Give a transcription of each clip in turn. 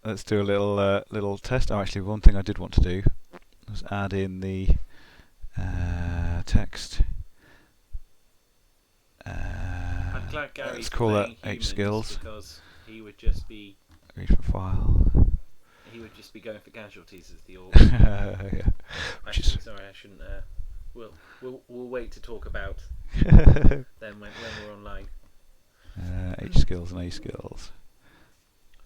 let's do a little test. Oh, actually, one thing I did want to do was add in the text. I'm glad Gary's let's call that playing H skills. because he would just be Read for file. he would just be going for casualties as the orcs. Yeah. Sorry, I shouldn't. We'll wait to talk about them when we're online. H skills and A skills.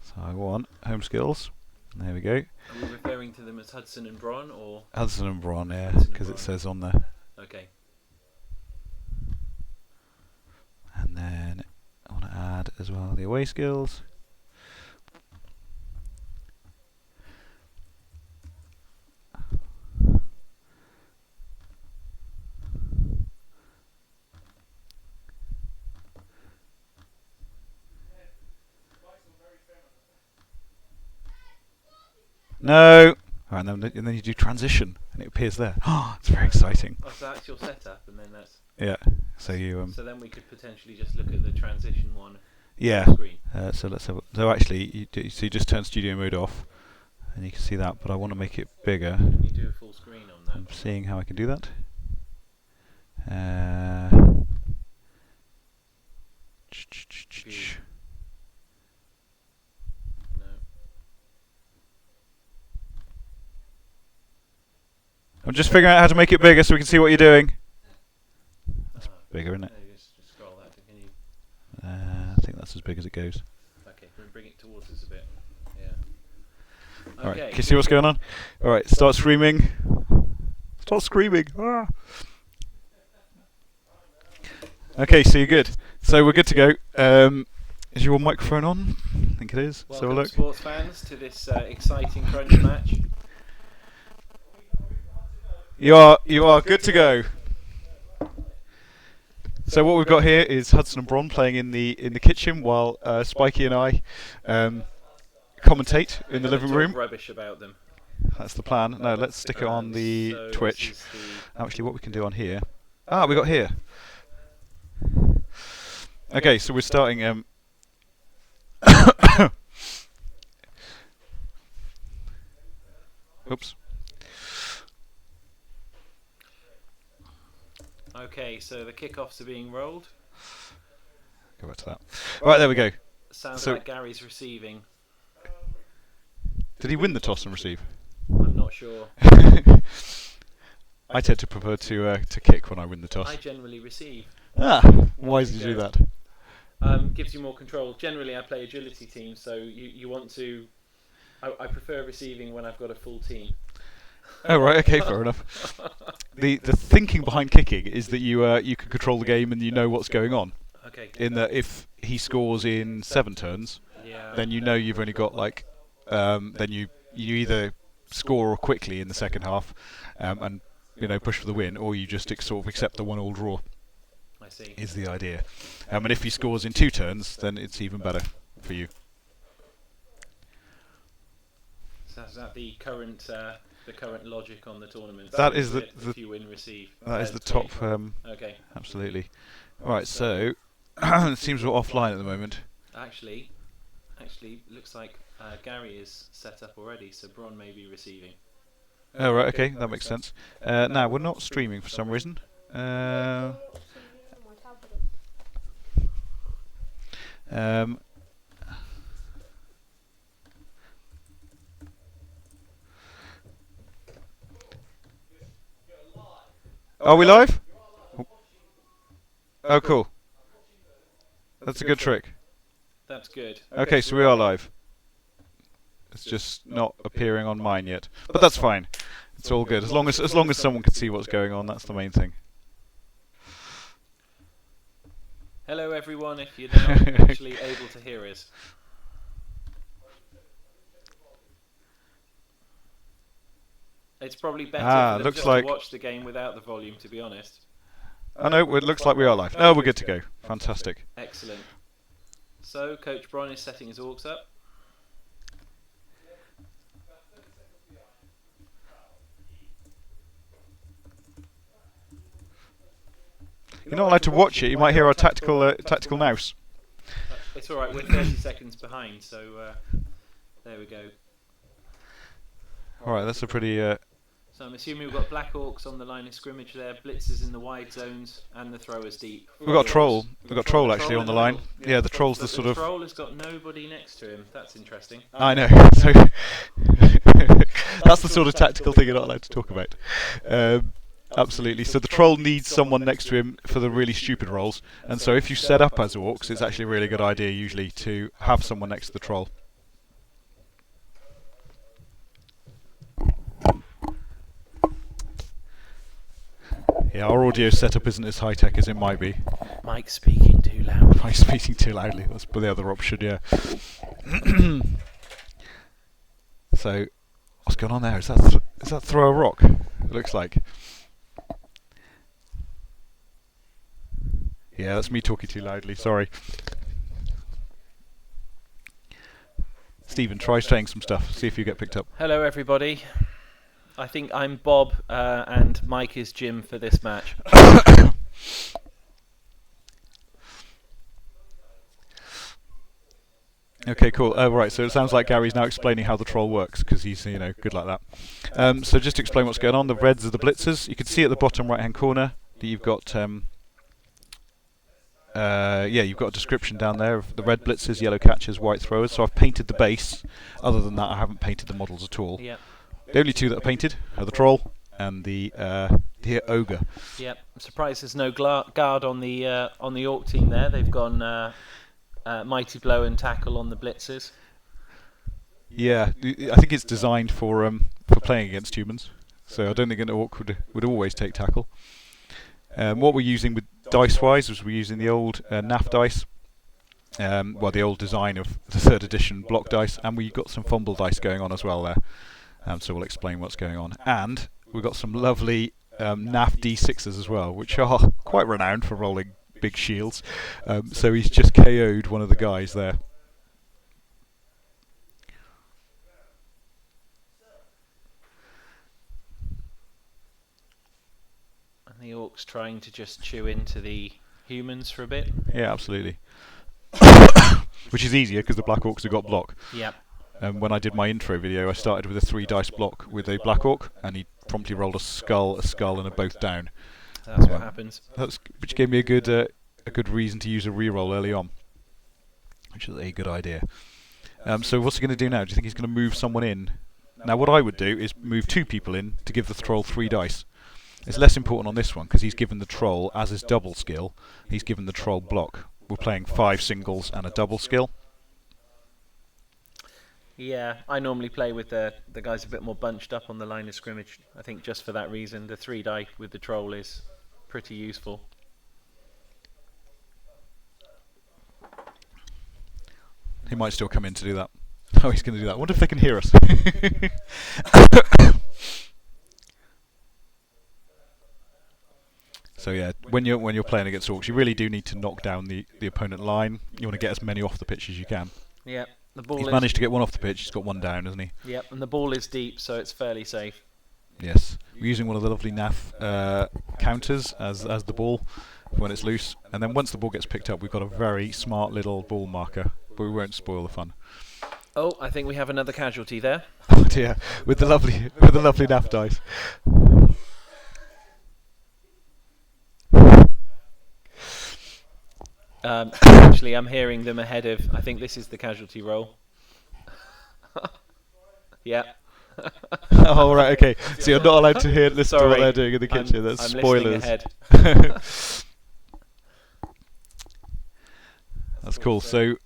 So I want home skills. There we go. Are we referring to them as Hudson and Bron, or Hudson and Bron, yeah, Hudson and because it Bron. says on there. Okay. And then I want to add as well the away skills. No! Right, and then you do transition, and it appears there. Oh, it's very exciting. Oh, so that's your setup, and then that's... Yeah, so you... so then we could potentially just look at the transition one yeah, on the screen. So let's have... So actually, so you just turn studio mode off, and you can see that, but I want to make it bigger. Can you do a full screen on that? I'm seeing how I can do that. No. I'm just figuring out how to make it bigger so we can see what you're doing. That's bigger, isn't it? Just scroll that. Can you? I think that's as big as it goes. Okay, bring it towards us a bit. Yeah. Alright, Okay. can you see what's going on? Alright, start screaming. Start screaming. Ah. Okay, so you're good. So we're good to go. Is your microphone on? I think it is. Welcome, so look. sports fans, to this exciting crunch match. You are good to go. So what we've got here is Hudson and Bron playing in the kitchen while Spiky and I commentate in the living room. Rubbish about them. That's the plan. No, let's stick it on the So Twitch. this is Actually, what we can do on here. Ah, we got here. Okay, so we're starting. Oops. Okay, so the kickoffs are being rolled. Go back to that. Right, there we go. Sounds So- like Gary's receiving. Did he win the toss and receive? I'm not sure. I tend to prefer to kick when I win the toss. I generally receive. Ah, why did you do that? Gives you more control. Generally, I play agility teams, so you want to... I prefer receiving when I've got a full team. Oh right, okay, fair enough. The thinking behind kicking is that you can control the game and you know what's going on. Okay. In that if he scores in 7 turns, Yeah. then you know you've only got like then you either score quickly in the second half and push for the win, or you just sort of accept the 1-1 draw. I see. Is the idea. And if he scores in 2 turns, then it's even better for you. So is that the current logic on the tournament? That is the if you win, receive. that is the top. Okay. Absolutely. All right, so it seems we're offline at the moment. Actually, looks like Gary is set up already, so Bron may be receiving. Oh right, okay, that makes sense. Now we're not streaming for some reason. Are we live? Oh, cool. That's a good trick. That's good. Okay, so we are live. It's just not appearing on mine yet, but that's fine. It's all good as long as someone can see what's going on. That's the main thing. Hello, everyone. If you're now actually able to hear us. It's probably better for them looks just like- to watch the game without the volume, to be honest. I know, it looks like we are live. No, we're good to go. Fantastic. Excellent. So, Coach Bron is setting his orcs up. You're not allowed to watch it. You might hear our tactical mouse. It's alright, we're 30 seconds behind, so There we go. All right, that's a pretty. So I'm assuming we've got Black Orcs on the line of scrimmage there, blitzers in the wide zones, and the throwers deep. We've got troll. We've got troll actually on the line. Yeah, the troll's the sort of. The troll has got nobody next to him. That's interesting. I know. So that's the sort of tactical thing you're not allowed to talk about. Absolutely. So the troll needs someone next to him for the really stupid rolls, and so if you set up as orcs, it's actually a really good idea usually to have someone next to the troll. Yeah, our audio setup isn't as high tech as it might be. Mike's speaking too loud. Mike's speaking too loudly. That's the other option, yeah. So, what's going on there? Is that throw a rock? It looks like. Yeah, that's me talking too loudly. Sorry. Stephen, try saying some stuff. See if you get picked up. Hello, everybody. I think I'm Bob, and Mike is Jim for this match. Okay, cool. Right, so it sounds like Gary's now explaining how the troll works, because he's, good like that. So just to explain what's going on, the reds are the blitzers. You can see at the bottom right-hand corner that you've got, you've got a description down there of the red blitzers, yellow catchers, white throwers. So I've painted the base. Other than that, I haven't painted the models at all. Yep. The only two that are painted are the troll and the ogre. Yep. I'm surprised there's no guard on the orc team there. They've gone mighty blow and tackle on the blitzers. Yeah, I think it's designed for playing against humans. So I don't think an orc would always take tackle. What we're using with dice-wise is we're using the old NAF dice. The old design of the 3rd edition block dice, and we've got some fumble dice going on as well there. So we'll explain what's going on. And we've got some lovely NAF D6s as well, which are quite renowned for rolling big shields. So he's just KO'd one of the guys there. And the orcs trying to just chew into the humans for a bit. Yeah, absolutely. Which is easier because the black orcs have got block. Yep. When I did my intro video, I started with a 3-dice block with a black orc, and he promptly rolled a skull, and a both down. That's what happens. Which gave me a good reason to use a reroll early on, which is a good idea. So what's he going to do now? Do you think he's going to move someone in? Now what I would do is move 2 people in to give the troll 3 dice. It's less important on this one because he's given the troll, as his double skill, he's given the troll block. We're playing 5 singles and a double skill. Yeah, I normally play with the guys a bit more bunched up on the line of scrimmage. I think just for that reason, the 3 die with the troll is pretty useful. He might still come in to do that. Oh, he's going to do that. I wonder if they can hear us. So yeah, when you're playing against orcs, you really do need to knock down the opponent line. You want to get as many off the pitch as you can. Yeah, the ball. He's managed to get 1 off the pitch. He's got 1 down, hasn't he? Yep, and the ball is deep, so it's fairly safe. Yes, we're using one of the lovely NAF counters as the ball when it's loose, and then once the ball gets picked up, we've got a very smart little ball marker, but we won't spoil the fun. Oh, I think we have another casualty there. Oh dear, with the lovely NAF dice. Actually, I'm hearing them ahead of. I think this is the casualty roll. Yeah. Oh right, okay. So you're not allowed to listen to what they're doing in the kitchen. That's I'm spoilers. Ahead. That's cool. So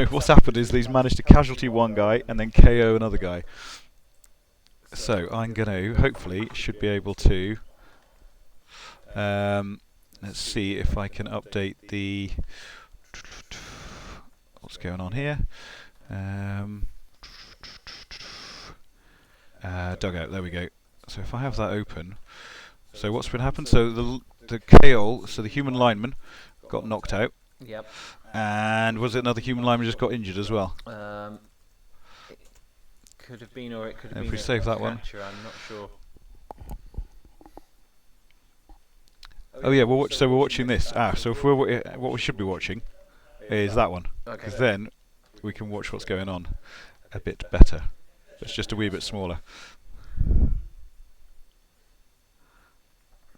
what's happened is he's managed to casualty 1 guy and then KO another guy. So I'm gonna hopefully should be able to. Let's see if I can update the. What's going on here? Dugout. There we go. So if I have that open, so what's been happened? So the KO, so the human lineman got knocked out. Yep. And was it another human lineman just got injured as well? It could have been, or it could have been. If we save that one. I'm not sure. Oh yeah, we're watching this. So if what we should be watching is that one, because then we can watch what's going on. a bit better. It's just a wee bit smaller.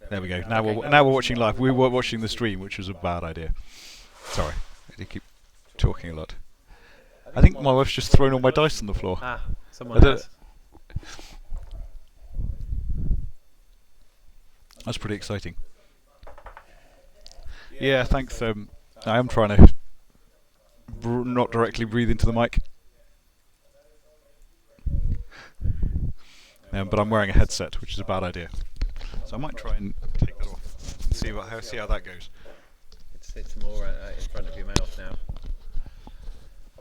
There we go. Now we're watching live. We were watching the stream, which was a bad idea. Sorry, I did keep talking a lot. I think my wife's just thrown all my dice on the floor. Ah, someone has. That's pretty exciting. Yeah, thanks. I am trying to not directly breathe into the mic. But I'm wearing a headset, which is a bad idea. So I might try and take that off and see how that goes. It's more in front of your mouth now.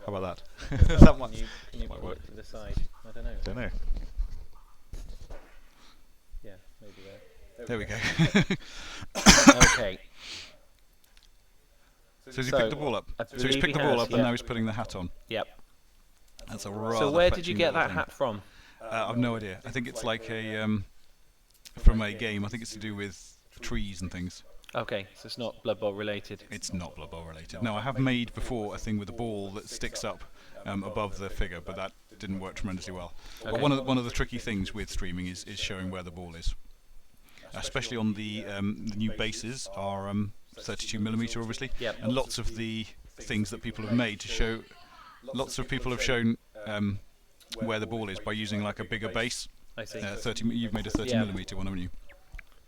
How about that? That might, can you might pull work. it to the side? I don't know. Don't know. Yeah, maybe there. There we go. Okay. So he's picked the ball up. So he's picked the ball up and now he's putting the hat on. Yep. That's a rather. So where did you fetching get little that thing. hat from? I've no idea. I think it's like a from a game. I think it's to do with trees and things. Okay, so it's not Blood Bowl related. It's not Blood Bowl related. No, I have made before a thing with a ball that sticks up above the figure, but that didn't work tremendously well. Okay. But one of the tricky things with streaming is showing where the ball is, especially on the new bases are 32mm obviously, Yep. and lots of the things that people have made to show. Lots of people have shown where the ball is by using like a bigger base. I see. 30. You've made a 30mm one, haven't you?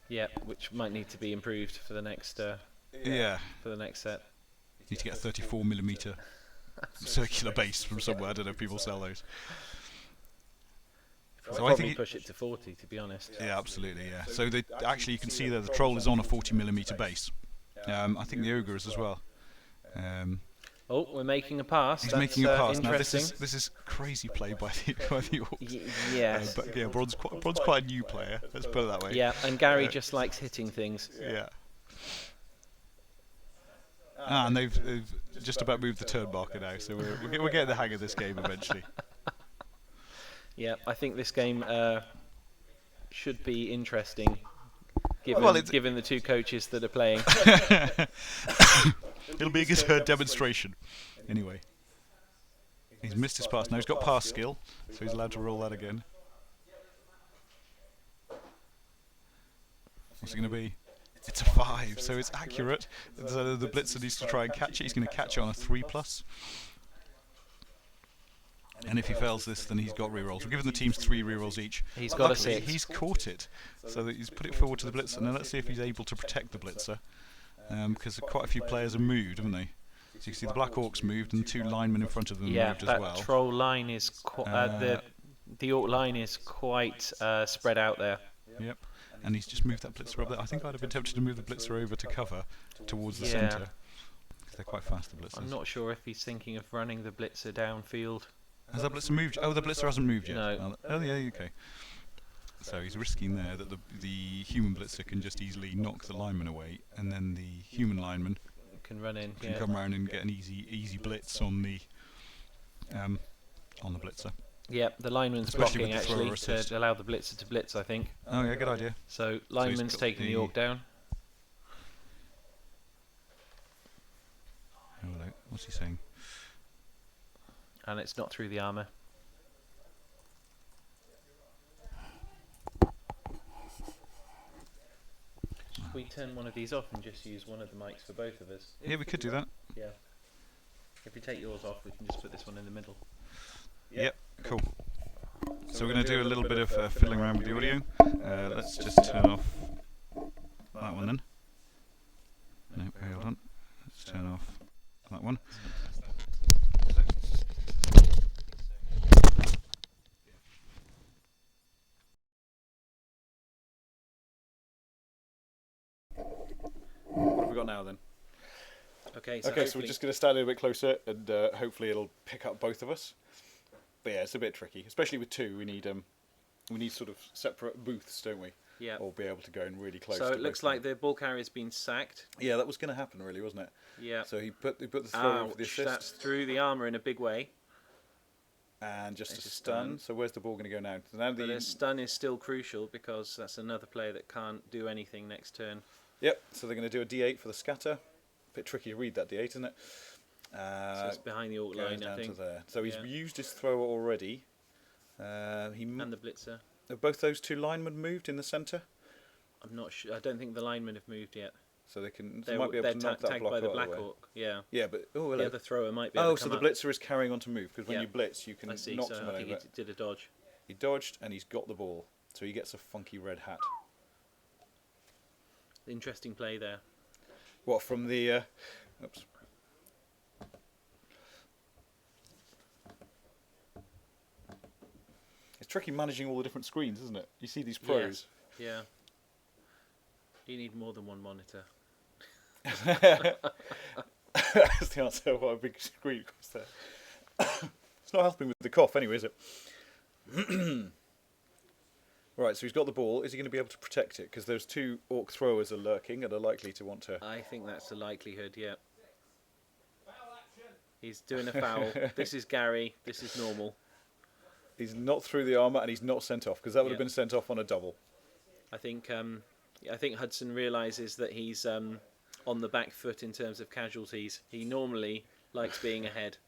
Yeah, which might need to be improved for the next Yeah. for the next set. You need to get a 34mm circular base from somewhere. I don't know if people sell those. I'll So I probably think push it to 40, to be honest. yeah, absolutely, yeah. So actually you can see there the troll is on a 40mm base. I think the ogre is as well. Oh, we're making a pass. He's That's, making a pass now. Interesting. This is crazy play by the Orcs. Yes. But yeah, Bron's quite a new player. Let's put it that way. Yeah, and Gary just likes hitting things. Yeah. And they've just about moved the turn marker now, so we're getting the hang of this game eventually. Yeah, I think this game should be interesting, given the two coaches that are playing. It'll be a good demonstration. Anyway. He's missed his pass. Now he's got pass skill, so he's allowed to roll that again. What's it going to be? It's a 5, so it's accurate. So the blitzer needs to try and catch it. He's going to catch it on a 3+. And if he fails this, then he's got rerolls. We're giving the teams 3 rerolls each. He's got a Luckily, 6. He's caught it, so that he's put it forward to the blitzer. Now let's see if he's able to protect the blitzer, because quite a few players have moved, haven't they? So you can see the Black Orcs moved, and 2 linemen in front of them moved as well. that troll line is the Orc line is quite spread out there. Yep. And he's just moved that blitzer up there. I think I'd have been tempted to move the blitzer over to cover towards the centre, because they're quite fast, the blitzers. I'm not sure if he's thinking of running the blitzer downfield. Has that blitzer moved? Oh, the blitzer hasn't moved yet. No. Oh, yeah, okay. So he's risking there that the human blitzer can just easily knock the lineman away, and then the human lineman Can run in. can come around and get an easy blitz on the blitzer. Yep, the lineman's Especially blocking with the thrower actually assist. to allow the blitzer to blitz, I think. Oh yeah, good idea. So lineman's got taking the Orc down. Hello. What's he saying? And it's not through the armour. Should we turn one of these off and just use one of the mics for both of us? Yeah, we could do that. Yeah. If we take yours off, we can just put this one in the middle. Yep, cool. So we're going to do a little bit of fiddling around with the audio. Let's just turn off that one then. No, hold on. Let's turn off that one. What have we got now then? Okay, So we're just going to stand a bit closer, and hopefully it'll pick up both of us. But yeah, it's a bit tricky, especially with 2. We need sort of separate booths, don't we? Yeah. Or be able to go in really close. So to it looks both of like them. the ball carrier's been sacked. Yeah, that was going to happen, really, wasn't it? Yeah. So he put the throw in for the assist, That's through the armour in a big way. and just It's a a stun. stun. So where's the ball going to go now? So now But a stun is still crucial because that's another player that can't do anything next turn. Yep. So they're going to do a D8 for the scatter. Bit tricky to read that D8, isn't it? So it's behind the Orc line, down I think. to there. So he's Yeah. used his thrower already. And the blitzer. Have both those two linemen moved in the centre? I'm not sure. I don't think the linemen have moved yet. So they can. They're, might be able they're to knock that tagged block by the out of Black the way. Orc. Yeah. Yeah, but hello. The other thrower might be able to so come the up. blitzer is carrying on to move because when Yeah. you blitz, you can I see. knock So someone I think over. he did a dodge. He dodged and he's got the ball, so he gets a funky red hat. Interesting play there. What from the? Oops. It's tricky managing all the different screens, isn't it? You see these pros. Yes. Yeah. You need more than one monitor. That's the answer. What a big screen across there. It's not helping with the cough, anyway, is it? Right, so he's got the ball. Is he going to be able to protect it? Because those two Orc throwers are lurking and are likely to want to. I think that's the likelihood. Yeah. He's doing a foul. This is Gary. This is normal. He's not through the armour and he's not sent off because that would have been sent off on a double. I think Hudson realises that he's on the back foot in terms of casualties. He normally likes being ahead.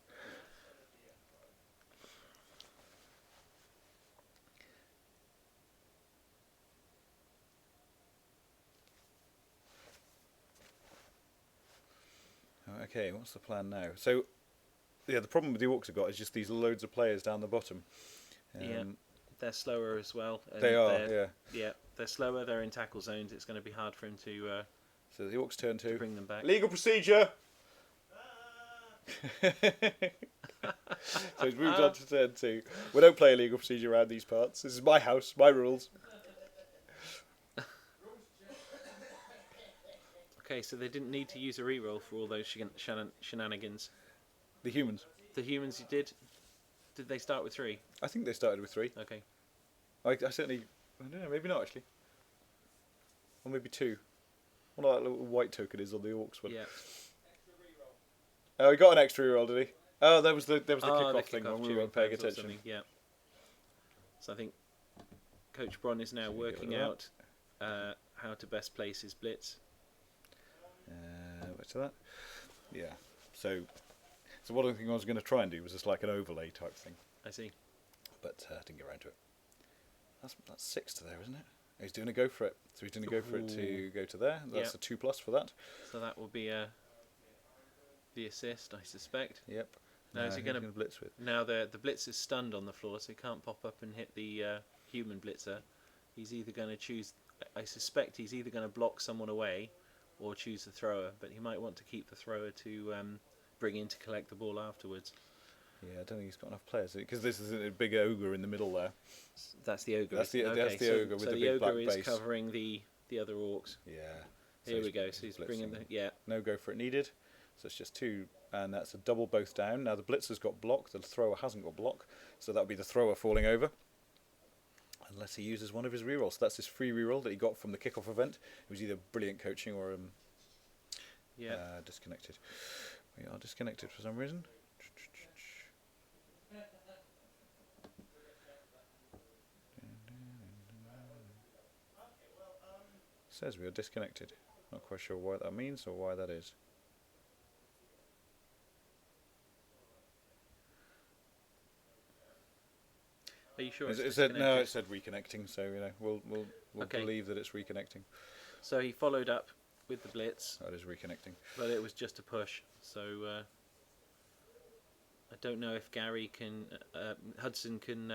Okay, what's the plan now? So, yeah, the problem with the Orcs have got is just these loads of players down the bottom. Yeah, they're slower as well. And they are, yeah. Yeah, they're slower. They're in tackle zones. It's going to be hard for him to. So the Orcs turn to bring them back. Legal procedure. So he's moved on to turn 2. We don't play a legal procedure around these parts. This is my house, my rules. Okay, so they didn't need to use a reroll for all those shenanigans. The humans. The humans did. Did they start with 3? I think they started with 3. Okay. I certainly. I don't know. Maybe not actually. Or maybe 2. What that little white token is on the Orcs one. Yeah. Oh, he got an extra reroll, did he? Oh, there was the kickoff thing when we weren't paying cheering attention. Yeah. So I think Coach Bron is now working out how to best place his blitz. What's that? Yeah. So one of the things I was going to try and do was just like an overlay type thing, I see. but didn't get around to it. That's 6 to there, isn't it? He's doing a go for it. So he's doing a go for it to go to there. That's a 2+ for that. So that will be the assist, I suspect. Yep. Now is he going to blitz with? Now the blitz is stunned on the floor, so he can't pop up and hit the human blitzer. He's either going to choose. I suspect he's either going to block someone away, or choose the thrower. But he might want to keep the thrower to bring in to collect the ball afterwards. Yeah, I don't think he's got enough players because this is a big ogre in the middle there. That's the ogre. That's the ogre with the big black base. So the ogre is covering the other Orcs. Yeah. Here we go. So he's bringing the No go for it needed. So it's just 2, and that's a double both down. Now the blitzer's got block, the thrower hasn't got block, so that would be the thrower falling over. Unless he uses one of his rerolls. So that's his free reroll that he got from the kickoff event. It was either brilliant coaching or disconnected. We are disconnected for some reason. Says we are disconnected. Not quite sure what that means or why that is. Are you sure? It said no. It said reconnecting. So we'll believe that it's reconnecting. So he followed up with the blitz. That is reconnecting. But it was just a push. So I don't know if Gary can Hudson can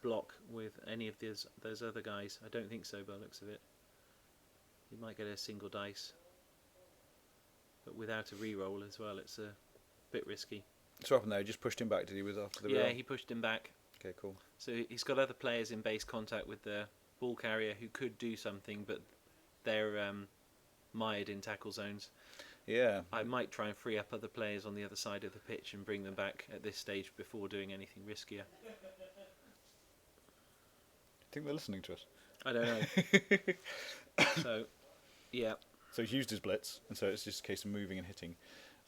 block with any of those other guys. I don't think so by the looks of it. He might get a single dice, but without a reroll as well, it's a bit risky. So happened there? He just pushed him back, did he? With after the he pushed him back. Okay, cool. So he's got other players in base contact with the ball carrier who could do something, but they're mired in tackle zones. Yeah. I might try and free up other players on the other side of the pitch and bring them back at this stage before doing anything riskier. I think they're listening to us. I don't know. So, yeah. So he's used his blitz, and so it's just a case of moving and hitting.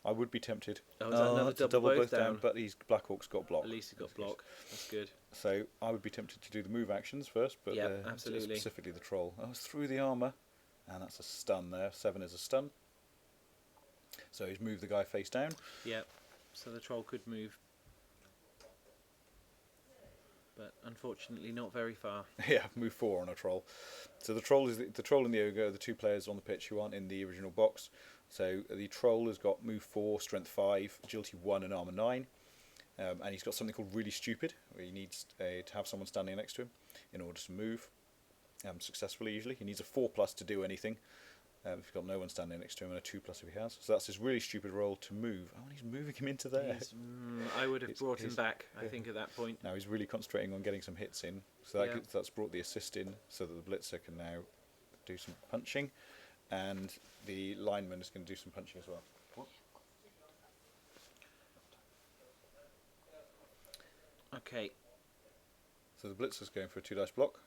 I would be tempted. Oh, is that another double both down? But Black Hawk's got block. At least he got block. That's good. So I would be tempted to do the move actions first, but absolutely. Specifically the troll. Oh, it's through the armour, and that's a stun there. 7 is a stun. So he's moved the guy face down. Yeah. so the troll could move, but unfortunately not very far. Yeah, move 4 on a troll. So the troll the troll and the ogre are the 2 players on the pitch who aren't in the original box. So the troll has got move 4, strength 5, agility 1, and armor 9. And he's got something called really stupid, where he needs to have someone standing next to him in order to move successfully. Usually, he needs a 4+ to do anything. If you've got no one standing next to him, and a 2+ if he has. So that's his really stupid roll to move. Oh, and he's moving him into there. I would have brought him back, I think, at that point. Now he's really concentrating on getting some hits in. So that's brought the assist in, so that the blitzer can now do some punching. And the lineman is going to do some punching as well. Okay. So the blitzer's going for a 2 dice block.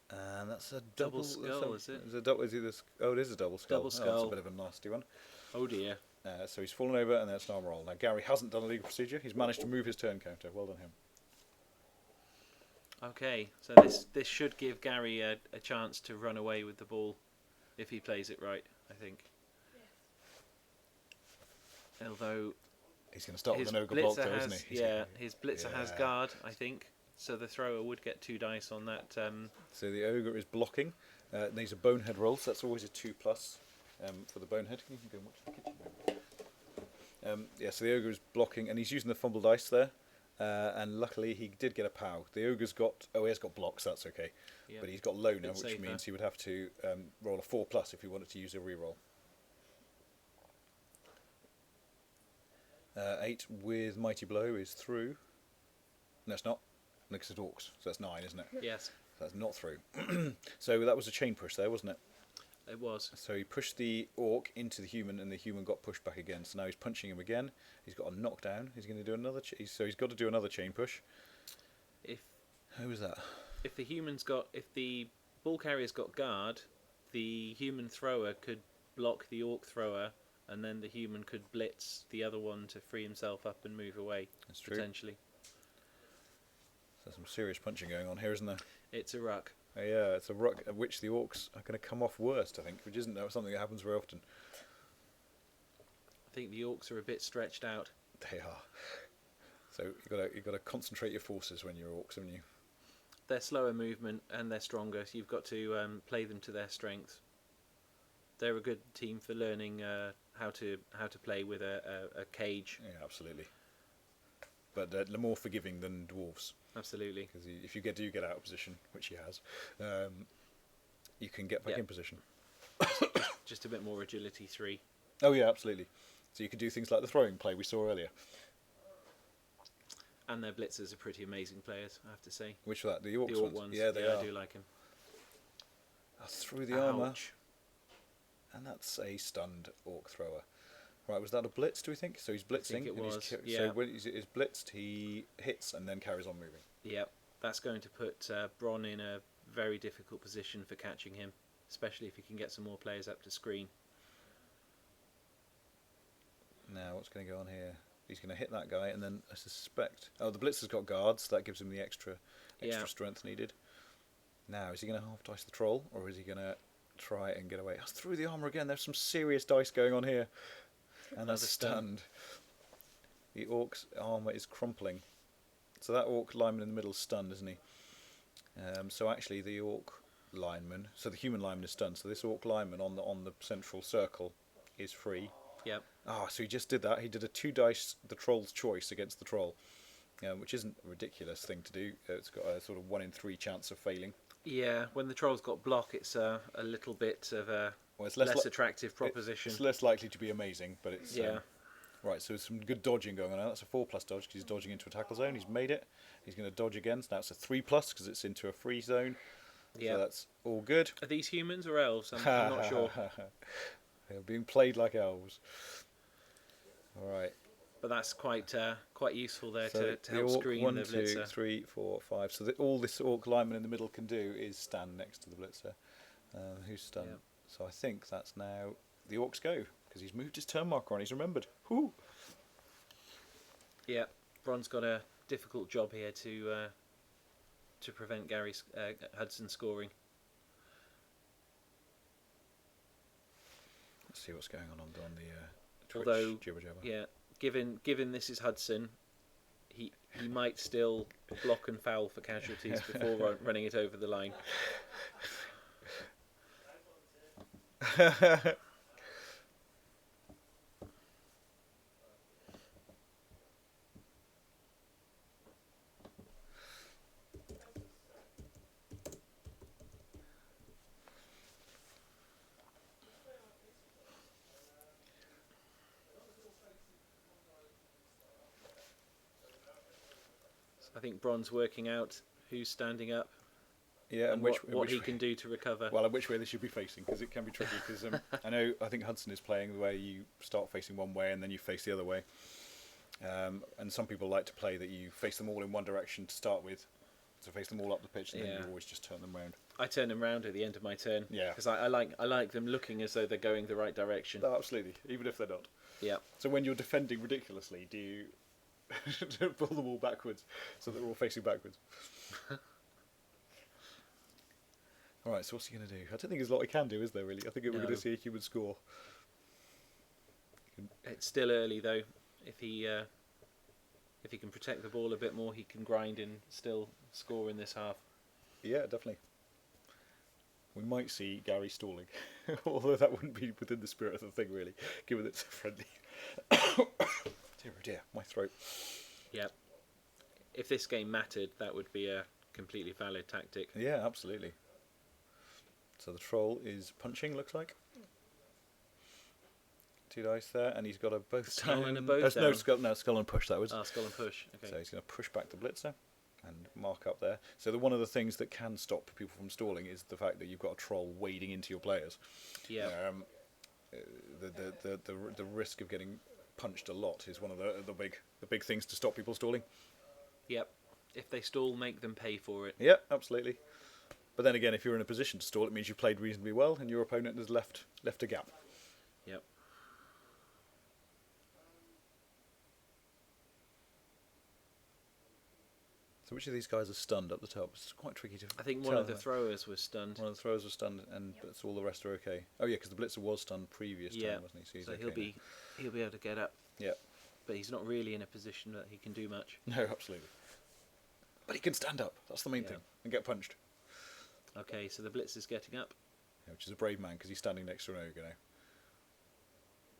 And that's a double skull, is it? Is it is a double skull. Double skull. That's a bit of a nasty one. Oh dear. So he's fallen over, and that's an armor roll. Now Gary hasn't done a legal procedure. He's managed to move his turn counter. Well done him. Okay, so this should give Gary a chance to run away with the ball if he plays it right, I think. Although he's going to start with an ogre block, though, isn't he? His blitzer has guard, I think. So the thrower would get 2 dice on that. So the ogre is blocking. These are bonehead rolls. So that's always a 2+ for the bonehead. You can go and watch the kitchen. So the ogre is blocking, and he's using the fumble dice there. And luckily he did get a POW. The ogre's got... Oh, he has got blocks, that's okay. Yep. But he's got loner, which means he would have to roll a 4+ if he wanted to use a reroll. 8 with Mighty Blow is through. No, it's not. Because it's Orcs, so that's 9, isn't it? Yes. So that's not through. So that was a chain push there, wasn't it? It was. So he pushed the orc into the human, and the human got pushed back again. So now he's punching him again. He's got a knockdown. He's going to do another. So he's got to do another chain push. Who was that? If the ball carrier's got guard, the human thrower could block the orc thrower, and then the human could blitz the other one to free himself up and move away. That's true. Potentially. There's some serious punching going on here, isn't there? It's a ruck. Yeah, it's a ruck at which the orcs are going to come off worst, I think, which isn't something that happens very often. I think the orcs are a bit stretched out. They are. So you've got to concentrate your forces when you're orcs, haven't you? They're slower movement and they're stronger, so you've got to play them to their strengths. They're a good team for learning how to play with a cage. Yeah, absolutely. But they're more forgiving than dwarves. Absolutely. Because if you do get out of position, which he has, you can get back in position. Just a bit more agility 3. Oh yeah, absolutely. So you can do things like the throwing play we saw earlier. And their blitzers are pretty amazing players, I have to say. Which are that? The Orcs ones? Yeah, they are. I do like them. Through the armour. And that's a stunned orc thrower. Right, was that a blitz, do we think? So he's blitzing. I think it was. So when he's blitzed, he hits and then carries on moving. Yep, that's going to put Bron in a very difficult position for catching him, especially if he can get some more players up to screen. Now, what's going to go on here? He's going to hit that guy, and then I suspect... Oh, the blitzer's got guards, so that gives him the extra strength needed. Now, is he going to half dice the troll, or is he going to try and get away? That's through the armour again. There's some serious dice going on here. And that's stunned. The orc's armour is crumpling. So that orc lineman in the middle is stunned, isn't he? So actually the orc lineman... So the human lineman is stunned. So this orc lineman on the central circle is free. Yep. So he just did that. He did a 2 dice, the troll's choice against the troll, which isn't a ridiculous thing to do. It's got a sort of 1 in 3 chance of failing. Yeah, when the troll's got block, it's a little bit of a less attractive proposition. It's less likely to be amazing, but it's... right, so some good dodging going on now. That's a 4+ dodge because he's dodging into a tackle zone. He's made it. He's going to dodge again. So now it's a 3+ because it's into a free zone. Yeah. So that's all good. Are these humans or elves? I'm not sure. They're being played like elves. All right. But that's quite useful there so to help screen the blitzer. 1, 2, 3, 4, 5. So all this orc lineman in the middle can do is stand next to the blitzer. Who's stunned? Yep. So I think that's now the orcs go because he's moved his turn marker on. He's remembered. Whoo! Yeah, Bron's got a difficult job here to prevent Hudson scoring. Let's see what's going on the Although, jibber jabber. yeah, given this is Hudson, he might still block and foul for casualties before running it over the line. I think Bron's working out who's standing up. Yeah, and what he can do to recover. Well, and which way they should be facing, because it can be tricky. Because I think Hudson is playing the way you start facing one way and then you face the other way. And some people like to play that you face them all in one direction to start with, to face them all up the pitch, and then you always just turn them round. I turn them round at the end of my turn. Yeah. Because I like them looking as though they're going the right direction. Oh, absolutely, even if they're not. Yeah. So when you're defending ridiculously, do you pull them all backwards so that they're all facing backwards? Alright, so what's he going to do? I don't think there's a lot he can do, is there, really? I think we're going to see a human score. It's still early, though. If he can protect the ball a bit more, he can grind and still score in this half. Yeah, definitely. We might see Gary stalling, although that wouldn't be within the spirit of the thing, really, given it's a friendly. Dear, oh dear, my throat. Yeah. If this game mattered, that would be a completely valid tactic. Yeah, absolutely. So the troll is punching, looks like. 2 dice there, and he's got a both skull down. and a both down. No, skull and push, that was. Ah, skull and push. Okay. So he's going to push back the blitzer and mark up there. So one of the things that can stop people from stalling is the fact that you've got a troll wading into your players. Yeah. The risk of getting punched a lot is one of the big things to stop people stalling. Yep. If they stall, make them pay for it. Yeah, absolutely. But then again, if you're in a position to stall, it means you've played reasonably well, and your opponent has left a gap. Yep. So which of these guys are stunned up the top? It's quite tricky to. I think one of the throwers was stunned. One of the throwers was stunned, and that's all the rest are okay. Oh yeah, because the blitzer was stunned previous time, wasn't he? So, he'll be able to get up. Yeah. But he's not really in a position that he can do much. No, absolutely. But he can stand up. That's the main thing, and get punched. Okay, so the blitzer's getting up. Yeah, which is a brave man because he's standing next to an ogre now.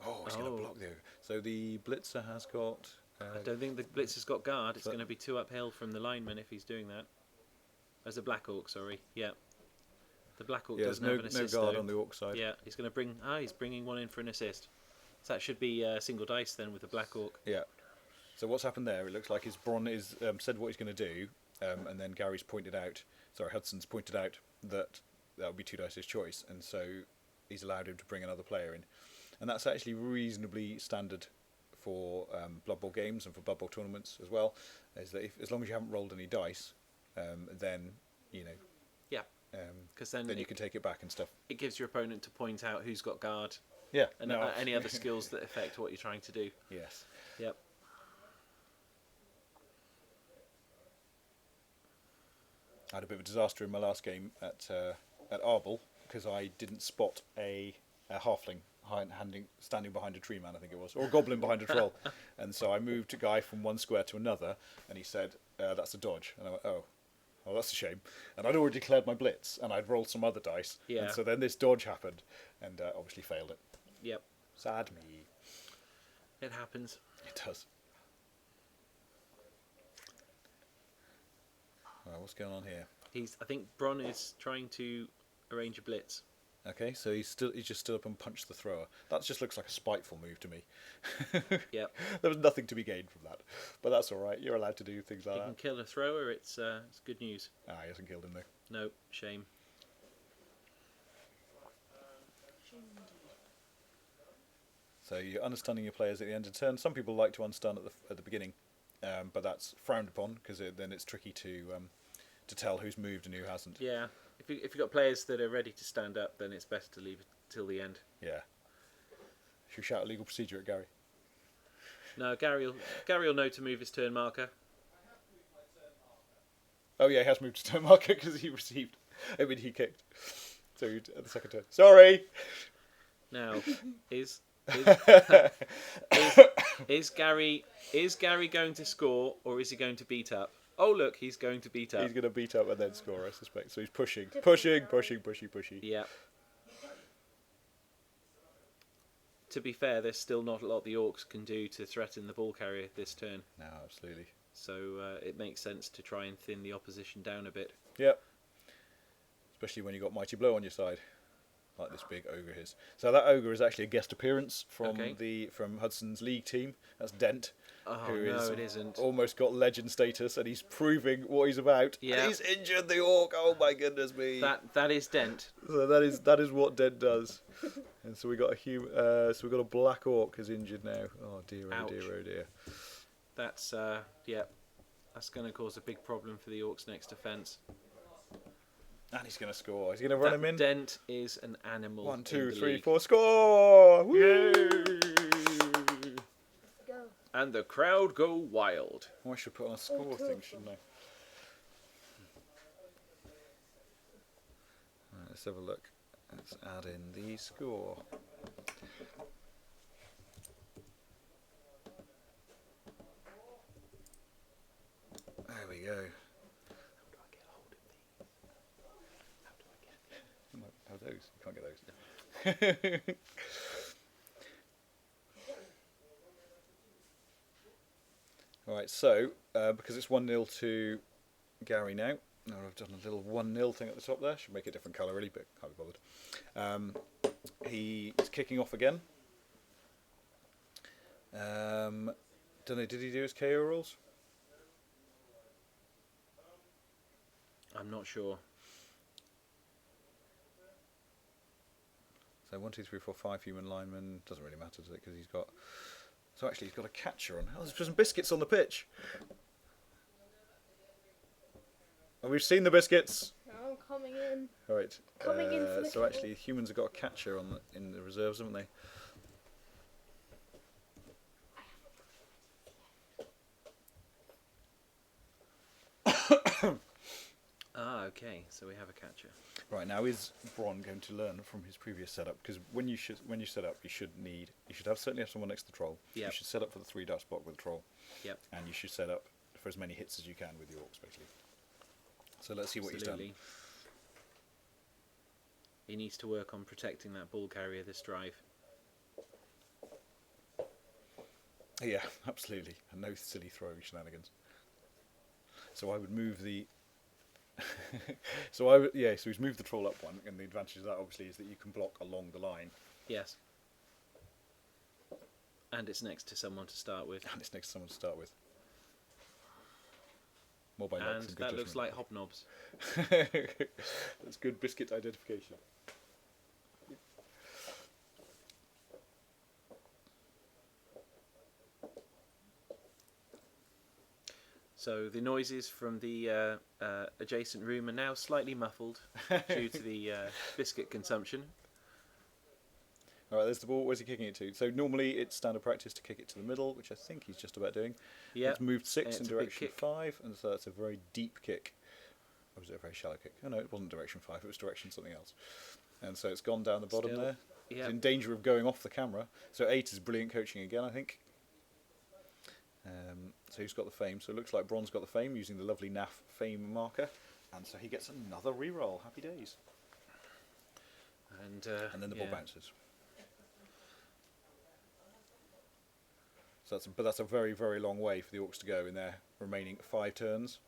Oh, he's going to block the ogre. So the blitzer has got. I don't think the blitzer's got guard. It's going to be 2 uphill from the lineman if he's doing that. As a black orc, sorry. Yeah. The black orc doesn't have an assist. No guard though. on the orc side. Yeah, he's going to bring. He's bringing one in for an assist. So that should be single dice then with the black orc. Yeah. So what's happened there? It looks like his Bron is said what he's going to do, and then Gary's pointed out. Sorry, Hudson's pointed out that would be 2 dice's choice, and so he's allowed him to bring another player in, and that's actually reasonably standard for Blood Bowl games and for Blood Bowl tournaments as well. Is that as long as you haven't rolled any dice, then you know. Yeah. Because then you can take it back and stuff. It gives your opponent to point out who's got guard. Yeah. And any other skills that affect what you're trying to do. Yes. Yep. I had a bit of a disaster in my last game at Arbel because I didn't spot a halfling standing behind a tree man, I think it was, or a goblin behind a troll, and so I moved a guy from one square to another, and he said, "That's a dodge," and I went, "Oh, that's a shame." And I'd already declared my blitz, and I'd rolled some other dice, and so then this dodge happened, and obviously failed it. Yep. Sad me. It happens. It does. Right, what's going on here? I think Bron is trying to arrange a blitz. Okay, so he just stood up and punched the thrower. That just looks like a spiteful move to me. Yep. There was nothing to be gained from that, but that's all right. You're allowed to do things like He that. can kill a thrower. It's good news. He hasn't killed him though. No, shame. So you're understanding your players at the end of turn. Some people like to unstun at the beginning, but that's frowned upon because then it's tricky to tell who's moved and who hasn't. Yeah. If you've got players that are ready to stand up, then it's best to leave it till the end. Yeah. Should we shout a legal procedure at Gary? No, Gary will know to move his turn marker. Oh yeah, he has moved his turn marker because he kicked. So at the second turn. Sorry. Now, is Is Gary going to score, or is he going to beat up? Oh look, he's going to beat up. He's going to beat up and then score, I suspect. So he's pushing. Yeah. To be fair, there's still not a lot the Orcs can do to threaten the ball carrier this turn. No, absolutely. So it makes sense to try and thin the opposition down a bit. Yep. Especially when you've got Mighty Blow on your side, like this big ogre is. So that ogre is actually a guest appearance from from Hudson's league team. That's Dent. Oh no, it isn't. Almost got legend status, and he's proving what he's about. Yeah. And he's injured the Orc. Oh my goodness me. That is Dent. So that is what Dent does. And so we got a black Orc who's injured now. Oh dear, oh dear, oh dear. That's that's going to cause a big problem for the Orcs' next defence. And he's going to score. He's going to run him in. Dent is an animal. 1, 2, 3, league. 4, score! Woo! Yay! Go. And the crowd go wild. Oh, I should put on a score thing, shouldn't I? Right, let's have a look. Let's add in the score. There we go. How those? You can't get those. Alright, so because it's 1-0 to Gary now. Now I've done a little 1-0 thing at the top there. Should make it a different colour really, but can't be bothered. He is kicking off again. Don't know, did he do his KO rules? I'm not sure. So 1, 2, 3, 4, 5 human linemen. Doesn't really matter, does it? Because he's got. So actually, he's got a catcher on. Oh, there's some biscuits on the pitch. And we've seen the biscuits. No, I'm coming in. All right. Coming in for the so kick. actually, humans have got a catcher on in the reserves, haven't they? Okay. So we have a catcher. Right, now is Bron going to learn from his previous setup? Because when you set up, you should certainly have someone next to the troll. Yep. You should set up for the 3 dice block with the troll. Yep. And you should set up for as many hits as you can with the Orcs, basically. So let's see what he's done. Absolutely. He needs to work on protecting that ball carrier this drive. Yeah, absolutely. And no silly throwing shenanigans. So I would move the. So he's moved the troll up one, and the advantage of that obviously is that you can block along the line. Yes. And it's next to someone to start with. And it's next to someone to start with. More by luck And than good that judgment. looks like hobnobs. That's good biscuit identification. So the noises from the adjacent room are now slightly muffled due to the biscuit consumption. Alright, there's the ball. Where's he kicking it to? So normally it's standard practice to kick it to the middle, which I think he's just about doing. Yeah. It's moved 6 It's in a big direction kick. 5, and so that's a very deep kick. Or was it a very shallow kick? Oh no, it wasn't direction 5, it was direction something else. And so it's gone down the bottom Still, there. yeah. It's in danger of going off the camera. So 8 is brilliant coaching again, I think. So who's got the fame? So it looks like Bron's got the fame using the lovely NAF fame marker. And so he gets another reroll. Happy days. And then the ball bounces. So that's a very, very long way for the Orcs to go in their remaining 5 turns.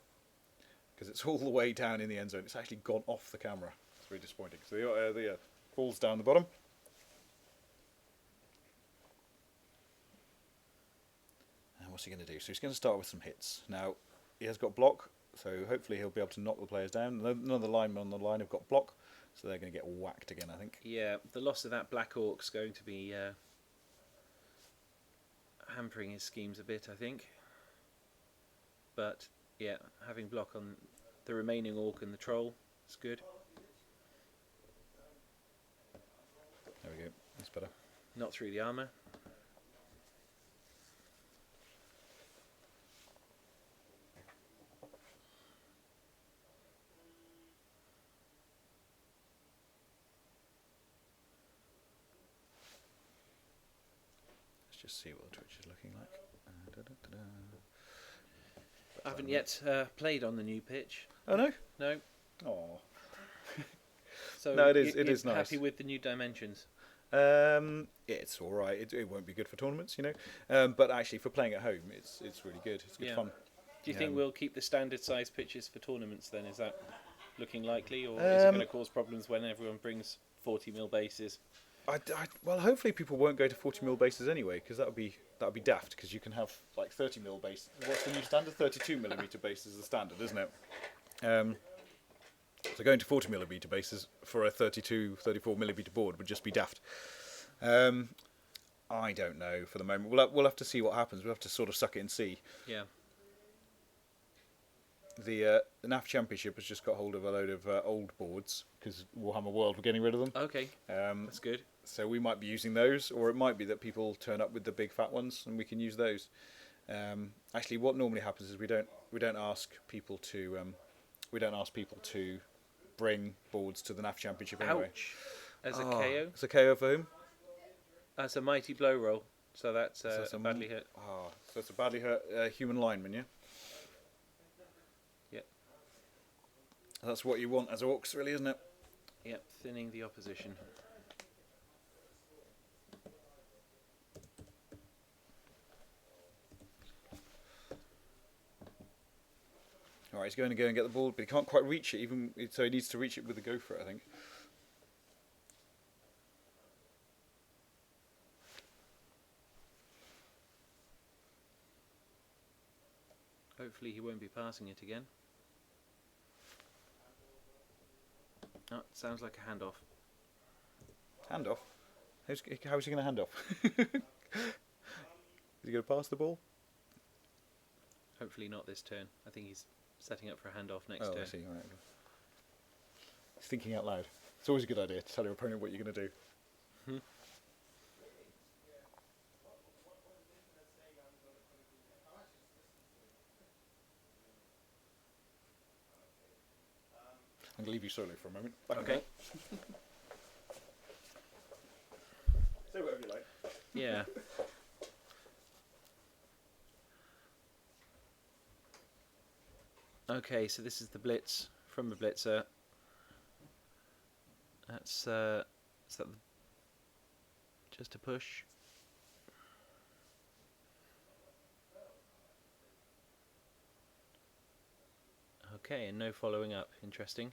Because it's all the way down in the end zone. It's actually gone off the camera. It's very disappointing. So the ball's down the bottom. And what's he going to do? So he's going to start with some hits. Now, he has got block, so hopefully he'll be able to knock the players down. None of the linemen on the line have got block, so they're going to get whacked again, I think. yeah, the loss of that Black Orc's going to be hampering his schemes a bit, I think. But yeah, having block on the remaining Orc and the Troll is good. There we go. That's better. Not through the armour. just see what the Twitch is looking like. I haven't yet played on the new pitch. Oh no. No. Oh. So No, it is. you're It is nice. happy with the new dimensions? It's all right. It won't be good for tournaments, but actually for playing at home, it's really good. It's good fun. Do you think we'll keep the standard size pitches for tournaments then? Is that looking likely, or is it going to cause problems when everyone brings 40mm bases? Well, hopefully people won't go to 40mm bases anyway, because that would be daft. Because you can have like 30mm base. What's the new standard? 32mm base is the standard, isn't it? So going to 40mm bases for a 34mm board would just be daft. I don't know for the moment. We'll have to see what happens. We'll have to sort of suck it and see. Yeah. The NAF Championship has just got hold of a load of old boards because Warhammer World were getting rid of them. Okay. That's good. So we might be using those, or it might be that people turn up with the big fat ones and we can use those. Actually, what normally happens is we don't ask people to bring boards to the NAF Championship anyway. Ouch. As a KO? It's a KO for whom? That's a mighty blow roll. So that's So a badly hurt. So it's a badly hurt human lineman, yeah? Yep. That's what you want as Orcs, really, isn't it? Yep, thinning the opposition. Alright, he's going to go and get the ball, but he can't quite reach it, so he needs to reach it with the gopher, I think. Hopefully he won't be passing it again. Oh, sounds like a handoff. Handoff? How's he going to hand off? Is he going to pass the ball? Hopefully not this turn. I think he's setting up for a handoff next turn. I see. Right. He's thinking out loud. It's always a good idea to tell your opponent what you're going to do. I'm going to leave you solo for a moment. Okay. Say whatever you like. Yeah. Okay, so this is the blitz from the blitzer. Is that just a push? Okay, and no following up. Interesting.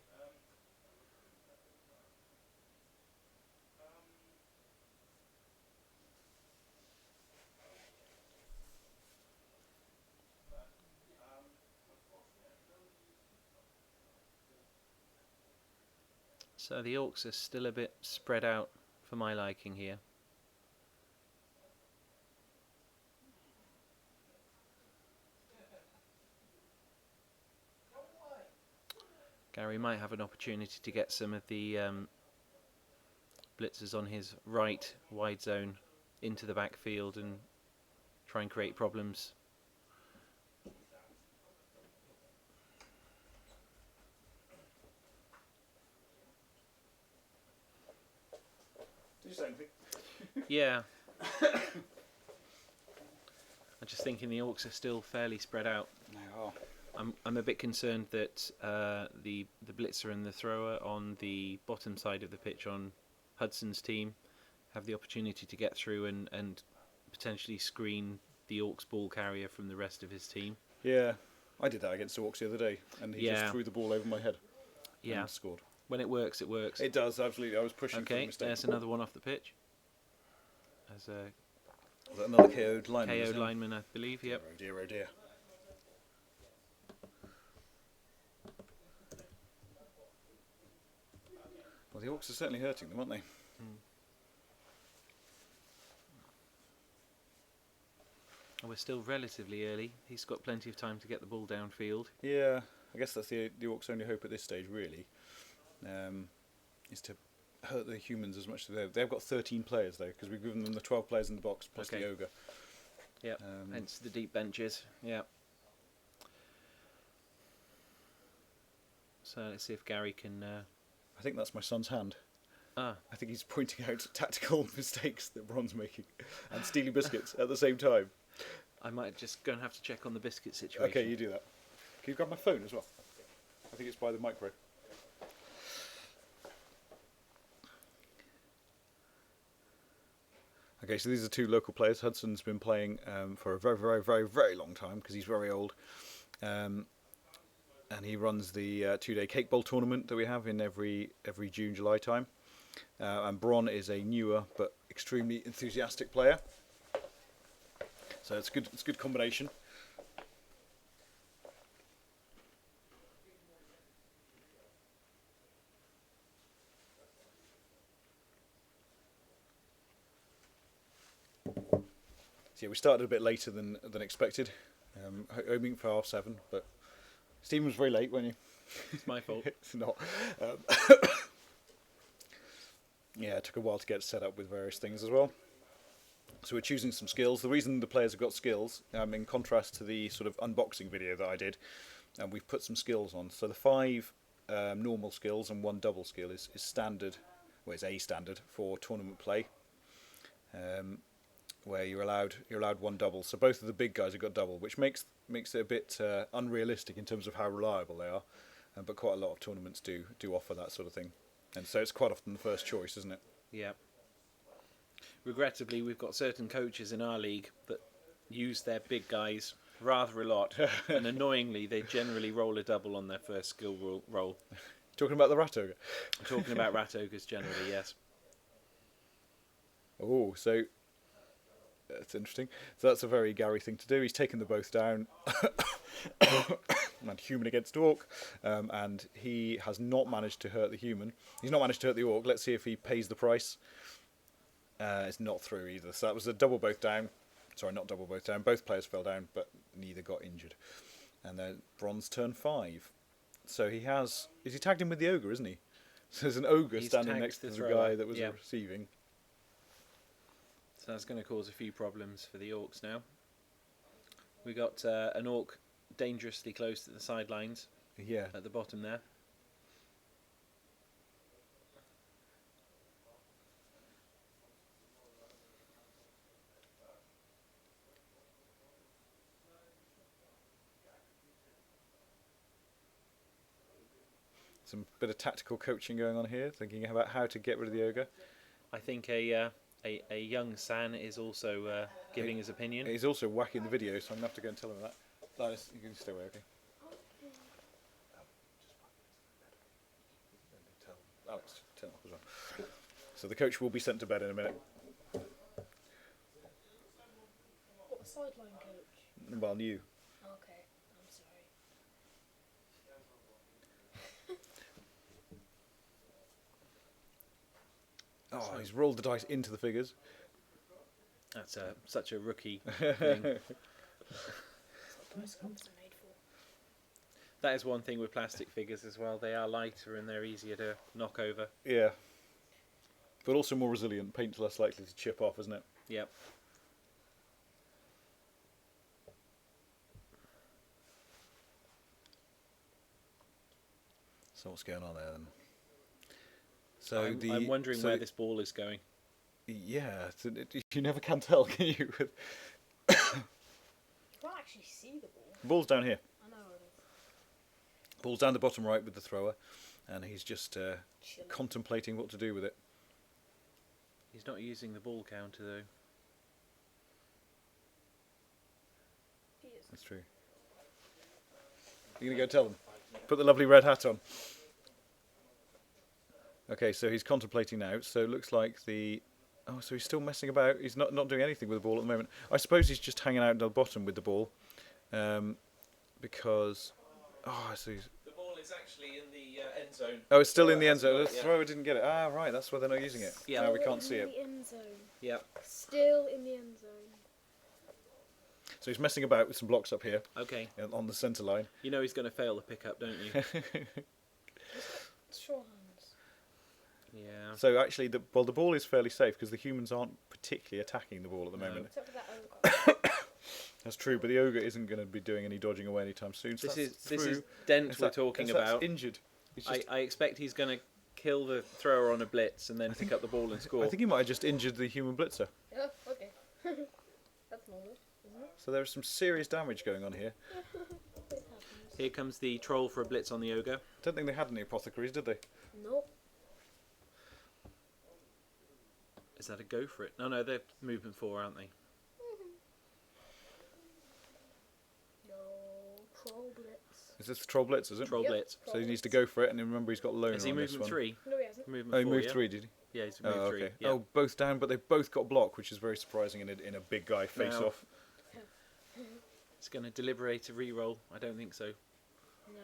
So the Orcs are still a bit spread out for my liking here. Gary might have an opportunity to get some of the blitzers on his right wide zone into the backfield and try and create problems. Did you say anything? Yeah. I'm just thinking the Orcs are still fairly spread out. They are. I'm a bit concerned that the blitzer and the thrower on the bottom side of the pitch on Hudson's team have the opportunity to get through and potentially screen the Orcs ball carrier from the rest of his team. Yeah, I did that against the Orcs the other day, and he just threw the ball over my head. Yeah. And scored. When it works, it works. It does, absolutely. I was pushing for a Okay, mistake. there's another one off the pitch. As a Was that another KO'd lineman? KO'd lineman, I believe. Yep. Oh dear, oh dear. Well, the Orcs are certainly hurting them, aren't they? We're still relatively early. He's got plenty of time to get the ball downfield. Yeah, I guess that's the Orcs' only hope at this stage, really, is to hurt the humans as much as they've got 13 players though, because we've given them the 12 players in the box plus the ogre. Yep. Hence the deep benches. Yeah. So let's see if Gary can. I think that's my son's hand. Ah, I think he's pointing out tactical mistakes that Ron's making and stealing biscuits at the same time. I might just go and have to check on the biscuit situation. Okay, you do that. Can you grab my phone as well? I think it's by the micro. Okay, so these are two local players. Hudson's been playing for a very, very, very, very long time because he's very old. And he runs the 2-day Cake Bowl tournament that we have in every June, July time. And Bron is a newer but extremely enthusiastic player. So it's good. It's a good combination. So yeah, we started a bit later than expected, hoping for 7:30, but Stephen was very late, weren't you? It's my fault. It's not. Yeah, it took a while to get set up with various things as well. So we're choosing some skills. The reason the players have got skills, in contrast to the sort of unboxing video that I did, and we've put some skills on. So the 5 normal skills and 1 double skill is standard, well, it's a standard for tournament play, where you're allowed 1 double. So both of the big guys have got double, which makes it a bit unrealistic in terms of how reliable they are. But quite a lot of tournaments do offer that sort of thing, and so it's quite often the first choice, isn't it? Yeah. Regrettably, we've got certain coaches in our league that use their big guys rather a lot, and annoyingly, they generally roll a double on their first skill roll. Talking about the rat ogre. I'm talking about rat ogres generally, yes. Oh, so that's interesting. So that's a very Gary thing to do. He's taken the both down, and human against orc, and he has not managed to hurt the human. He's not managed to hurt the orc. Let's see if he pays the price. It's not through either. So that was a double both down. Sorry, not double both down. Both players fell down, but neither got injured. And then Bronze turn 5. So he has. Is he tagged in with the ogre, isn't he? So there's an ogre He's standing tagged next to the the thrower, guy that was yeah. receiving. So that's going to cause a few problems for the orcs now. We got an orc dangerously close to the sidelines Yeah. at the bottom there. Some bit of tactical coaching going on here, thinking about how to get rid of the ogre. I think a young San is also giving his opinion. He's also whacking the video, so I'm going to have to go and tell him that. Linus, you can stay away, okay? Alex, turn off as well. So the coach will be sent to bed in a minute. What, a sideline coach? Well, you. Okay, I'm sorry. Oh, he's rolled the dice into the figures. That's such a rookie thing. Most guns are made for. That is one thing with plastic figures as well. They are lighter and they're easier to knock over. Yeah. But also more resilient. Paint's less likely to chip off, isn't it? Yep. So what's going on there then? So I'm wondering where this ball is going. Yeah, you never can tell, can you? You can't actually see the ball. The ball's down here. I know it is. Ball's down the bottom right with the thrower, and he's just Chilling. contemplating what to do with it. He's not using the ball counter though. He is. That's true. You're going to go tell them. Put the lovely red hat on. Okay, so he's contemplating now. So it looks like the... Oh, so he's still messing about. He's not doing anything with the ball at the moment. I suppose he's just hanging out at the bottom with the ball. Because... Oh, I see. The ball is actually in the end zone. Oh, it's still in the end zone. The Yeah. thrower didn't get it. Ah, right, that's why they're not using it. Yeah. Now we Still can't see in it. the end zone. Yep. Still in the end zone. So he's messing about with some blocks up here Okay. on the centre line. You know he's going to fail the pickup, don't you? Straw hands. Yeah. So actually, the ball is fairly safe because the humans aren't particularly attacking the ball at the No. moment. Except for that ogre. That's true, but the ogre isn't going to be doing any dodging away anytime soon. So This that's is through. Dent If we're that- talking if that's about. injured. He's just, I expect he's going to kill the thrower on a blitz and then pick up the ball and score. I think he might have just injured the human blitzer. Oh, okay. That's normal, isn't it? So there's some serious damage going on here. It happens. Here comes the troll for a blitz on the ogre. Don't think they had any apothecaries, did they? Nope. Is that a go for it? No, they're movement 4, aren't they? No. Troll blitz. Is this the troll blitz, is it? Troll Yep. blitz. So he needs to go for it, and then remember he's got loner Is he on this movement one. 3? No, he hasn't. Movement Oh, he 4, moved yeah? 3, did he? Yeah, he's Oh, moved 3. okay. Yeah. Oh, both down, but they've both got block, which is very surprising in a big guy face-off. It's going to deliberate a re-roll. I don't think so. No.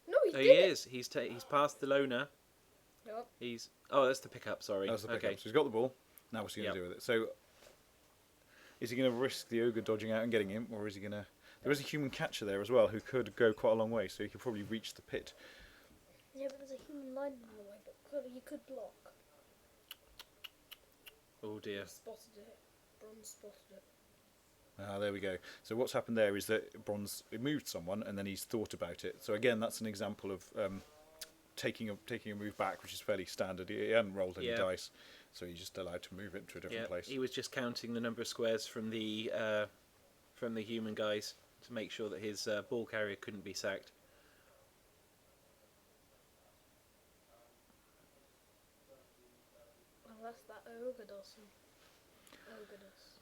No, he Oh, did he it. is. He's passed the loner. Nope. He's... Oh, that's the pickup, sorry. That's the pickup. Okay. So he's got the ball. Now what's he going to do with it? So is he going to risk the ogre dodging out and getting him, or is he going to... There is a human catcher there as well who could go quite a long way, so he could probably reach the pit. Yeah, but there's a human line in the way, but he could block. Oh, dear. Spotted it. Bronze spotted it. Ah, there we go. So what's happened there is that Bronze moved someone, and then he's thought about it. So again, that's an example of taking a move back, which is fairly standard. He hadn't rolled any dice, so he's just allowed to move it to a different place. He was just counting the number of squares from the human guys to make sure that his ball carrier couldn't be sacked. Unless that ogre does some. Ogre does.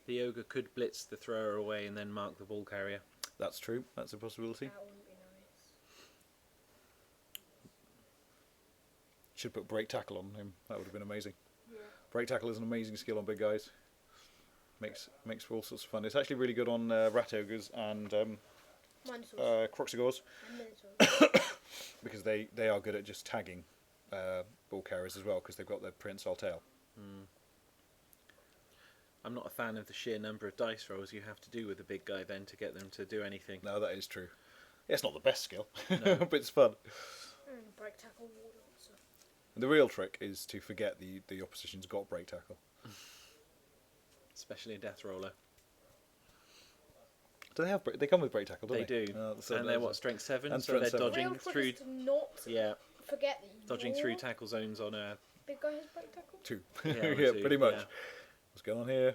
The ogre could blitz the thrower away and then mark the ball carrier. That's true. That's a possibility. That wouldn't be nice. Should put break tackle on him. That would have been amazing. Yeah. Break tackle is an amazing skill on big guys. Makes for all sorts of fun. It's actually really good on rat ogres and Minotaurs. croxigores And minotaurs. because they are good at just tagging ball carriers as well because they've got their prehensile tail. I'm not a fan of the sheer number of dice rolls you have to do with a big guy then to get them to do anything. No, that is true. Yeah, it's not the best skill, No. but it's fun. Break tackle ward also. And the real trick is to forget the opposition's got break tackle. Especially a death roller. Do they have they come with break tackle? Don't They they? do. Oh, so And they're there's what, strength 7? And So strength they're 7. dodging Real trick through... is to not Yeah, forget that dodging through tackle zones on a... big guy has break tackle. 2. Yeah, Yeah, two, pretty much. yeah. What's going on here?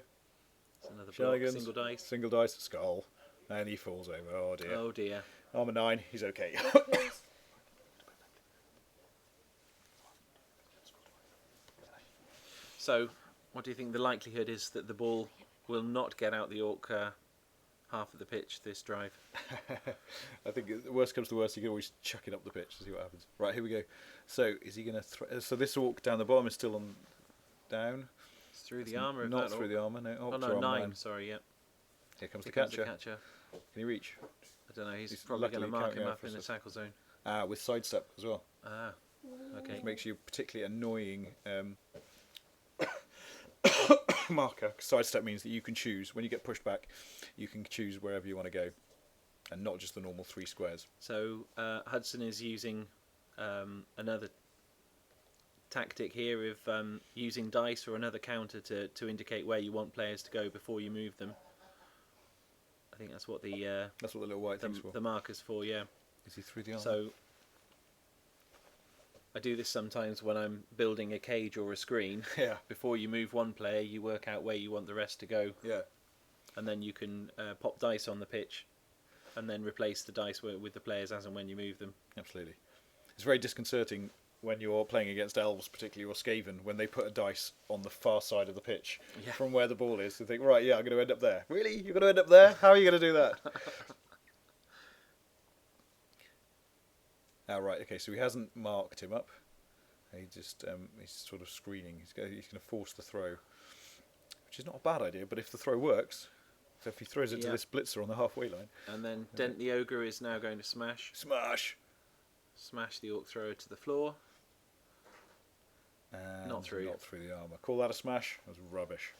It's another block, Shenanigans. single dice. Single dice, skull, and he falls over. Oh dear. Oh dear. Armor 9. He's okay. Please. So, what do you think the likelihood is that the ball will not get out the orc half of the pitch this drive? I think the worst comes to worst, you can always chuck it up the pitch to see what happens. Right, here we go. So, is he going to... So this orc down the bottom is still on down. It's through the It's armour of Not that through orc. the armour, no. Oh Orcs no, are on 9, sorry, yeah. Here comes Here the comes catcher. the catcher. Can he reach? I don't know, he's He's probably going to luckily mark counting him out up for in the stuff. tackle zone. Ah, with sidestep as well. Ah, okay. Which makes you a particularly annoying marker. Sidestep means that you can choose, when you get pushed back, you can choose wherever you want to go. And not just the normal 3 squares. So, Hudson is using another tactic here of using dice or another counter to indicate where you want players to go before you move them. I think that's what That's what the little white thing's for. the marker's for, yeah. Is he through the armour? So I do this sometimes when I'm building a cage or a screen. yeah, Before you move one player, you work out where you want the rest to go, yeah. and then you can pop dice on the pitch, and then replace the dice with the players as and when you move them. Absolutely. It's very disconcerting when you're playing against elves, particularly, or Skaven, when they put a dice on the far side of the pitch Yeah. from where the ball is. They think, right, yeah, I'm going to end up there. Really? You're going to end up there? How are you going to do that? Oh, right, okay, so he hasn't marked him up. He just, he's sort of screening. He's going to force the throw, which is not a bad idea, but if the throw works, so if he throws it to Yeah. this blitzer on the halfway line, And then Dent the Ogre is now going to smash the orc thrower to the floor. and Not through. Not through the armour. Call that a smash? That was rubbish.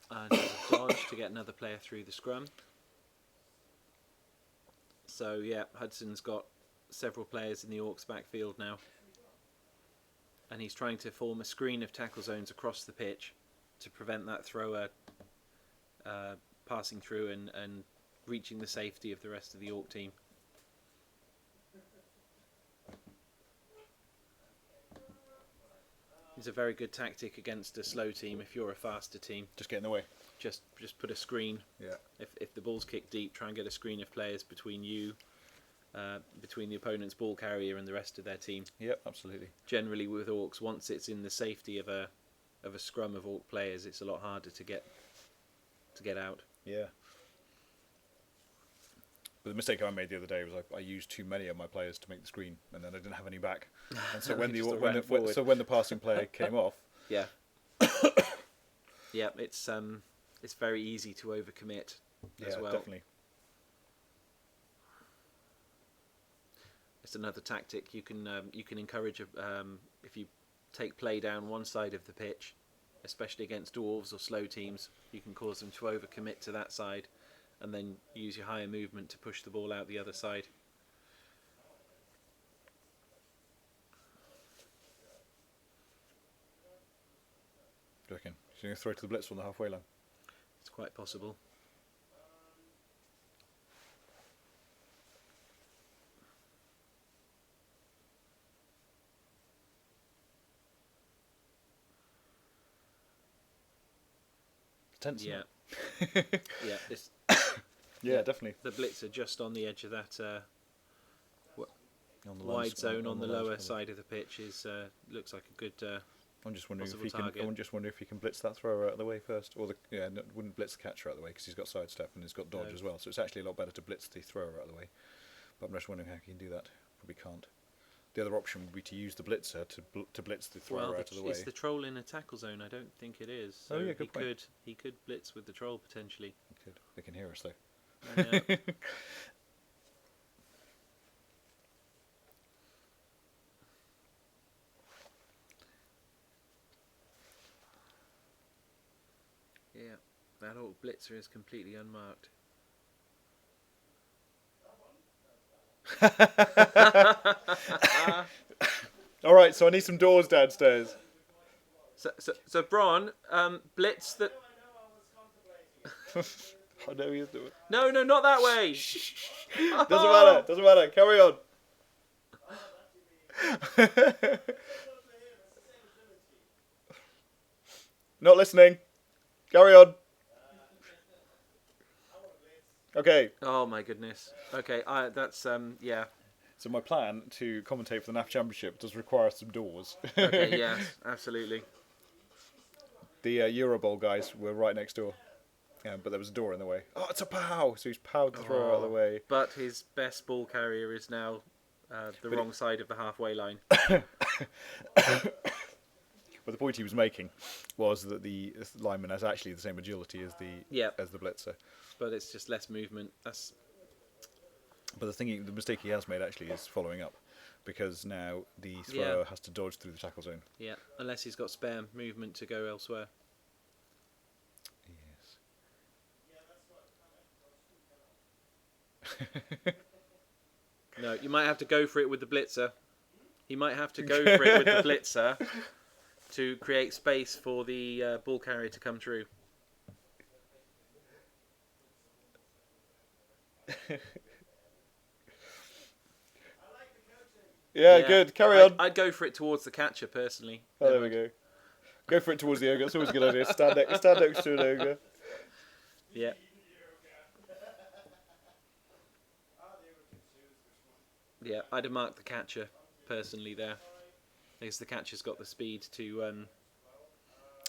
And dodge to get another player through the scrum. So yeah, Hudson's got several players in the Orcs backfield now, and he's trying to form a screen of tackle zones across the pitch to prevent that thrower passing through and reaching the safety of the rest of the Orc team. It's a very good tactic against a slow team. If you're a faster team, Just get in the way. just put a screen. Yeah. If the ball's kicked deep, try and get a screen of players between you, between the opponent's ball carrier and the rest of their team. Yep, absolutely. Generally, with Orcs, once it's in the safety of a scrum of Orc players, it's a lot harder to get out. Yeah. But the mistake I made the other day was I used too many of my players to make the screen, and then I didn't have any back. And so when Just ran forward. when the passing player came off, Yeah. Yeah, it's very easy to overcommit as yeah, well. definitely. It's another tactic you can encourage if you take play down one side of the pitch, especially against dwarves or slow teams, you can cause them to overcommit to that side, and then use your higher movement to push the ball out the other side. Do you reckon? So you're going to throw to the blitz from the halfway line? It's quite possible. Tense. Yeah. Yeah. This, Yeah, definitely. the blitzer just on the edge of that On the wide zone on the lower lowest side of the pitch is looks like a good. I'm just wondering if possible he can. target. I'm just wondering if he can blitz that thrower out of the way first, or wouldn't blitz the catcher out of the way because he's got sidestep and he's got dodge No. as well. So it's actually a lot better to blitz the thrower out of the way. But I'm just wondering how he can do that. Probably can't. The other option would be to use the blitzer to blitz the thrower Well, out of the way. is the troll in a tackle zone? I don't think it is. So Oh, yeah, good point. he could blitz with the troll potentially. They can hear us though. Yeah. Yeah, that old blitzer is completely unmarked. All right, so I need some doors downstairs. So Bron, blitz the. I know he's doing. No, not that way. Doesn't matter. Doesn't matter. Carry on. Not listening. Carry on. Okay. Oh my goodness. Okay, that's yeah. So my plan to commentate for the NAF Championship does require some doors. Okay, yes, absolutely. The Euro Bowl guys were right next door. Yeah, but there was a door in the way. Oh, it's a pow! So he's powed the thrower out of the way. But his best ball carrier is now the wrong side of the halfway line. But the point he was making was that the lineman has actually the same agility as the blitzer. But it's just less movement. That's But the mistake he has made actually is following up, because now the thrower has to dodge through the tackle zone. yeah, unless he's got spare movement to go elsewhere. Yes. No, you might have to go for it with the blitzer. He might have to go for it with the blitzer to create space for the ball carrier to come through. Yeah, good. Carry on. I'd go for it towards the catcher personally. Oh, there we go. Go for it towards the ogre. That's always a good idea. Stand next to an ogre. Yeah. Yeah, I'd have marked the catcher personally there, because the catcher's got the speed to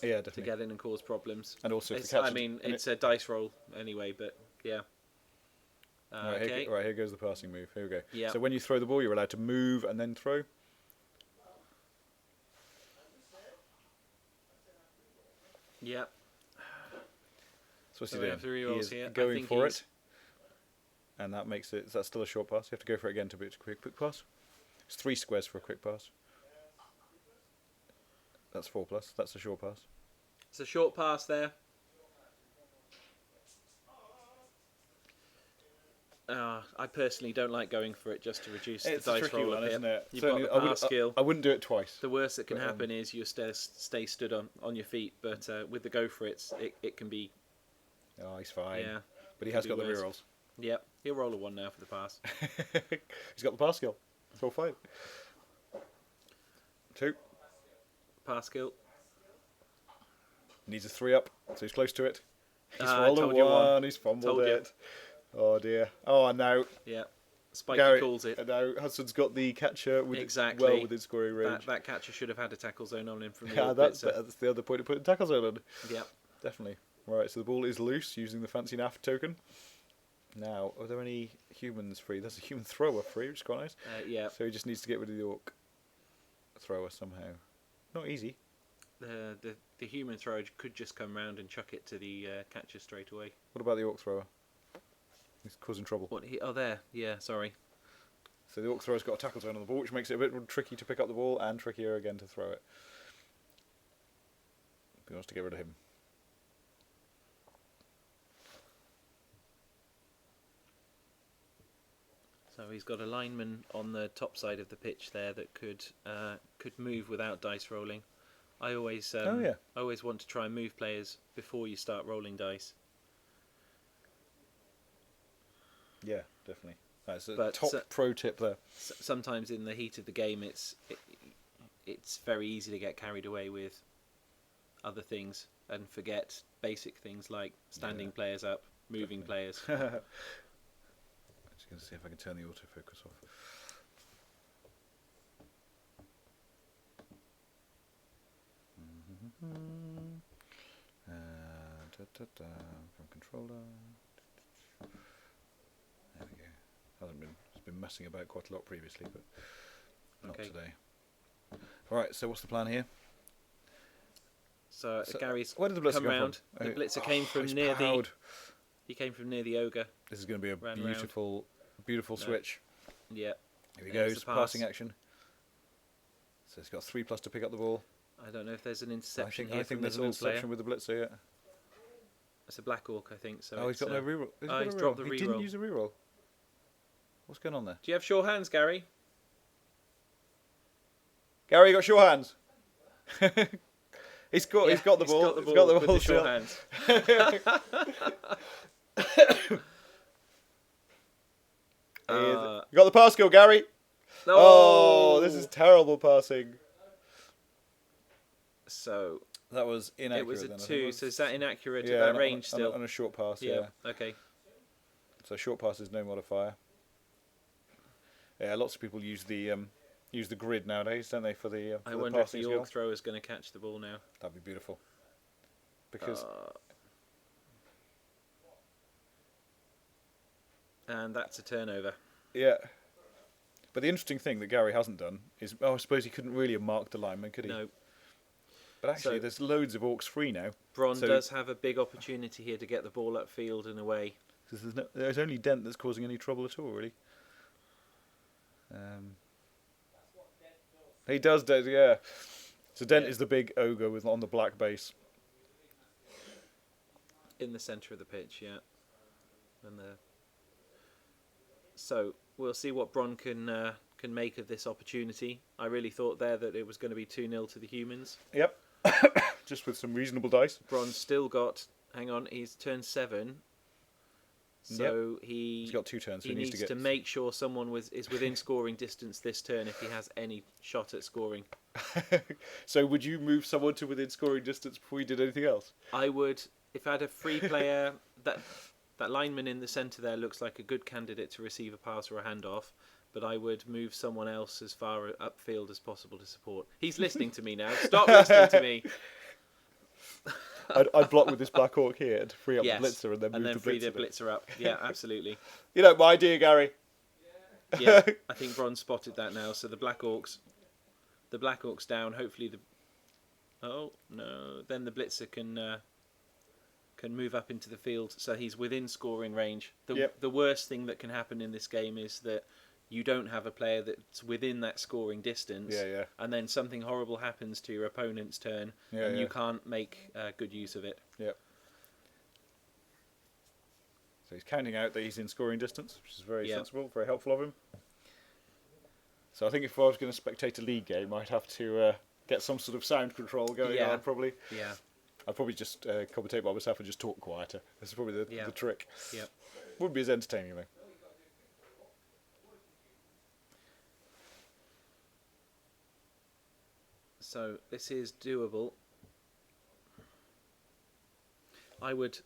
Yeah, definitely. get in and cause problems. And also, if It's, the catcher, I mean, it's a dice roll anyway, but yeah. Right, Okay. here goes the passing move. Here we go. Yeah. So when you throw the ball, you're allowed to move and then throw. Yeah. So what's So he we doing? have three He rolls is here. I going think for he's- it. And that makes it... That's still a short pass. You have to go for it again to be a quick pass. It's 3 squares for a quick pass. That's 4+. That's a short pass. It's a short pass there. I personally don't like going for it just to reduce It's the a dice tricky roll one, up isn't here. it? You've Certainly, got the pass skill. I wouldn't do it twice. The worst that can But, happen is you stay stood on your feet, but with the go for it can be. Oh, he's fine. Yeah, But he could has be got the worse. rerolls. Yep, he'll roll a 1 now for the pass. He's got the pass skill. It's all fine. 2. Pass skill. Needs a 3 up, so he's close to it. He's I rolled a told you 1. He's fumbled Told you. it. Oh dear. Oh, no. Yeah, Spiky Gary, calls it. No, Hudson's got the catcher Exactly. well within scoring range. That catcher should have had a tackle zone on him from the Yeah, Orc that's blitzer. the other point of putting tackle zone on. Yep. Definitely. Right, so the ball is loose using the fancy NAF token. Now, are there any humans free? There's a human thrower free, which is quite nice. Yeah. So he just needs to get rid of the orc thrower somehow. Not easy. The human thrower could just come round and chuck it to the catcher straight away. What about the orc thrower? He's causing trouble. What? Oh, there. Yeah. Sorry. So the orc thrower's got a tackle zone on the ball, which makes it a bit tricky to pick up the ball and trickier again to throw it. He wants to get rid of him. So he's got a lineman on the top side of the pitch there that could move without dice rolling. I always I always want to try and move players before you start rolling dice. Yeah, definitely. That's a But top pro tip there. Sometimes in the heat of the game, it's very easy to get carried away with other things and forget basic things like standing players up, moving players. I'm just going to see if I can turn the autofocus off. From controller. There we go. It's been messing about quite a lot previously, but not today. Alright, so what's the plan here? So Gary's where did the blitzer come come round. from? The blitzer came from he's near proud. he came from near the ogre. This is going to be a Ran beautiful switch. Yeah. Here he There's goes, the pass. passing action. So he's got 3+ to pick up the ball. I don't know if there's an interception I here think from there's this an Orc player. interception with the blitzer, yeah. It's a black Orc, I think. So Oh, he's got no reroll. he's dropped the He reroll. didn't use a reroll. What's going on there? Do you have sure hands, Gary? Gary, you got sure hands. He's got the ball. He's got the with ball the still. sure hands. You got the pass skill, Gary. Oh, this is terrible passing. So That was inaccurate. it was a then, I think 2. it was. So is that inaccurate Yeah, at that on a- range on a- still? on a short pass, yeah. Okay. So short pass is no modifier. Yeah, lots of people use the grid nowadays, don't they, for the I for wonder the if passing the skill? Orc thrower is going to catch the ball now. That'd be beautiful. Because And that's a turnover. yeah. But the interesting thing that Gary hasn't done is, I suppose he couldn't really have marked the lineman, could he? No. But actually, So- there's loads of Orcs free now. Bron So- does have a big opportunity here to get the ball upfield and away. Because there's only Dent that's causing any trouble at all, really. He does, yeah. So Dent is the big ogre on the black base. In the centre of the pitch, yeah. And so we'll see what Bron can make of this opportunity. I really thought there that it was going to be 2-0 to the humans. Yep. Just with some reasonable dice. Bron's still got. Hang on, he's turned 7. So He's got 2 turns, so he he needs to make sure someone is within scoring distance this turn if he has any shot at scoring. So would you move someone to within scoring distance before you did anything else? I would, if I had a free player, that lineman in the centre there looks like a good candidate to receive a pass or a handoff, but I would move someone else as far upfield as possible to support. He's listening to me now. Stop listening to me. I'd block with this Black Orc here to free up Yes, the blitzer and then move the free blitzer. the blitzer up. Yeah, absolutely. You know my idea, Gary. Yeah, I think Bron spotted that now. So the Black Orcs down. Hopefully oh no, then the blitzer can move up into the field, so he's within scoring range. The worst thing that can happen in this game is that you don't have a player that's within that scoring distance, and then something horrible happens to your opponent's turn, and you can't make good use of it. Yep. So he's counting out that he's in scoring distance, which is very Yeah. sensible, very helpful of him. So I think if I was going to spectate a league game, I'd have to get some sort of sound control going Yeah. on, probably. Yeah. I'd probably just commentate by myself and just talk quieter. This is probably Yeah. the trick. Yep. Wouldn't be as entertaining, though. So this is doable. I would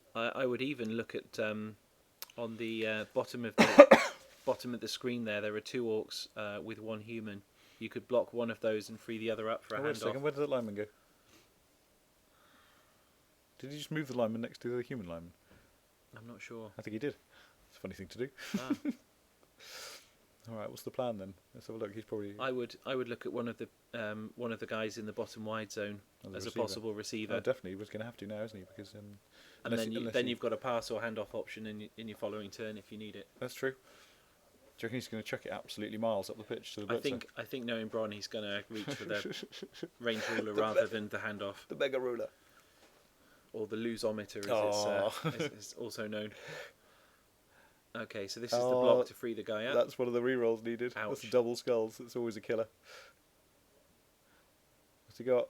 even look at on the bottom of the bottom of the screen there are 2 orcs with 1 human. You could block one of those and free the other up for a Oh, wait a second, handoff. where did that lineman go? Did he just move the lineman next to the human lineman? I'm not sure. I think he did. It's a funny thing to do. Ah. All right, what's the plan then? Let's have a look. He's probably I would look at one of the guys in the bottom wide zone as as a receiver. possible receiver, Definitely, he was going to have to now, isn't he? Because and unless then he- unless then he- you've got a pass or handoff option in your following turn if you need it. that's true. Do you reckon he's going to chuck it absolutely miles up the pitch to the blitzer? I think knowing Bron, he's going to reach for the range ruler rather than the handoff, the mega ruler. or the loseometer as Oh. it's also known. Okay, so this is the block to free the guy up. That's one of the rerolls needed. That's the Ouch. double skulls. It's always a killer. What's he got?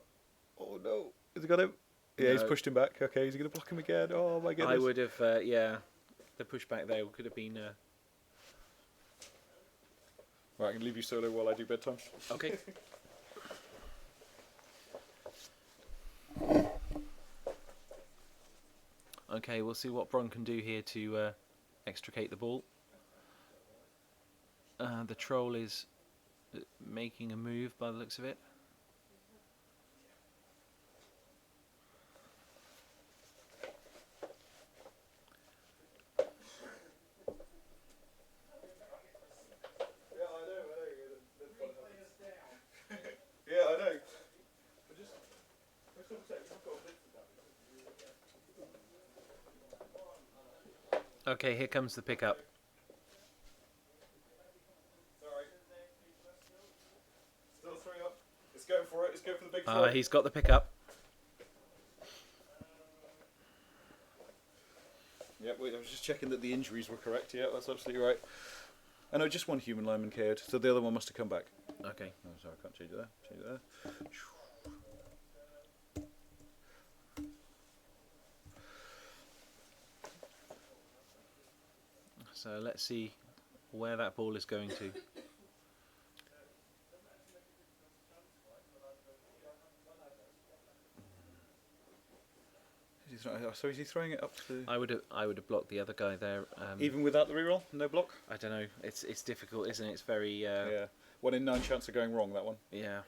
Oh no! Has he got him? Yeah, he's No. pushed him back. Okay, he's going to block him again. Oh my goodness! I would have, the pushback there could have been Right, I can leave you solo while I do bedtime. okay. Okay, we'll see what Bron can do here to extricate the ball. The troll is making a move by the looks of it. Yeah, I know. Okay, here comes the pickup. Sorry. Still 3 up. Let's go for it. Let's go for the big throw. He's got the pickup. Yeah, wait, I was just checking that the injuries were correct. Yeah, that's absolutely right. I know, just one human lineman KO'd, so the other one must have come back. Okay. Oh, sorry, I can't change it there. Change it there. So let's see where that ball is going to. So is he throwing it up to... I would have blocked the other guy there. Even without the reroll? No block? I don't know. It's difficult, isn't it? It's very Yeah. 1 in 9 chance of going wrong, that one. yeah.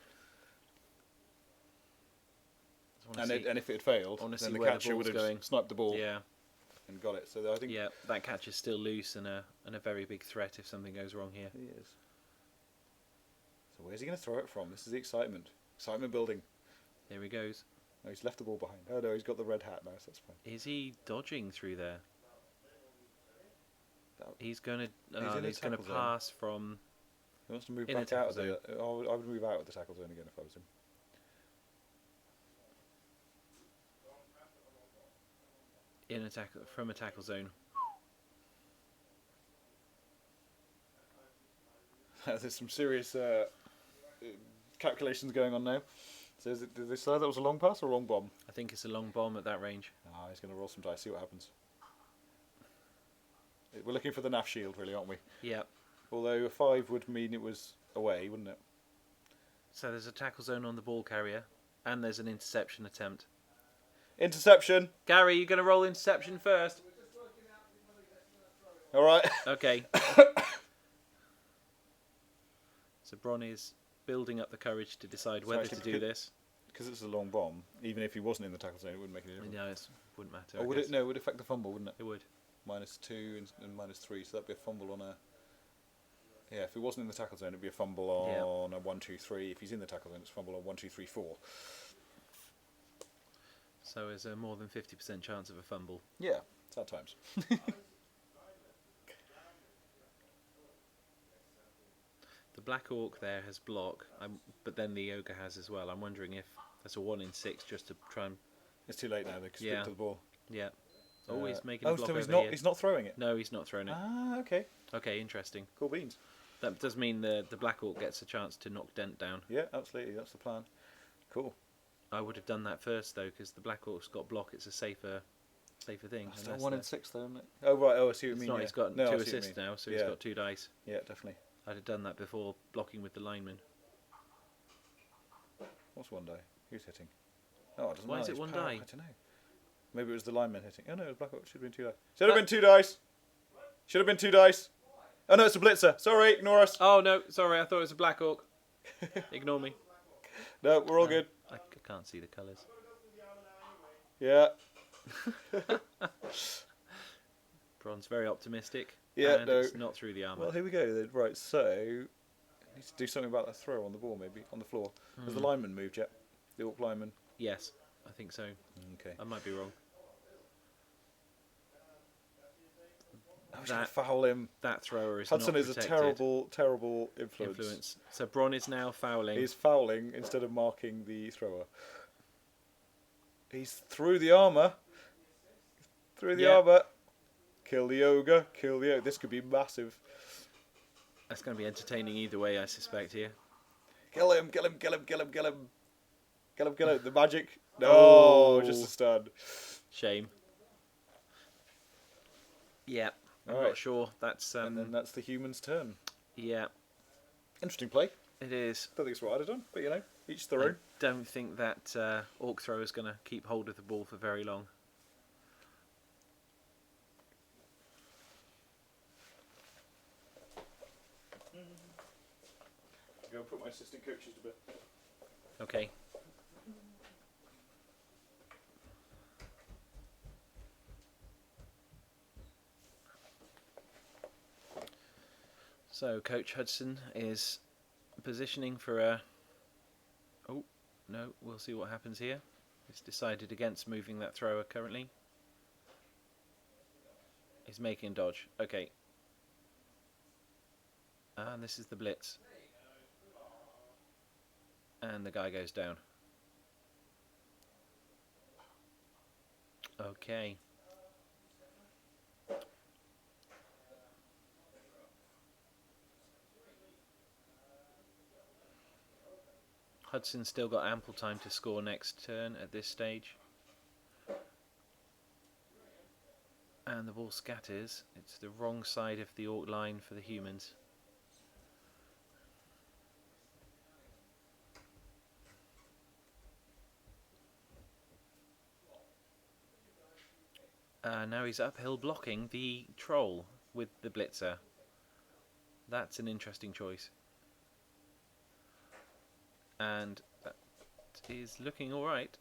And if it had failed, I wanna then see the where the catcher would ball's have going. sniped the ball Yeah, and got it. So I think yeah. That catch is still loose and a very big threat if something goes wrong here. he is. So where's he going to throw it from? This is the excitement. Excitement building. Here he goes. No, he's left the ball behind. Oh no, he's got the red hat now, so that's fine. Is he dodging through there? That- He's gonna in a he's gonna tackle zone. pass from. He wants to move In the back out of tackle the... I would move out of the tackle zone again if I was him. From a tackle zone. There's some serious calculations going on now. So did they say that was a long pass or a long bomb? I think it's a long bomb at that range. Ah, he's going to roll some dice, see what happens. We're looking for the NAF shield, really, aren't we? Yeah. Although a 5 would mean it was away, wouldn't it? So there's a tackle zone on the ball carrier, and there's an interception attempt. Interception! Gary, you're gonna roll interception first. Alright. Okay. So Bron is building up the courage to decide So whether actually to do because- this. Because it's a long bomb, even if he wasn't in the tackle zone, it wouldn't make any difference. No, it wouldn't matter. Or I would guess. it? No, it would affect the fumble, wouldn't it? It would. -2 and -3, so that'd be a fumble on a... Yeah, if he wasn't in the tackle zone, it'd be a fumble on a 1, 2, 3. If he's in the tackle zone, it's a fumble on 1, 2, 3, 4. So there's a more than 50% chance of a fumble. Yeah, sad times. The black orc there has block, but then the ogre has as well. I'm wondering if that's a 1 in 6 just to try and... It's too late now, they can Yeah. stick to the ball. Yeah. Always making a block so over he's not. here. He's not throwing it. No, he's not throwing it. Ah, okay. Okay, interesting. Cool beans. That does mean the Black Orc gets a chance to knock Dent down. Yeah, absolutely. That's the plan. Cool. I would have done that first though, because the Black Orc's got block. It's a safer thing. Still unless 1 in the- 6 though, isn't it? Oh right. Oh, I see what you It's mean. not. Yeah. He's got No, I see 2 what you assists mean. now, so Yeah. he's got 2 dice. Yeah, definitely. I'd have done that before blocking with the lineman. What's 1 die? Who's hitting? Oh, it doesn't Why matter. is it It's 1 power. die? I don't know. Maybe it was the lineman hitting. Oh no, it was Black Orc. Should have been 2 dice. Should have been 2 dice. Should have been 2 dice. Oh no, it's a blitzer. Sorry, ignore us. Oh no, sorry, I thought it was a Black Orc. Ignore me. No, we're all good. I can't see the colours. Yeah. Bronze, very optimistic. Yeah, and no. it's not through the armour. Well, here we go then. Right, so I need to do something about that throw on the ball, maybe on the floor. Has the lineman moved yet? The Orc lineman. Yes, I think so. Okay. I might be wrong. I was going to foul him. That thrower is Hudson not is a protected. terrible, terrible influence. So Bron is now fouling. He's fouling instead of marking the thrower. He's through the armour. Through the Yeah. armour. Kill the ogre. Kill the ogre. This could be massive. That's going to be entertaining either way, I suspect, here. Kill him. Kill him. Kill him. Kill him. Kill him. Kill him. Kill him. The magic. No, Oh. just a stun. Shame. Yeah, I'm Alright. not sure. That's And then that's the human's turn. yeah, Interesting play. it is. Don't think it's what I'd have done, but you know, each I their own. don't think that Orc thrower is going to keep hold of the ball for very long. Go and put my assistant coaches to bed. Okay. So Coach Hudson is positioning for a... Oh, no, we'll see what happens here. He's decided against moving that thrower currently. He's making a dodge. Okay. And this is the blitz. And the guy goes down. Okay. Hudson's still got ample time to score next turn at this stage. And the ball scatters. It's the wrong side of the Orc line for the humans. Now he's uphill blocking the troll with the blitzer. That's an interesting choice. And that is looking alright.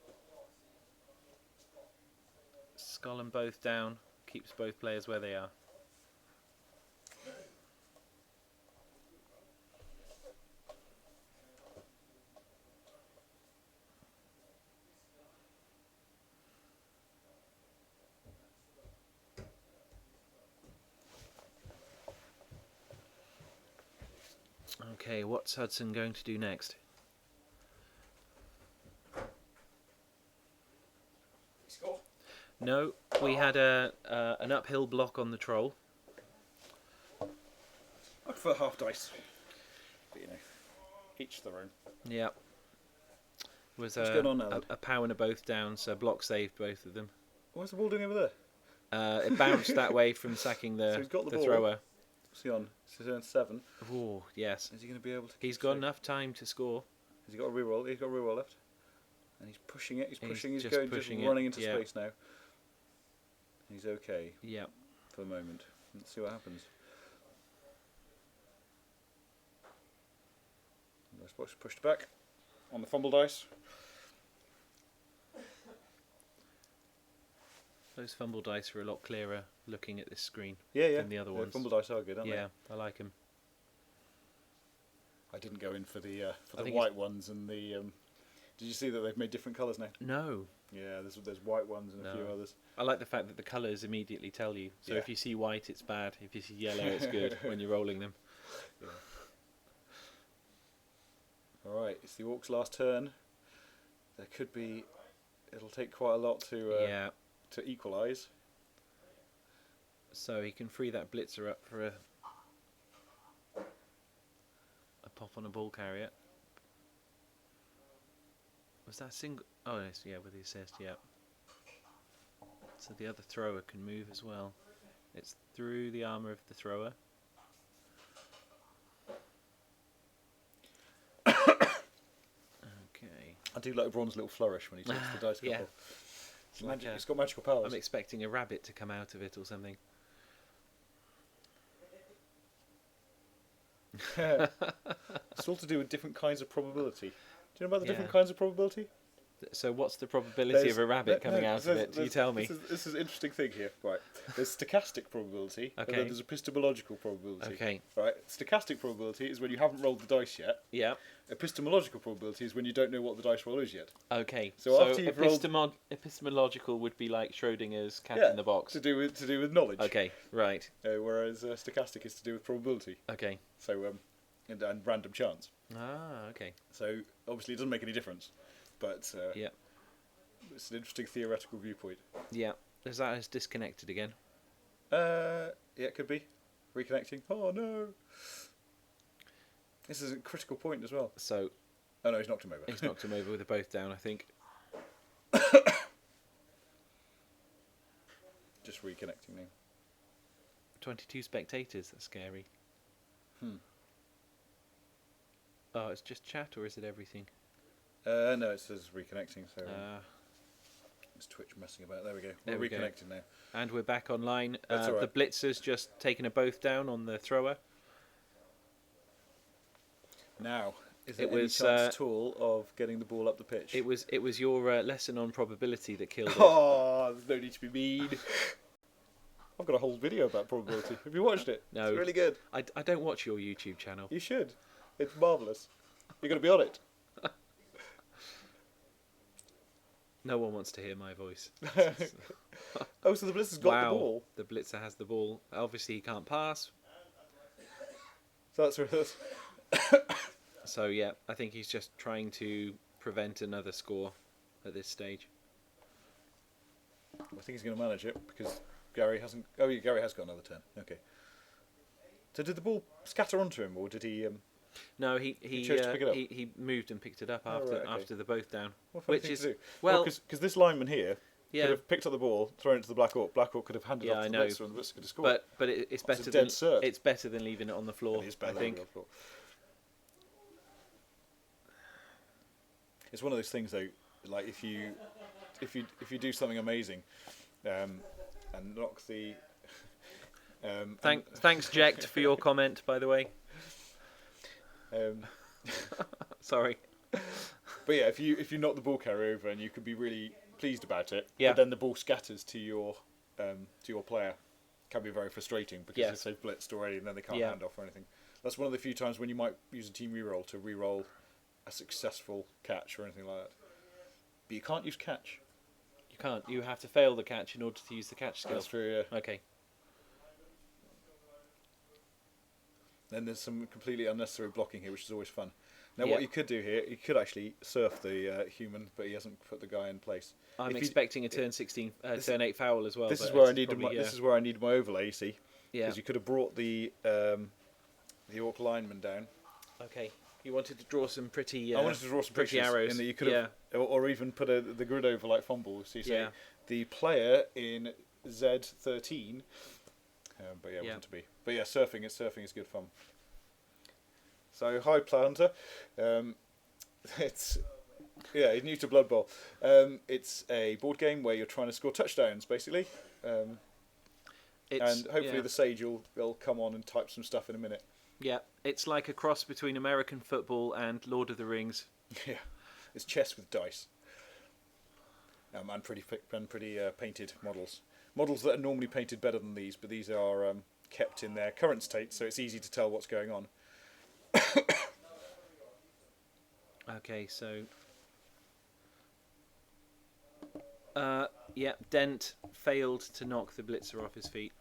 Skull them both down, keeps both players where they are. Okay, what's Hudson going to do next? Score. No, we had an uphill block on the troll. I prefer half dice. But you know, each their own. Yeah. Was What's going on now, then? a power and both down, so block saved both of them. What's the ball doing over there? It bounced that way from sacking So the, he's got the the ball. thrower. What's he on? He's on 7. Oh, yes. Is he going to be able to? He's got enough time to score. Has he got a reroll? He's got a reroll left. And he's pushing it. He's pushing. He's just going pushing just it, running into yeah. space now. He's okay Yeah. for the moment. Let's see what happens. This box pushed back on the fumble dice. Those fumble dice are a lot clearer looking at this screen Yeah. than the other ones. Fumble dice are good, aren't Yeah, I like them. they? I didn't go in for the I think white ones and the. Did you see that they've made different colours now? No. Yeah, there's white ones and a few No. others. I like the fact that the colours immediately tell you. So Yeah. if you see white, it's bad. If you see yellow, it's good when you're rolling them. Yeah. All right, it's the Orcs' last turn. There could be. It'll take quite a lot to Yeah. to equalise. So he can free that blitzer up for a pop on a ball carrier. Was that single? Oh yes, yeah, with the assist, yeah. So the other thrower can move as well. It's through the armour of the thrower. Okay. I do like Braun's little flourish when he takes the dice Yeah. couple. It's got magical powers. I'm expecting a rabbit to come out of it or something. It's all to do with different kinds of probability. Do you know about the different Yeah. kinds of probability? So what's the probability of a rabbit coming out of it? Do you tell me? This is an interesting thing here. Right. There's stochastic probability, and Okay. then there's epistemological probability. Okay. Right. Stochastic probability is when you haven't rolled the dice yet. Yeah. Epistemological probability is when you don't know what the dice roll is yet. Okay. So after you've rolled- epistemological would be like Schrodinger's cat Yeah, in the box. To do with knowledge. Okay. Right. Whereas stochastic is to do with probability. Okay. So and random chance. Ah. Okay. So obviously it doesn't make any difference, but Yeah. it's an interesting theoretical viewpoint. Yeah. Is that as disconnected again? Yeah, it could be reconnecting. Oh no! This is a critical point as well. So Oh no, he's knocked him over. he's knocked him over with both down, I think. Just reconnecting now. 22 spectators. That's scary. Oh, it's just chat, or is it everything? No, it says reconnecting. So Ah. it's Twitch messing about. There we go. There We're we go. reconnecting now. And we're back online. That's all right. The blitzer's just taken a both down on the thrower. Now, is there It any was, chance at all of getting the ball up the pitch? It was your lesson on probability that killed it. Oh, there's no need to be mean. I've got a whole video about probability. Have you watched it? No. It's really good. I don't watch your YouTube channel. You should. It's marvellous. You're going to be on it. No one wants to hear my voice. Oh, so the Blizzard's got Wow. the ball. The blitzer has the ball. Obviously, he can't pass. So that's So, yeah, I think he's just trying to prevent another score at this stage. I think he's going to manage it because Gary hasn't. Oh, yeah, Gary has got another turn. Okay. So did the ball scatter onto him, or did he? No, He chose to pick it up? he moved and picked it up Oh, after right, okay. after the both down. What a funny Which thing is to do. well, because this lineman here yeah, could have picked up the ball, thrown it to the Black Orc. Black Orc could have handed Yeah, off I to the know. Blitzer, and the Blitzer could have scored. but it's It's a better dead than cert. it's better than leaving it on the floor. It is better I than think. the floor. It's one of those things though, like if you do something amazing, and knock the. Thanks, Ject, for your comment, by the way. Um, Sorry. but yeah, if you knock the ball carrier over and you could be really pleased about it, Yeah. but then the ball scatters to your player, can be very frustrating because Yeah. if they've blitzed already and then they can't Yeah. hand off or anything. That's one of the few times when you might use a team reroll to reroll a successful catch or anything like that. But you can't use catch. You can't. You have to fail the catch in order to use the catch skill. That's true. Yeah. Okay. Then there's some completely unnecessary blocking here, which is always fun. Now, Yeah. what you could do here, you could actually surf the human, but he hasn't put the guy in place. I'm If you- expecting a turn 16, turn 8 foul as well. This but is where I it's need probably, this is where I need my overlay. You see, yeah. because you could have brought the Orc lineman down. Okay. You wanted to draw some pretty. I wanted to draw some pretty pictures arrows. in that you could have, or even put the grid over like fumble. So you say Yeah. the player in Z13, but yeah, it Yeah. wasn't to be. But yeah, surfing is good fun. So hi Planter, it's new to Blood Bowl. It's a board game where you're trying to score touchdowns basically, and hopefully the Sage will come on and type some stuff in a minute. Yeah, it's like a cross between American football and Lord of the Rings. Yeah, it's chess with dice. And pretty painted models that are normally painted better than these, but these are kept in their current state, so it's easy to tell what's going on. Okay, so Dent failed to knock the blitzer off his feet.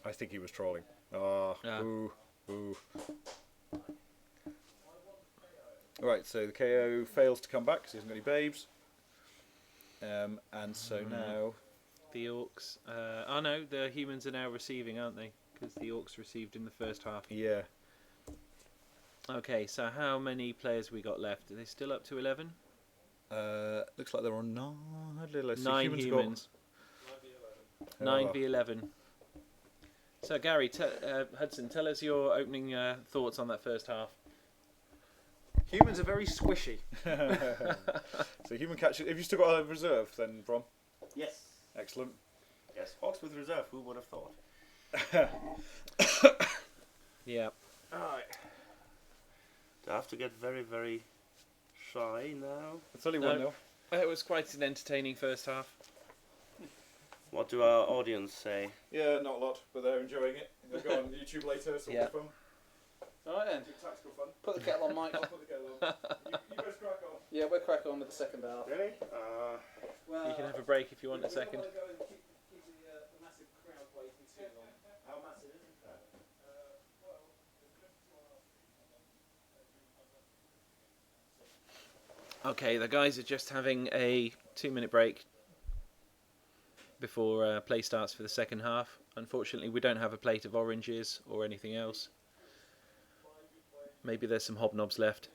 I think he was trolling. Ah, Yeah. ooh. Right, so the KO fails to come back because he hasn't got any babes. And so now... The Orcs... oh no, the humans are now receiving, aren't they? Because the Orcs received in the first half. Yeah. Okay, so how many players we got left? Are they still up to 11? Looks like they're on 9. Let's see, 9 humans. 9v11. So Gary, Hudson, tell us your opening thoughts on that first half. Humans are very squishy. So human catches... Have you still got a reserve then, Brom? Yes. Excellent. Yes, Orcs with reserve, who would have thought? Yeah. Alright. Do I have to get very, very shy now? It's only No. 1-0. It was quite an entertaining first half. What do our audience say? Yeah, not a lot, but they're enjoying it. They'll go on YouTube later, so Yeah. fun. Alright then, Tactical fun. put the kettle on, Mike. I'll put the kettle on. You guys crack on. Yeah, we'll crack on with the second half. Really? Well, You can have a break if you want a second. Go and keep the massive crowd waiting too long. How massive is it? Okay, the guys are just having a 2-minute break before play starts for the second half. Unfortunately, we don't have a plate of oranges or anything else. Maybe there's some hobnobs left.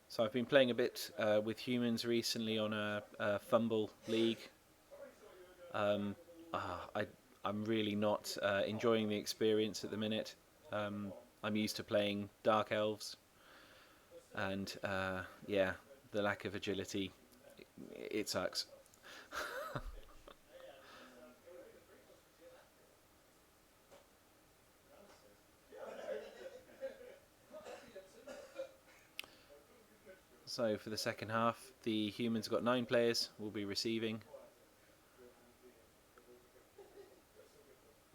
So I've been playing a bit with humans recently on a fumble league. I'm really not enjoying the experience at the minute. I'm used to playing dark elves, and yeah, the lack of agility, it sucks. So for the second half, the humans have got 9 players, will be receiving.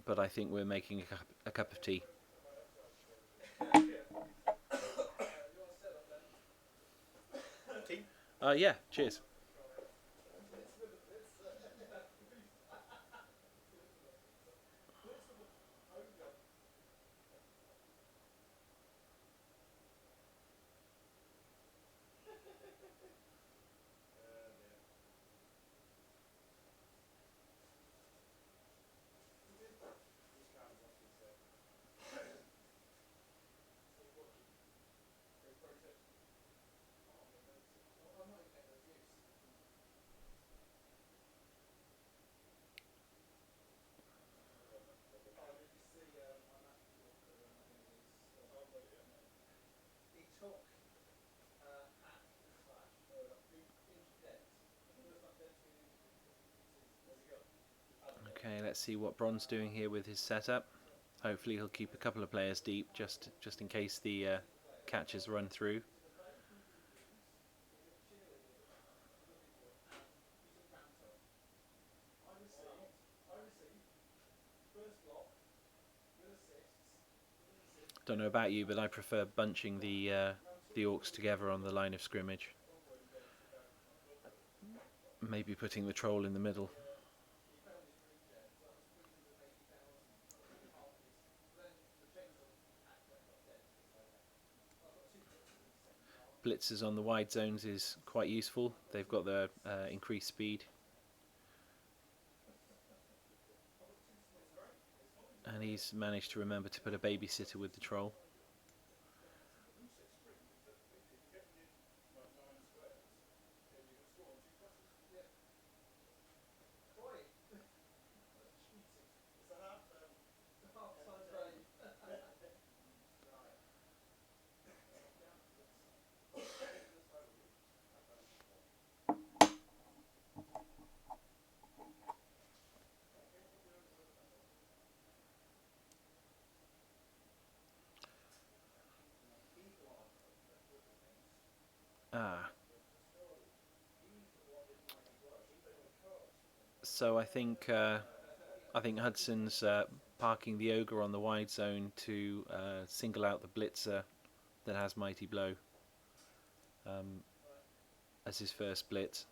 But I think we're making a cup of tea. Tea? Yeah, cheers. Okay, let's see what Bron's doing here with his setup. Hopefully he'll keep a couple of players deep just in case the catches run through. Don't know about you, but I prefer bunching the Orcs together on the line of scrimmage. Maybe putting the troll in the middle. Blitzers on the wide zones is quite useful. They've got the increased speed. And he's managed to remember to put a babysitter with the troll. So I think Hudson's parking the ogre on the wide zone to single out the blitzer that has Mighty Blow as his first blitz.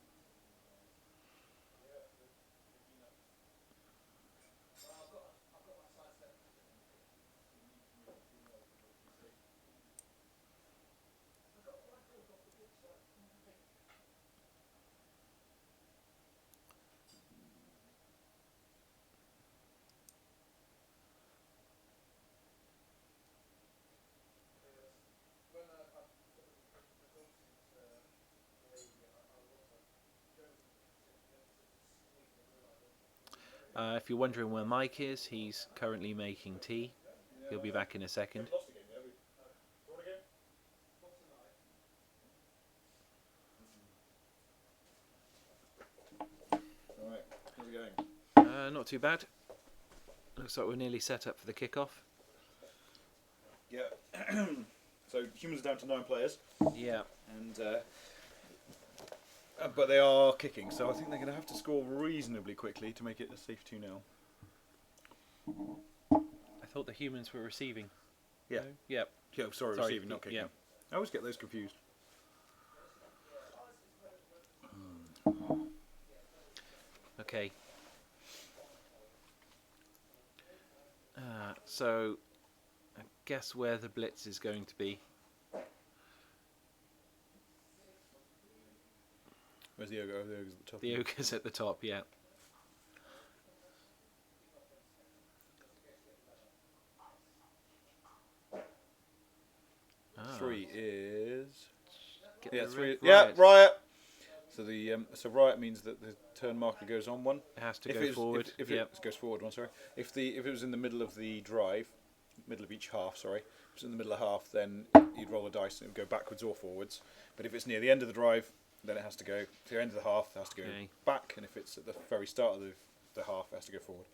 If you're wondering where Mike is, he's currently making tea. He'll be back in a second. Alright, how's it going? Not too bad. Looks like we're nearly set up for the kickoff. Yeah. So humans are down to 9 players, Yeah. and but they are kicking, so I think they're going to have to score reasonably quickly to make it a safe 2-0. I thought the humans were receiving. Yeah. No? Yep. Yeah, sorry, receiving, not kicking. Yeah. I always get those confused. Okay. So, I guess where the blitz is going to be. Where's the ogre? Oh, the ogre's at the top. The ogre's at the top, yeah. Ah, 3 is... get Yeah, the 3. red Yeah, riot. riot! So the riot means that the turn marker goes on one. It has to If go it's- forward. If Yep. it goes forward one, sorry. If it was in the middle of the drive, middle of each half, sorry. If it was in the middle of half, then you'd roll a dice and it would go backwards or forwards. But if it's near the end of the drive, then it has to go to the end of the half. It has to go Okay. back, and if it's at the very start of the half, it has to go forward.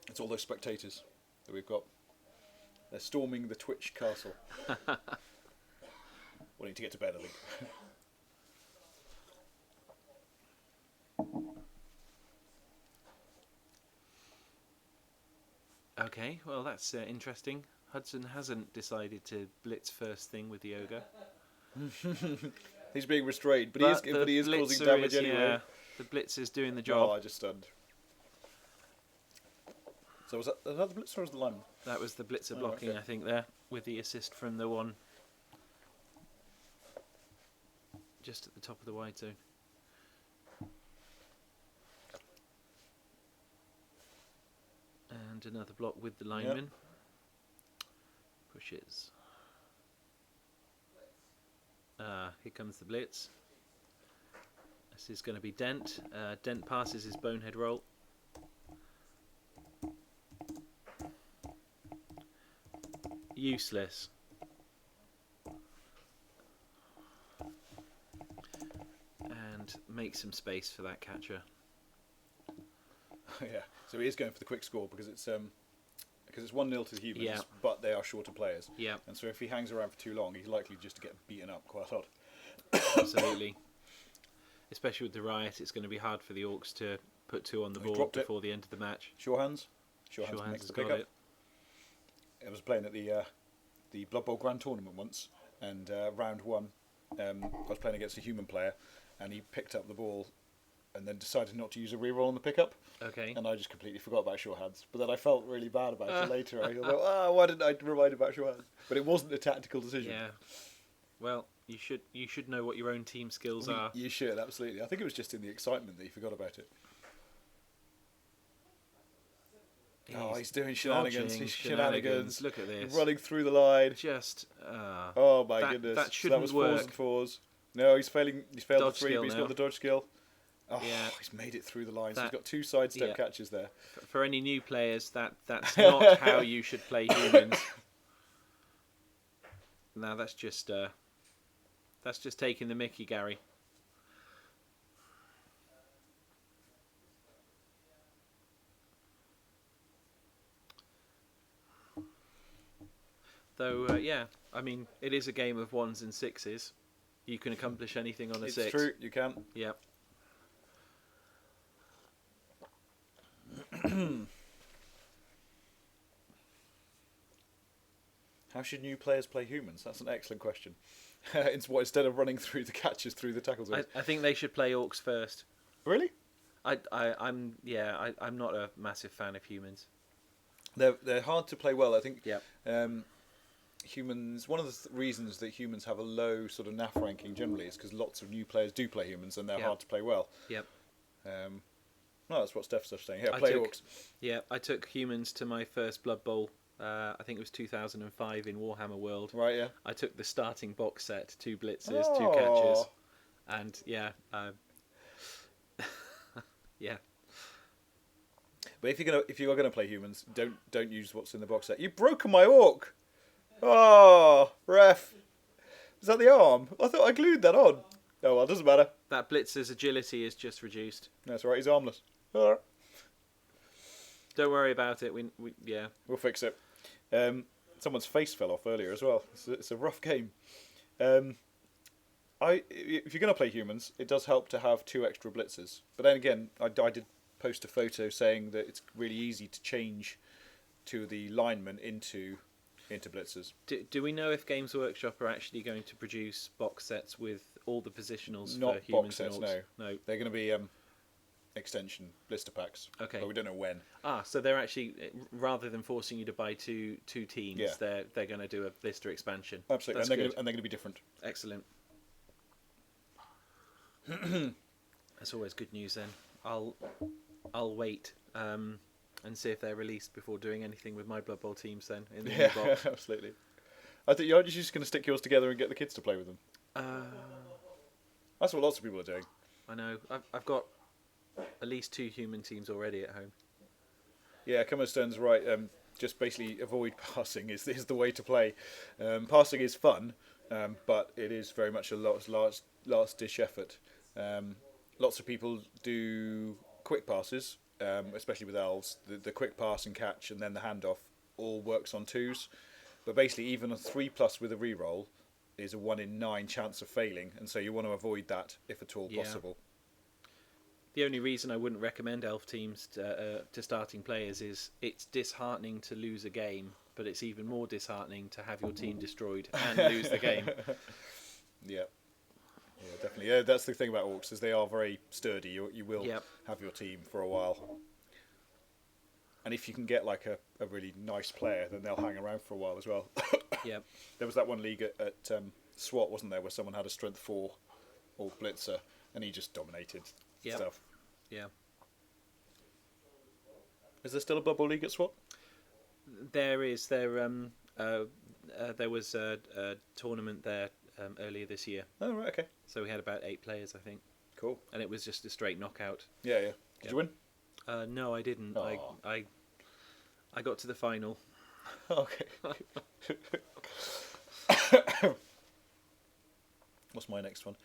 It's all those spectators that we've got. They're storming the Twitch castle. Wanting to get to bed, I think. Okay, well that's interesting. Hudson hasn't decided to blitz first thing with the ogre. He's being restrained, but he is causing blitzer damage is, anyway. Yeah, the blitz is doing the Oh, job. I just stunned. So was that another blitzer or was the lineman? That was the blitzer Oh, blocking, okay. I think, there, with the assist from the one just at the top of the wide zone. And another block with the lineman. Pushes. Here comes the blitz. This is going to be Dent. Dent passes his bonehead roll. Useless. And make some space for that catcher. Yeah. So he is going for the quick score because it's 1-0 to the humans, Yeah. but they are shorter players. Yeah, And so if he hangs around for too long, he's likely just to get beaten up quite a lot. absolutely. Especially with the riot, it's going to be hard for the Orcs to put 2 on the He's board dropped it. before the end of the match. Sure hands. Sure Hands makes has the got pickup. it. I was playing at the Blood Bowl Grand Tournament once, and round 1, I was playing against a human player, and he picked up the ball, and then decided not to use a reroll on the pickup, Okay. and I just completely forgot about sure hands. But then I felt really bad about it later. I thought, why didn't I remind about sure hands? But it wasn't a tactical decision. Yeah. Well, you should know what your own team skills are. You should, absolutely. I think it was just in the excitement that you forgot about it. He's doing shenanigans. dodging He's shenanigans. Look at this. Running through the line. Just. Oh my That- goodness. that So shouldn't was work. 4s and 4s. No, he's failing. He's failed Dodge the 3, skill but he's now. got the dodge skill. Oh, Yeah. he's made it through the line. So he's That- got 2 sidestep yeah. catches there. For any new players, that's not how you should play humans. Now that's just taking the mickey, Gary. Though, yeah, I mean, it is a game of 1s and 6s. You can accomplish anything on a It's 6. true, you can. Yep. How should new players play humans? That's an excellent question. Instead of running through the catches through the tackle zones. I think they should play orcs first. Really? I'm not a massive fan of humans. They're hard to play well. I think. Yep. Humans. One of the reasons that humans have a low sort of NAF ranking generally is because lots of new players do play humans and they're Yep. hard to play well. Yep. No, that's what Steph's saying. Yeah, I play took- orcs. Yeah, I took humans to my first Blood Bowl. I think it was 2005 in Warhammer World. Right. Yeah. I took the starting box set, 2 blitzers, 2 Oh. catches, and yeah, yeah. But if you are gonna play humans, don't use what's in the box set. You've broken my orc. Oh, ref. Is that the arm? I thought I glued that on. Oh well, doesn't matter. That blitzer's agility is just reduced. That's right. He's armless. All right. Don't worry about it. We yeah. We'll fix it. Someone's face fell off earlier as well. It's a rough game. If you're going to play humans, it does help to have 2 extra blitzers. But then again, I did post a photo saying that it's really easy to change to the linemen into blitzers. Do we know if Games Workshop are actually going to produce box sets with all the positionals Not for humans box sets, and orcs? No. They're going to be extension blister packs. Okay. But we don't know when. So they're actually, rather than forcing you to buy two teams, Yeah. they're going to do a blister expansion. Absolutely, That's and good. they're going to be different. Excellent. That's always good news. Then I'll wait and see if they're released before doing anything with my Blood Bowl teams. Then in the new Yeah, box. absolutely. I think you're just going to stick yours together and get the kids to play with them. That's what lots of people are doing. I know. I've got at least 2 human teams already at home. Yeah, Cummerstone's right. Just basically avoid passing is the way to play. Passing is fun, but it is very much a last dish effort. Lots of people do quick passes, especially with elves. The quick pass and catch, and then the handoff all works on 2s. But basically, even a 3+ with a reroll is a 1 in 9 chance of failing, and so you want to avoid that if at all Yeah. possible. The only reason I wouldn't recommend elf teams to starting players is it's disheartening to lose a game, but it's even more disheartening to have your team destroyed and lose the game. Yeah, definitely. Yeah, that's the thing about orcs is they are very sturdy. You will Yep. have your team for a while, and if you can get like a really nice player, then they'll hang around for a while as well. Yep. There was that one league at SWAT, wasn't there, where someone had a strength 4 orc blitzer, and he just dominated Yep. stuff. Yeah. Is there still a Blood Bowl league at SWAT? There is. There was a tournament there earlier this year, Oh right, okay, so we had about 8 players, I think, cool. and it was just a straight knockout. Yeah. Did Yep. you win? No, I didn't. Aw. I got to the final. Okay. What's my next one?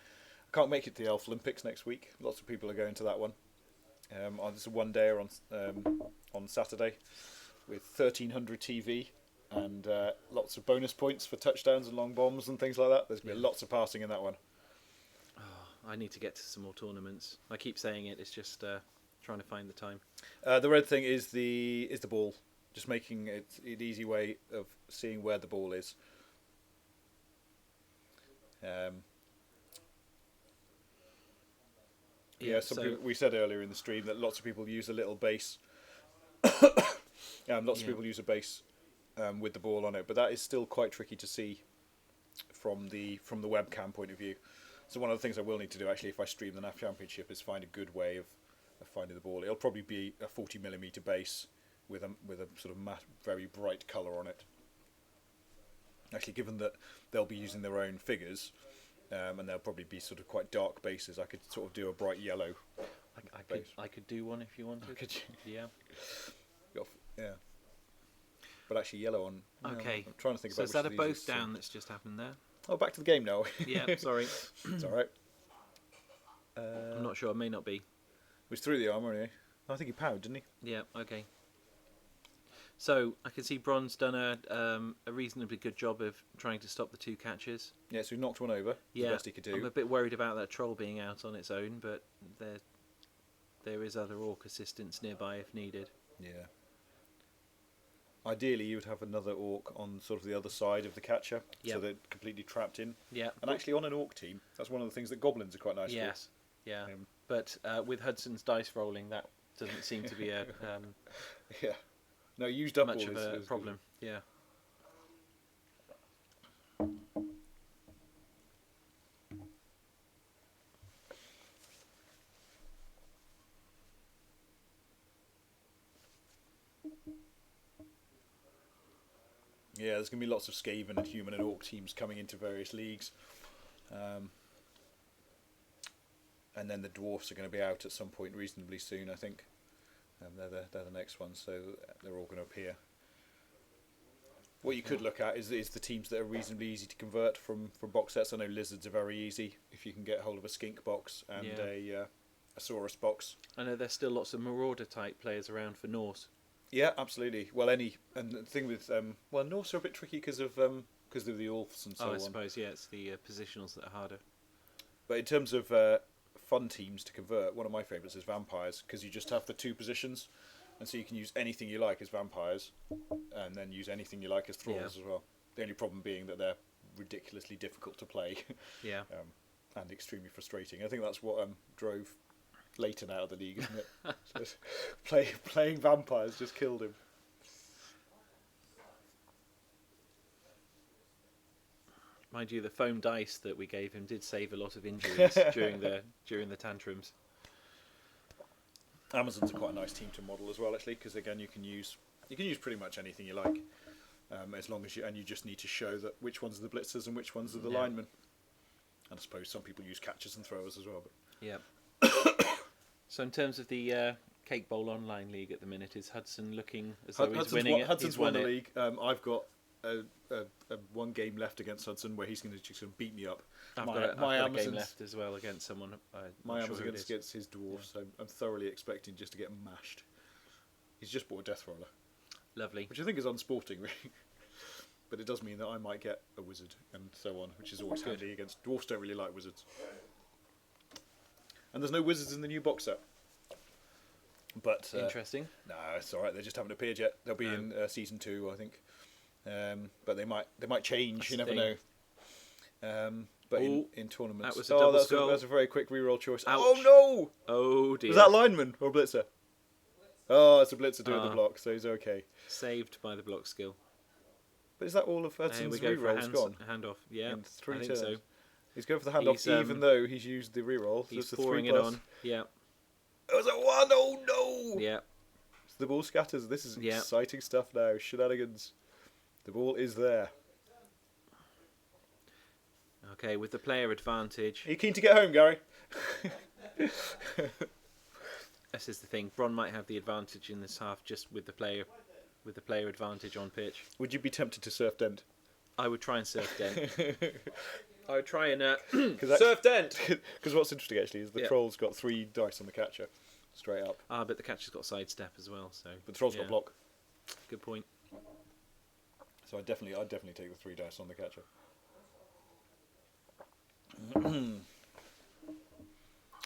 I can't make it to the Elf Olympics next week. Lots of people are going to that one. It's a one-dayer on Saturday with 1,300 TV and lots of bonus points for touchdowns and long bombs and things like that. There's going to be lots of passing in that one. I need to get to some more tournaments. I keep saying it. It's just trying to find the time. The red thing is the ball. Just making it an easy way of seeing where the ball is. Some people, we said earlier in the stream that lots of people use a little base. Lots of people use a base with the ball on it, but that is still quite tricky to see from the webcam point of view. So one of the things I will need to do actually, if I stream the NAF Championship, is find a good way of finding the ball. It'll probably be a 40mm base with a sort of very bright colour on it. Actually, given that they'll be using their own figures, and they'll probably be sort of quite dark bases, I could sort of do a bright yellow. I could do one if you wanted. Could you? Yeah. Yeah. But actually, yellow on. Okay. I'm trying to think So about. is that a which of these both down that's just happened there? Oh, back to the game now. Yeah. Sorry. It's all right. I'm not sure. It may not be. He was through the armour anyway. I think he powered, didn't he? Yeah. Okay. So I can see Bron's done a reasonably good job of trying to stop the 2 catches. Yeah, so he knocked one over. Yeah. The best he could do. I'm a bit worried about that troll being out on its own, but there is other orc assistance nearby if needed. Yeah. Ideally, you would have another orc on sort of the other side of the catcher, so Yep. they're completely trapped in. Yeah. And actually, on an orc team, that's one of the things that goblins are quite nice Yes. Yeah. Um, But with Hudson's dice rolling, that doesn't seem to be a for. Yeah. No, used up much all of is a good. problem. Yeah. Yeah, there's going to be lots of Skaven and human and orc teams coming into various leagues. And then the dwarfs are going to be out at some point reasonably soon, I think. They're the next ones, so they're all going to appear. What you could look at is the teams that are reasonably easy to convert from box sets. I know lizards are very easy if you can get hold of a skink box and a Saurus box. I know there's still lots of Marauder type players around for Norse. Yeah, absolutely. Well, and the thing with Norse are a bit tricky because of the Ulfs and so I on. suppose, yeah, it's the positionals that are harder. But in terms of fun teams to convert, one of my favourites is vampires, because you just have the two positions, and so you can use anything you like as vampires, and then use anything you like as thralls as well. The only problem being that they're ridiculously difficult to play, Yeah. and extremely frustrating. I think that's what drove Leighton out of the league, isn't it? So playing vampires just killed him. Mind you, the foam dice that we gave him did save a lot of injuries during the tantrums. Amazon's quite a nice team to model as well, actually, because again you can use pretty much anything you like, as long as you just need to show that which ones are the blitzers and which ones are the linemen. And I suppose some people use catchers and throwers as well. But Yeah. So in terms of the Cake Bowl Online League at the minute, is Hudson looking as though he's winning it? Hudson's He's won the it. league. I've got one game left against Hudson where he's going to beat me up. I've My got a game Amazon's- left as well against someone. My not sure who it Amazon's is. against his dwarf, so I'm thoroughly expecting just to get mashed. He's just bought a death roller, Lovely. which I think is unsporting, really. But it does mean that I might get a wizard and so on, which is always Good. handy against dwarfs. Don't really like wizards, and there's no wizards in the new box set. But Interesting. no, it's all right. They just haven't appeared yet. They'll be in season 2, I think. But they might change. That's You the never know. But Ooh, in tournaments, that was a double that's skull. that's a very quick reroll choice. Ouch. Oh no! Oh dear. Was that lineman or blitzer? Oh, it's a blitzer doing the Ah. block, so he's okay. Saved by the block skill. But is that all of Here Hudson's we go for a rerolls gone? handoff. Yeah, In 3 I think turns. so. He's going for the handoff, He's, even though he's used the reroll. He's That's a pouring 3+. it on. Yeah, It was a 1. Oh no! yeah. The ball scatters. This is Yeah. exciting stuff now. Shenanigans. The ball is there. Okay, with the player advantage. Are you keen to get home, Gary? This is the thing. Bron might have the advantage in this half, just with the player advantage on pitch. Would you be tempted to surf dent? I would try and surf dent. I would try and Because surf dent. what's interesting actually is the Yeah. troll's got 3 dice on the catcher, straight up. But the catcher's got sidestep as well, so. But the troll's got yeah, block, Good point. so I'd definitely take the 3 dice on the catcher.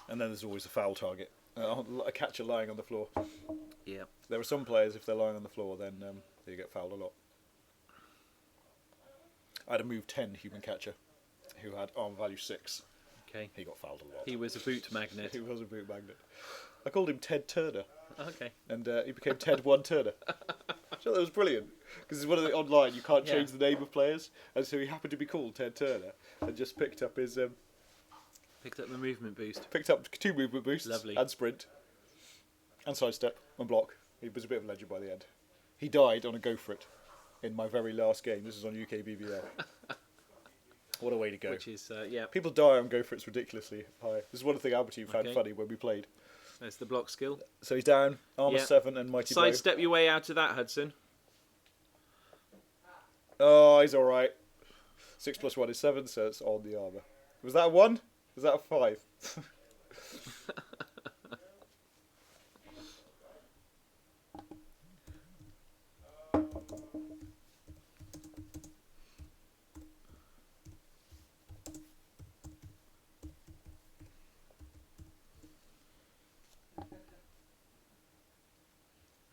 And then there's always a foul target, a catcher lying on the floor. Yeah. There are some players, if they're lying on the floor, then they get fouled a lot. I had a move 10 human catcher who had arm value 6. Okay. He got fouled a lot. He was a boot magnet. He was a boot magnet. I called him Ted Turner, Okay. and he became Ted One Turner. So that was brilliant, because one of the online you can't change Yeah. the name of players, and so he happened to be called Ted Turner, and just picked up his Picked up the movement boost. picked up 2 movement boosts, Lovely. and sprint, and sidestep and block. He was a bit of a legend by the end. He died on a go for it in my very last game. This is on UK BBL. What a way to go! Which is, yeah, People die on go for it's ridiculously high. This is one thing our team found Okay. funny when we played. there's the block skill. So he's down, armor Yeah. 7 and mighty blow. Sidestep your way out of that, Hudson. Oh, he's alright. 6 plus 1 is 7, so it's on the armour. Was that a 1? Was that a 5?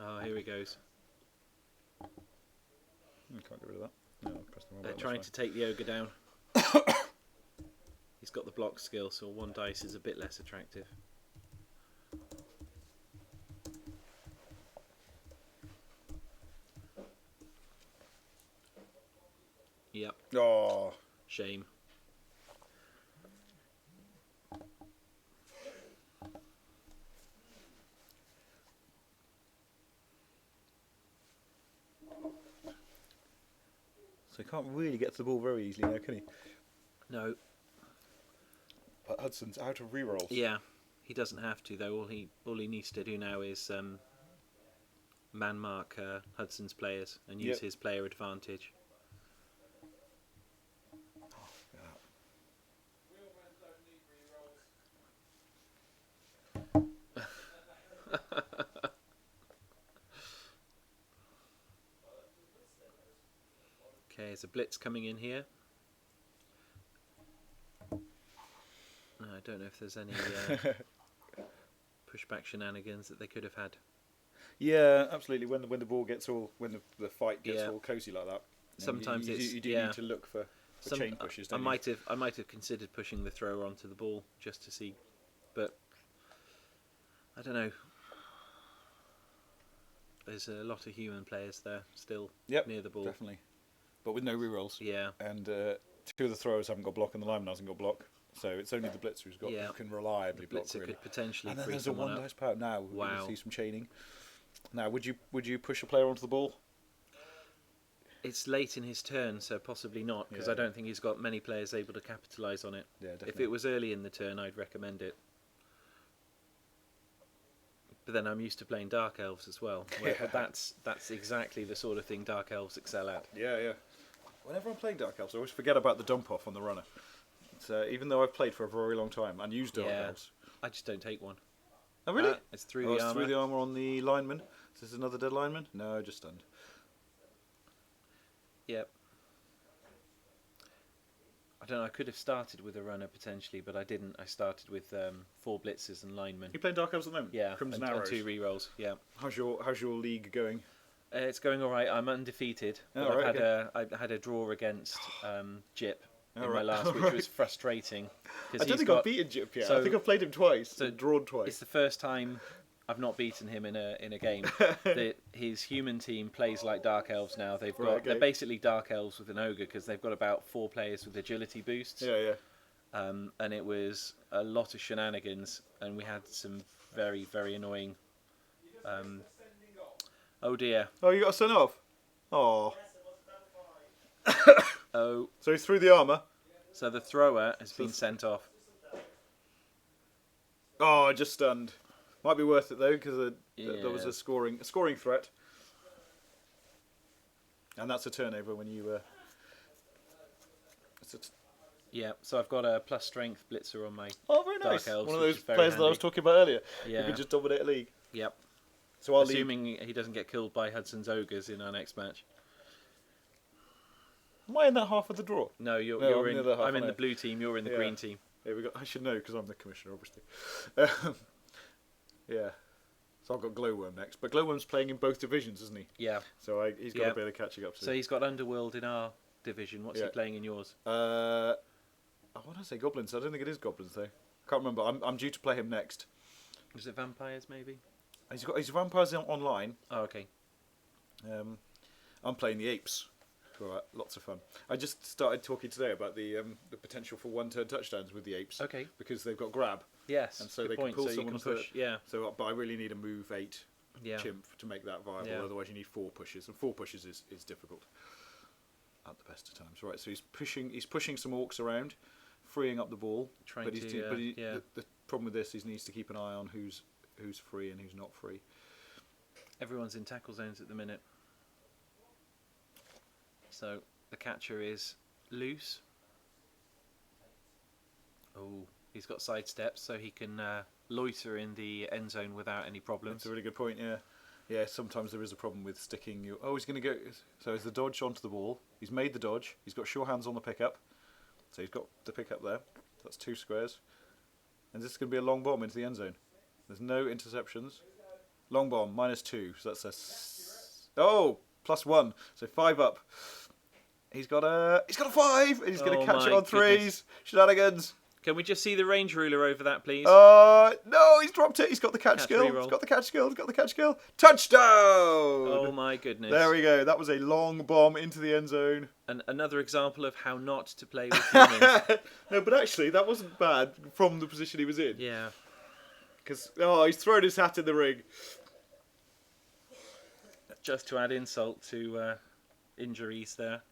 Oh, here he goes. Can't get rid of that. No, press the wrong They're button, trying that's to take the ogre down. He's got the block skill, so 1 dice is a bit less attractive. Yep, fine. Oh, shame. so he can't really get to the ball very easily now, can he? No, But Hudson's out of rerolls. yeah, he doesn't have to though. All he needs to do now is man mark Hudson's players and use Yep. his player advantage. Wheelmen don't need rerolls. Okay, there's a blitz coming in here. No, I don't know if there's any pushback shenanigans that they could have had. Yeah, absolutely. When the ball gets all, when the fight gets Yeah. all cosy like that, Sometimes you do yeah. need to look for Some- chain pushes. I Don't might have considered pushing the thrower onto the ball just to see, but I don't know. There's a lot of human players there still Yep, near the ball. definitely. But with no rerolls, Yeah, and 2 of the throwers haven't got block, and the lineman hasn't got block. So it's only the blitzer who's got Yeah. who can reliably the block. blitzer Really. could potentially And then free there's a someone 1 up. dice power. Now we Wow. can see some chaining. Now, would you push a player onto the ball? It's late in his turn, so possibly not, because Yeah. I don't think he's got many players able to capitalise on it. Yeah, definitely. If it was early in the turn, I'd recommend it. But then I'm used to playing Dark Elves as well. Yeah. That's exactly the sort of thing Dark Elves excel at. Yeah. Whenever I'm playing Dark Elves, I always forget about the dump off on the runner. So even though I've played for a very long time and used Dark Yeah. Elves. I just don't take one. Oh really? It's through Oh, the it's armour. through the armour on the lineman. Is this another dead lineman? No, just stunned. Yep. I don't know, I could have started with a runner potentially, but I didn't. I started with 4 blitzers and linemen. You playing Dark Elves at the moment? Yeah, Crimson and Arrows. 2 rerolls. Yeah. How's your league going? It's going all right. I'm undefeated. But Oh, right, I had a draw against Jip in Oh, my right. last, Oh, which right. was frustrating. I don't think I've beaten Jip yet. so- I think I've played him twice. so and drawn twice. It's the first time I've not beaten him in a game. His human team plays like Dark Elves now. They've got Right, okay. they're basically Dark Elves with an ogre because they've got about 4 players with agility boosts. Yeah. And it was a lot of shenanigans, and we had some very, very annoying. Oh dear. Oh, you got a sent off? Oh. Oh, So he's through the armour. so the thrower has been sent off. Oh, just stunned. Might be worth it though, because there was Yeah. a scoring threat. And that's a turnover when you. Yeah, so I've got a plus strength blitzer on my. Oh, very Dark nice. Elves, One of which those is very players that I was handy. talking about earlier. Yeah. Who could just dominate a league. Yep. So I'll leave. Assuming he doesn't get killed by Hudson's ogres in our next match. Am I in that half of the draw? No, you're No, I'm in. the other half, I'm in aren't the I? blue team. You're in the Yeah. green team. Here we go. I should know because I'm the commissioner, obviously. Yeah. So I've got Glowworm next, but Glowworm's playing in both divisions, isn't he? Yeah. So he's got Yeah. a bit of catching up to. So he's got Underworld in our division. What's Yeah. he playing in yours? I want to say goblins. I don't think it is goblins though. Can't remember. I'm due to play him next. Is it vampires maybe? He's vampires online. Oh, okay. I'm playing the apes. Right, lots of fun. I just started talking today about the potential for 1-turn touchdowns with the apes. Okay. Because they've got grab. Yes. And so good they can point. pull so you someone can for- push. Yeah. So, but I really need a move 8 Yeah. chimp to make that viable. Yeah. Otherwise, you need 4 pushes, and 4 pushes is difficult at the best of times. Right. So he's pushing some orcs around, freeing up the ball. Trying but he's to, yeah. the problem with this is he needs to keep an eye on who's free and who's not free. Everyone's in tackle zones at the minute. So the catcher is loose. Oh, he's got side steps, so he can loiter in the end zone without any problems. That's a really good point. Yeah. Yeah, sometimes there is a problem with sticking you. Oh, he's going to go. So is the dodge onto the ball? He's made the dodge. He's got sure hands on the pickup. So he's got the pickup there. That's 2 squares. And this is going to be a long bomb into the end zone. There's no interceptions. Long bomb, -2. So that's oh, +1. So 5 up. He's got a 5, and he's going to catch it on 3s. Shenanigans. Can we just see the range ruler over that, please? No, he's dropped it. He's got the catch skill. reroll. He's got the catch skill. He's got the catch skill. Touchdown! Oh my goodness. There we go. That was a long bomb into the end zone. And another example of how not to play with humans. No, but actually, that wasn't bad from the position he was in. Yeah. Because, he's thrown his hat in the ring. Just to add insult to injuries there.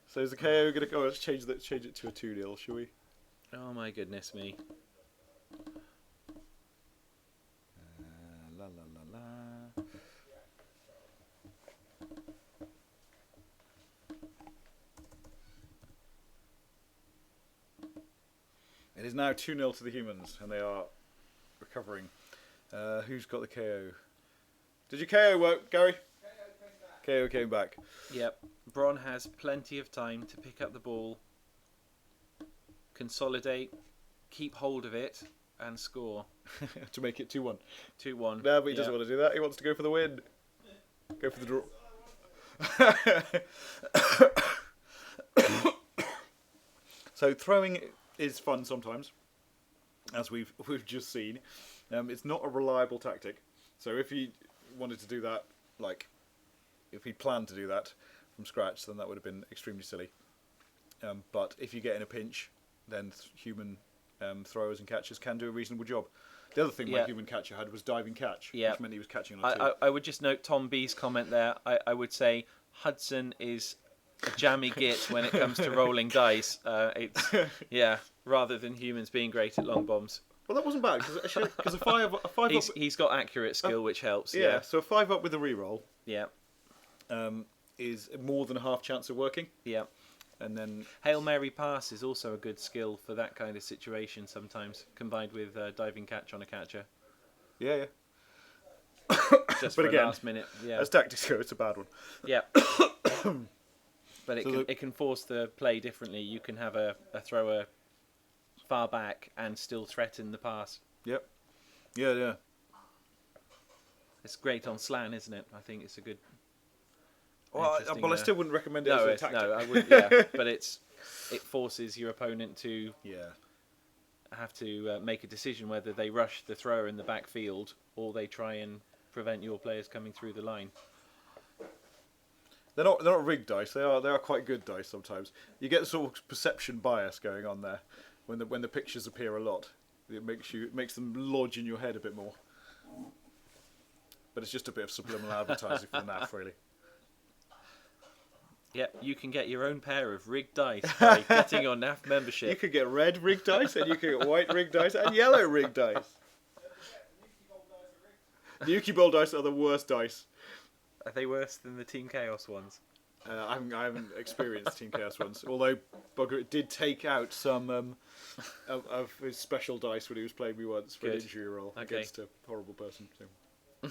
So is the KO going to go? Let's change it to a 2-0, shall we? Oh my goodness me. La la la la. It is now 2-0 to the humans, and they are recovering. Who's got the KO? Did your KO work, Gary? KO came back. Yep. Bron has plenty of time to pick up the ball, consolidate, keep hold of it, and score. To make it 2-1. 2-1. No, but he doesn't want to do that. He wants to go for the win. Go for the draw. So throwing is fun sometimes, as we've just seen. It's not a reliable tactic. So if he wanted to do that, like if he planned to do that from scratch, then that would have been extremely silly. But if you get in a pinch, then human throwers and catchers can do a reasonable job. The other thing my human catcher had was diving catch, which meant he was catching on 2. I would just note Tom B's comment there. I would say Hudson is a jammy git when it comes to rolling dice. Rather than humans being great at long bombs. Well, that wasn't bad because a 5 up. He's got accurate skill, which helps. Yeah, so a 5 up with a reroll. Yeah. Is more than a half chance of working. Yeah. And then Hail Mary pass is also a good skill for that kind of situation sometimes, combined with diving catch on a catcher. Yeah. Just but for again, a last minute. Yeah. As tactics go, it's a bad one. Yeah. But it can force the play differently. You can have a thrower far back and still threaten the pass. Yep. Yeah. It's great on slan, isn't it? I think it's a good. Well, I still wouldn't recommend it as a tactic. No, I wouldn't. Yeah, but it forces your opponent to have to make a decision whether they rush the thrower in the backfield or they try and prevent your players coming through the line. They're not rigged dice. They are quite good dice sometimes. You get sort of perception bias going on there when the pictures appear a lot. It makes them lodge in your head a bit more. But it's just a bit of subliminal advertising for the NAF, really. Yeah, you can get your own pair of rigged dice by getting your NAF membership. You could get red rigged dice, and you could get white rigged dice, and yellow rigged dice. Nuki Bowl dice are the worst dice. Are they worse than the Team Chaos ones? I haven't experienced Team Chaos ones, although Bugger did take out some of his special dice when he was playing me once for an injury roll against a horrible person. So.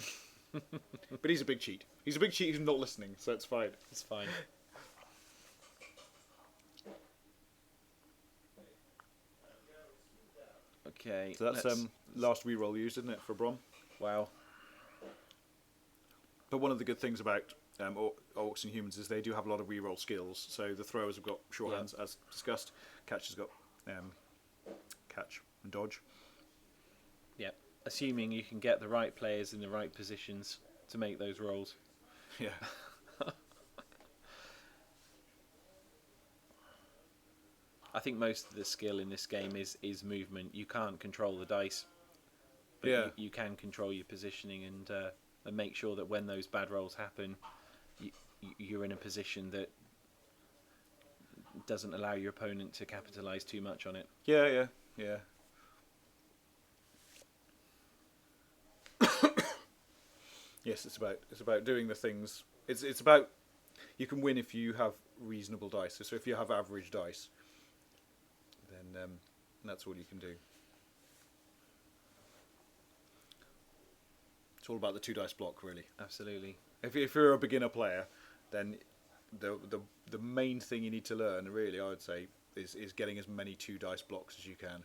But he's a big cheat. He's a big cheat who's not listening, so it's fine. It's fine. Okay. So that's last reroll used, isn't it, for Brom? Wow. But one of the good things about Orcs and humans is they do have a lot of reroll skills. So the throwers have got short hands, as discussed. Catcher's got catch and dodge. Yeah. Assuming you can get the right players in the right positions to make those rolls. Yeah. I think most of the skill in this game is movement. You can't control the dice, but you can control your positioning and make sure that when those bad rolls happen, you're in a position that doesn't allow your opponent to capitalise too much on it. Yeah. Yes, it's about doing the things. It's about you can win if you have reasonable dice. So if you have average dice, then that's all you can do. It's all about the 2 dice block, really. Absolutely. If you're a beginner player, then the main thing you need to learn, really, I would say, is getting as many 2 dice blocks as you can.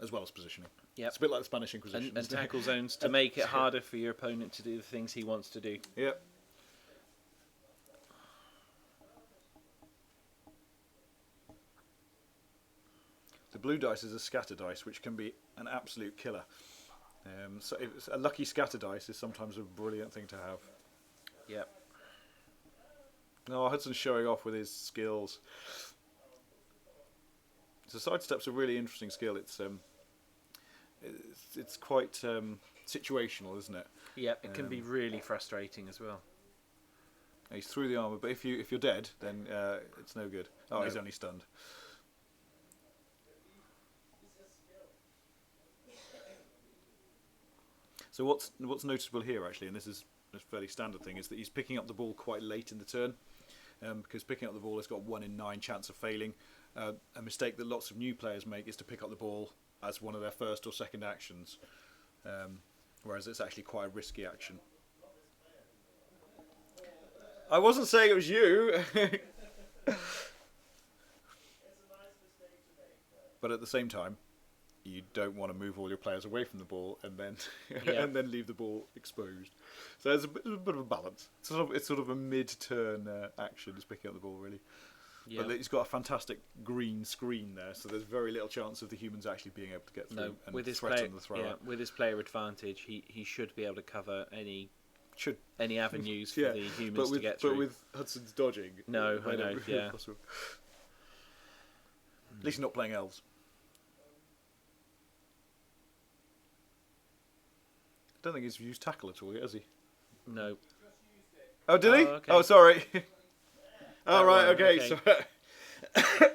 as well as positioning. Yep. It's a bit like the Spanish Inquisition. And tackle zones to make it harder for your opponent to do the things he wants to do. Yep. The blue dice is a scatter dice, which can be an absolute killer. So a lucky scatter dice is sometimes a brilliant thing to have. Yep. Oh, Hudson's showing off with his skills. So sidestep's a really interesting skill. It's quite situational, isn't it? Yep. It can be really frustrating as well. He's through the armour, but if you're dead, then it's no good. Oh, No. he's only stunned. So what's noticeable here actually, and this is a fairly standard thing, is that he's picking up the ball quite late in the turn, because picking up the ball has got 1 in 9 chance of failing. A mistake that lots of new players make is to pick up the ball as one of their first or second actions, whereas it's actually quite a risky action. I wasn't saying it was you. But at the same time, you don't want to move all your players away from the ball and then and then leave the ball exposed. So there's a bit of a balance. It's sort of a mid-turn action, is picking up the ball really. Yeah. But he's got a fantastic green screen there, so there's very little chance of the humans actually being able to get through and with his threaten the thrower. with his player advantage, he should be able to cover any Should. avenues for Yeah, the humans But to get through. with Hudson's dodging, No, it might I know, not be yeah. possible. At least not playing elves. I don't think he's used tackle at all yet, has he? No. Oh, did he? Oh, okay. Oh, sorry. Oh, That right, one, okay. okay. So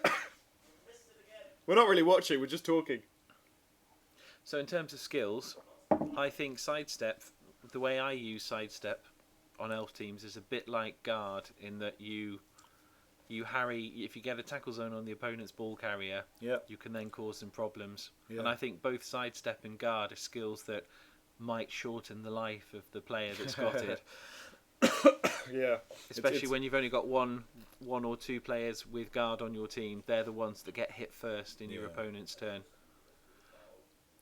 we're not really watching, we're just talking. So in terms of skills, I think sidestep, the way I use sidestep on elf teams is a bit like guard, in that you harry, if you get a tackle zone on the opponent's ball carrier, Yeah. you can then cause them problems. Yeah. And I think both sidestep and guard are skills that might shorten the life of the player that's got it. Yeah. Especially when you've only got one or two players with guard on your team. They're the ones that get hit first in your Yeah. opponent's turn.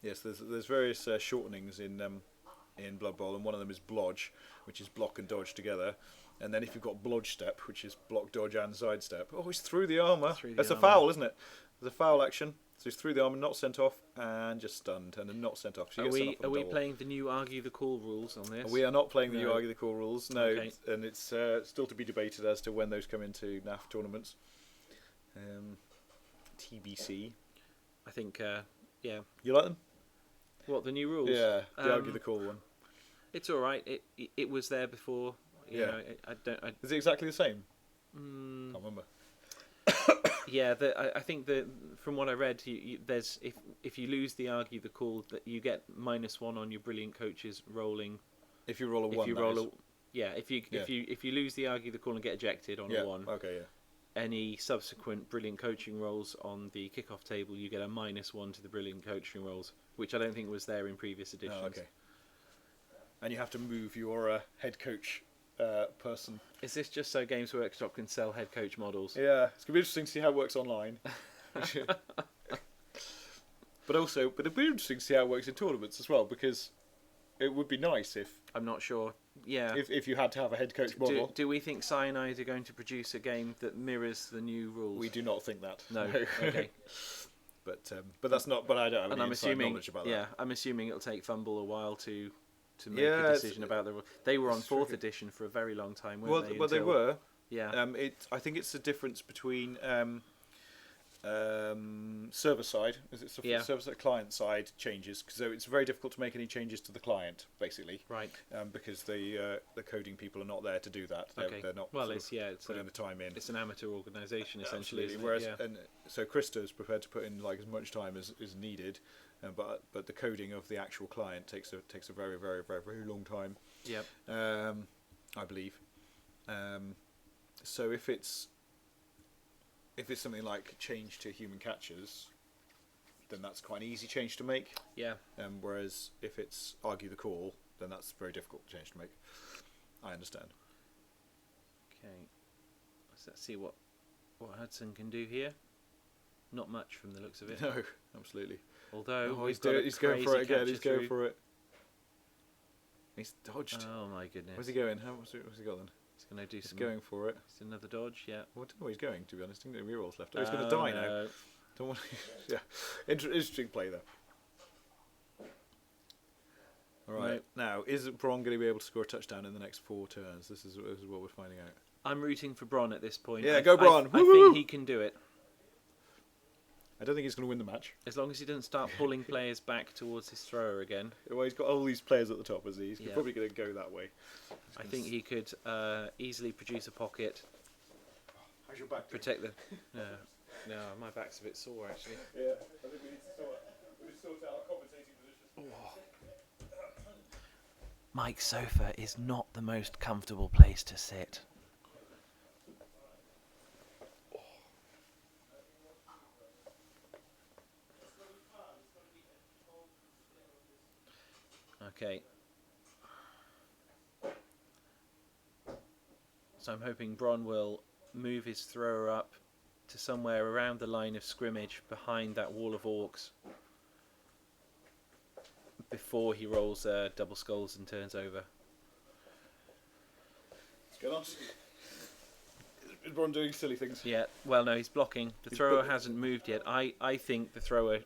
Yes, there's various shortenings in Blood Bowl, and one of them is blodge, which is block and dodge together. And then if you've got blodge step, which is block, dodge, and sidestep, oh, he's through the armour. That's a foul, isn't it? There's a foul action. So he's through the armour, not sent off, and just stunned, and then not sent off. So Are we playing the new argue the call rules on this? We are not playing the No. new argue the call rules, no, Okay. and it's still to be debated as to when those come into NAF tournaments. TBC. I think, yeah. You like them? What, the new rules? Yeah, the argue the call one. It's all right. It was there before. You Yeah. know, I don't. Is it exactly the same? Mm, Can't remember. yeah, I think that from what I read, there's if you lose the argue the call, that you get -1 on your brilliant coaches rolling. If you roll a If one, you that roll is. if you lose the argue the call and get ejected on Yeah. a 1, Okay. Yeah. any subsequent brilliant coaching rolls on the kickoff table, you get a -1 to the brilliant coaching rolls, which I don't think was there in previous editions. Oh, okay. And you have to move your head coach person. Is this just so Games Workshop can sell head coach models? Yeah, it's gonna be interesting to see how it works online. But it'd be interesting to see how it works in tournaments as well, because it would be nice if I'm not sure. Yeah. if you had to have a head coach model. Do we think Cyanide are going to produce a game that mirrors the new rules? We do not think that. No. Okay. But that's not. But I don't have And any I'm inside assuming, knowledge about yeah, that. I'm assuming it'll take Fumble a while to make Yeah, a it's- decision about the rules. They were on it's 4th tricky. edition for a very long time, weren't Well, they? they until- were. Yeah. I think it's the difference between server side, is it Yeah. server side, client side changes, so it's very difficult to make any changes to the client basically, Right. because the coding people are not there to do that. Okay. They're not. Well, sort it's of putting the time in. it's an amateur organisation essentially. Absolutely. Isn't Whereas, it? Yeah. and so Krista's prepared to put in like as much time as is needed, but the coding of the actual client takes a very very very very long time. Yep. I believe. So if it's something like change to human catchers, then that's quite an easy change to make. Yeah. Whereas if it's argue the call, then that's a very difficult change to make. I understand. Okay. Let's see what Hudson can do here. Not much from the looks of it. No, absolutely. Although Oh, we've got a he's going for it crazy again. He's capture going through. for it. He's dodged. Oh my goodness. Where's he going? What's he got then? He's going to do He's some. going for it. It's another dodge. Yeah. Well, I don't know where he's going, to be honest. I think the rerolls left. Oh, he's going to die now. No. Don't want. Yeah, interesting play though. All right. Right. Now, is Bron going to be able to score a touchdown in the next 4 turns? This is what we're finding out. I'm rooting for Bron at this point. Yeah, go Bron. I Woo-hoo! think he can do it. I don't think he's going to win the match. As long as he doesn't start pulling players back towards his thrower again. Well, he's got all these players at the top, isn't he? He's Yeah. probably going to go that way. I think he could easily produce a pocket, How's your back? protect the. No, my back's a bit sore actually. Yeah, I think we need to sort out our commentating position. Mike's sofa is not the most comfortable place to sit. Okay. So I'm hoping Bron will move his thrower up to somewhere around the line of scrimmage behind that wall of orcs before he rolls double skulls and turns over. What's going on? Is Bron doing silly things? Yeah, well no, he's blocking. The He's thrower blo- hasn't moved yet. I think the thrower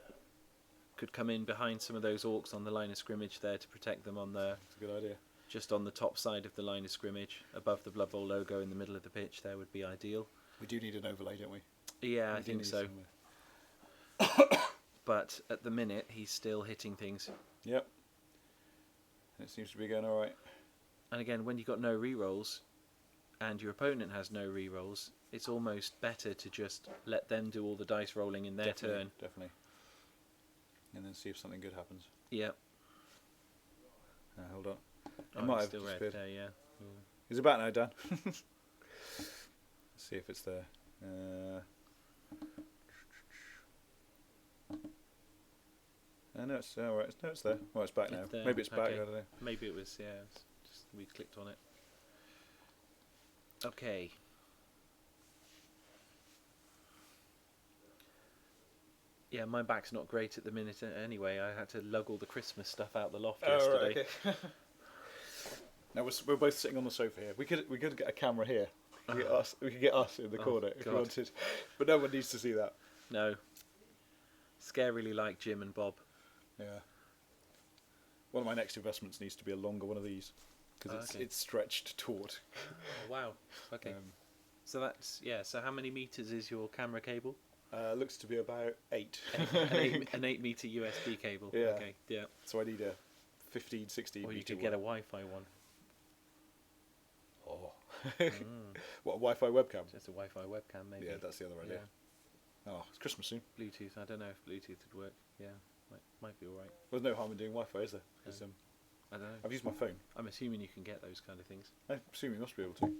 could come in behind some of those orcs on the line of scrimmage there to protect them on the That's a good idea. just on the top side of the line of scrimmage, above the Blood Bowl logo in the middle of the pitch. There would be ideal. We do need an overlay, don't we? Yeah, I We do think need so. somewhere. But at the minute, he's still hitting things. Yep. It seems to be going all right. And again, when you've got no rerolls, and your opponent has no rerolls, it's almost better to just let them do all the dice rolling in their turn. Definitely. And then see if something good happens. Yep. Hold on. Oh, might he's have still red disappeared. there, yeah. Is it back now, Dan? Let's see if it's there. No, it's all right. No, it's there. Well, it's back now. It's there, Maybe it's back. okay. I don't know. Maybe it was, yeah, it's just we clicked on it. Okay. Yeah, my back's not great at the minute anyway. I had to lug all the Christmas stuff out the loft yesterday. Right, okay. Now we're both sitting on the sofa here. We could get a camera here. We could get us in the corner if we God. wanted, but no one needs to see that. No. Scarily like Jim and Bob. Yeah. One of my next investments needs to be a longer one of these because Okay. it's stretched taut. Oh, wow. Okay. So that's, yeah, so how many meters is your camera cable? Looks to be about 8. An 8 meter USB cable. Yeah. Okay, yeah. So I need a 15, 16 Or you meter could get a one. Wi-Fi one. Oh. What, a Wi-Fi webcam? Just a Wi-Fi webcam, maybe. Yeah, that's the other idea. Oh, it's Christmas soon. Bluetooth. I don't know if Bluetooth would work. Yeah, might be all right. There's no harm in doing Wi-Fi, is there? 'Cause, I don't know. I've used my phone. I'm assuming you can get those kind of things. I assume you must be able to.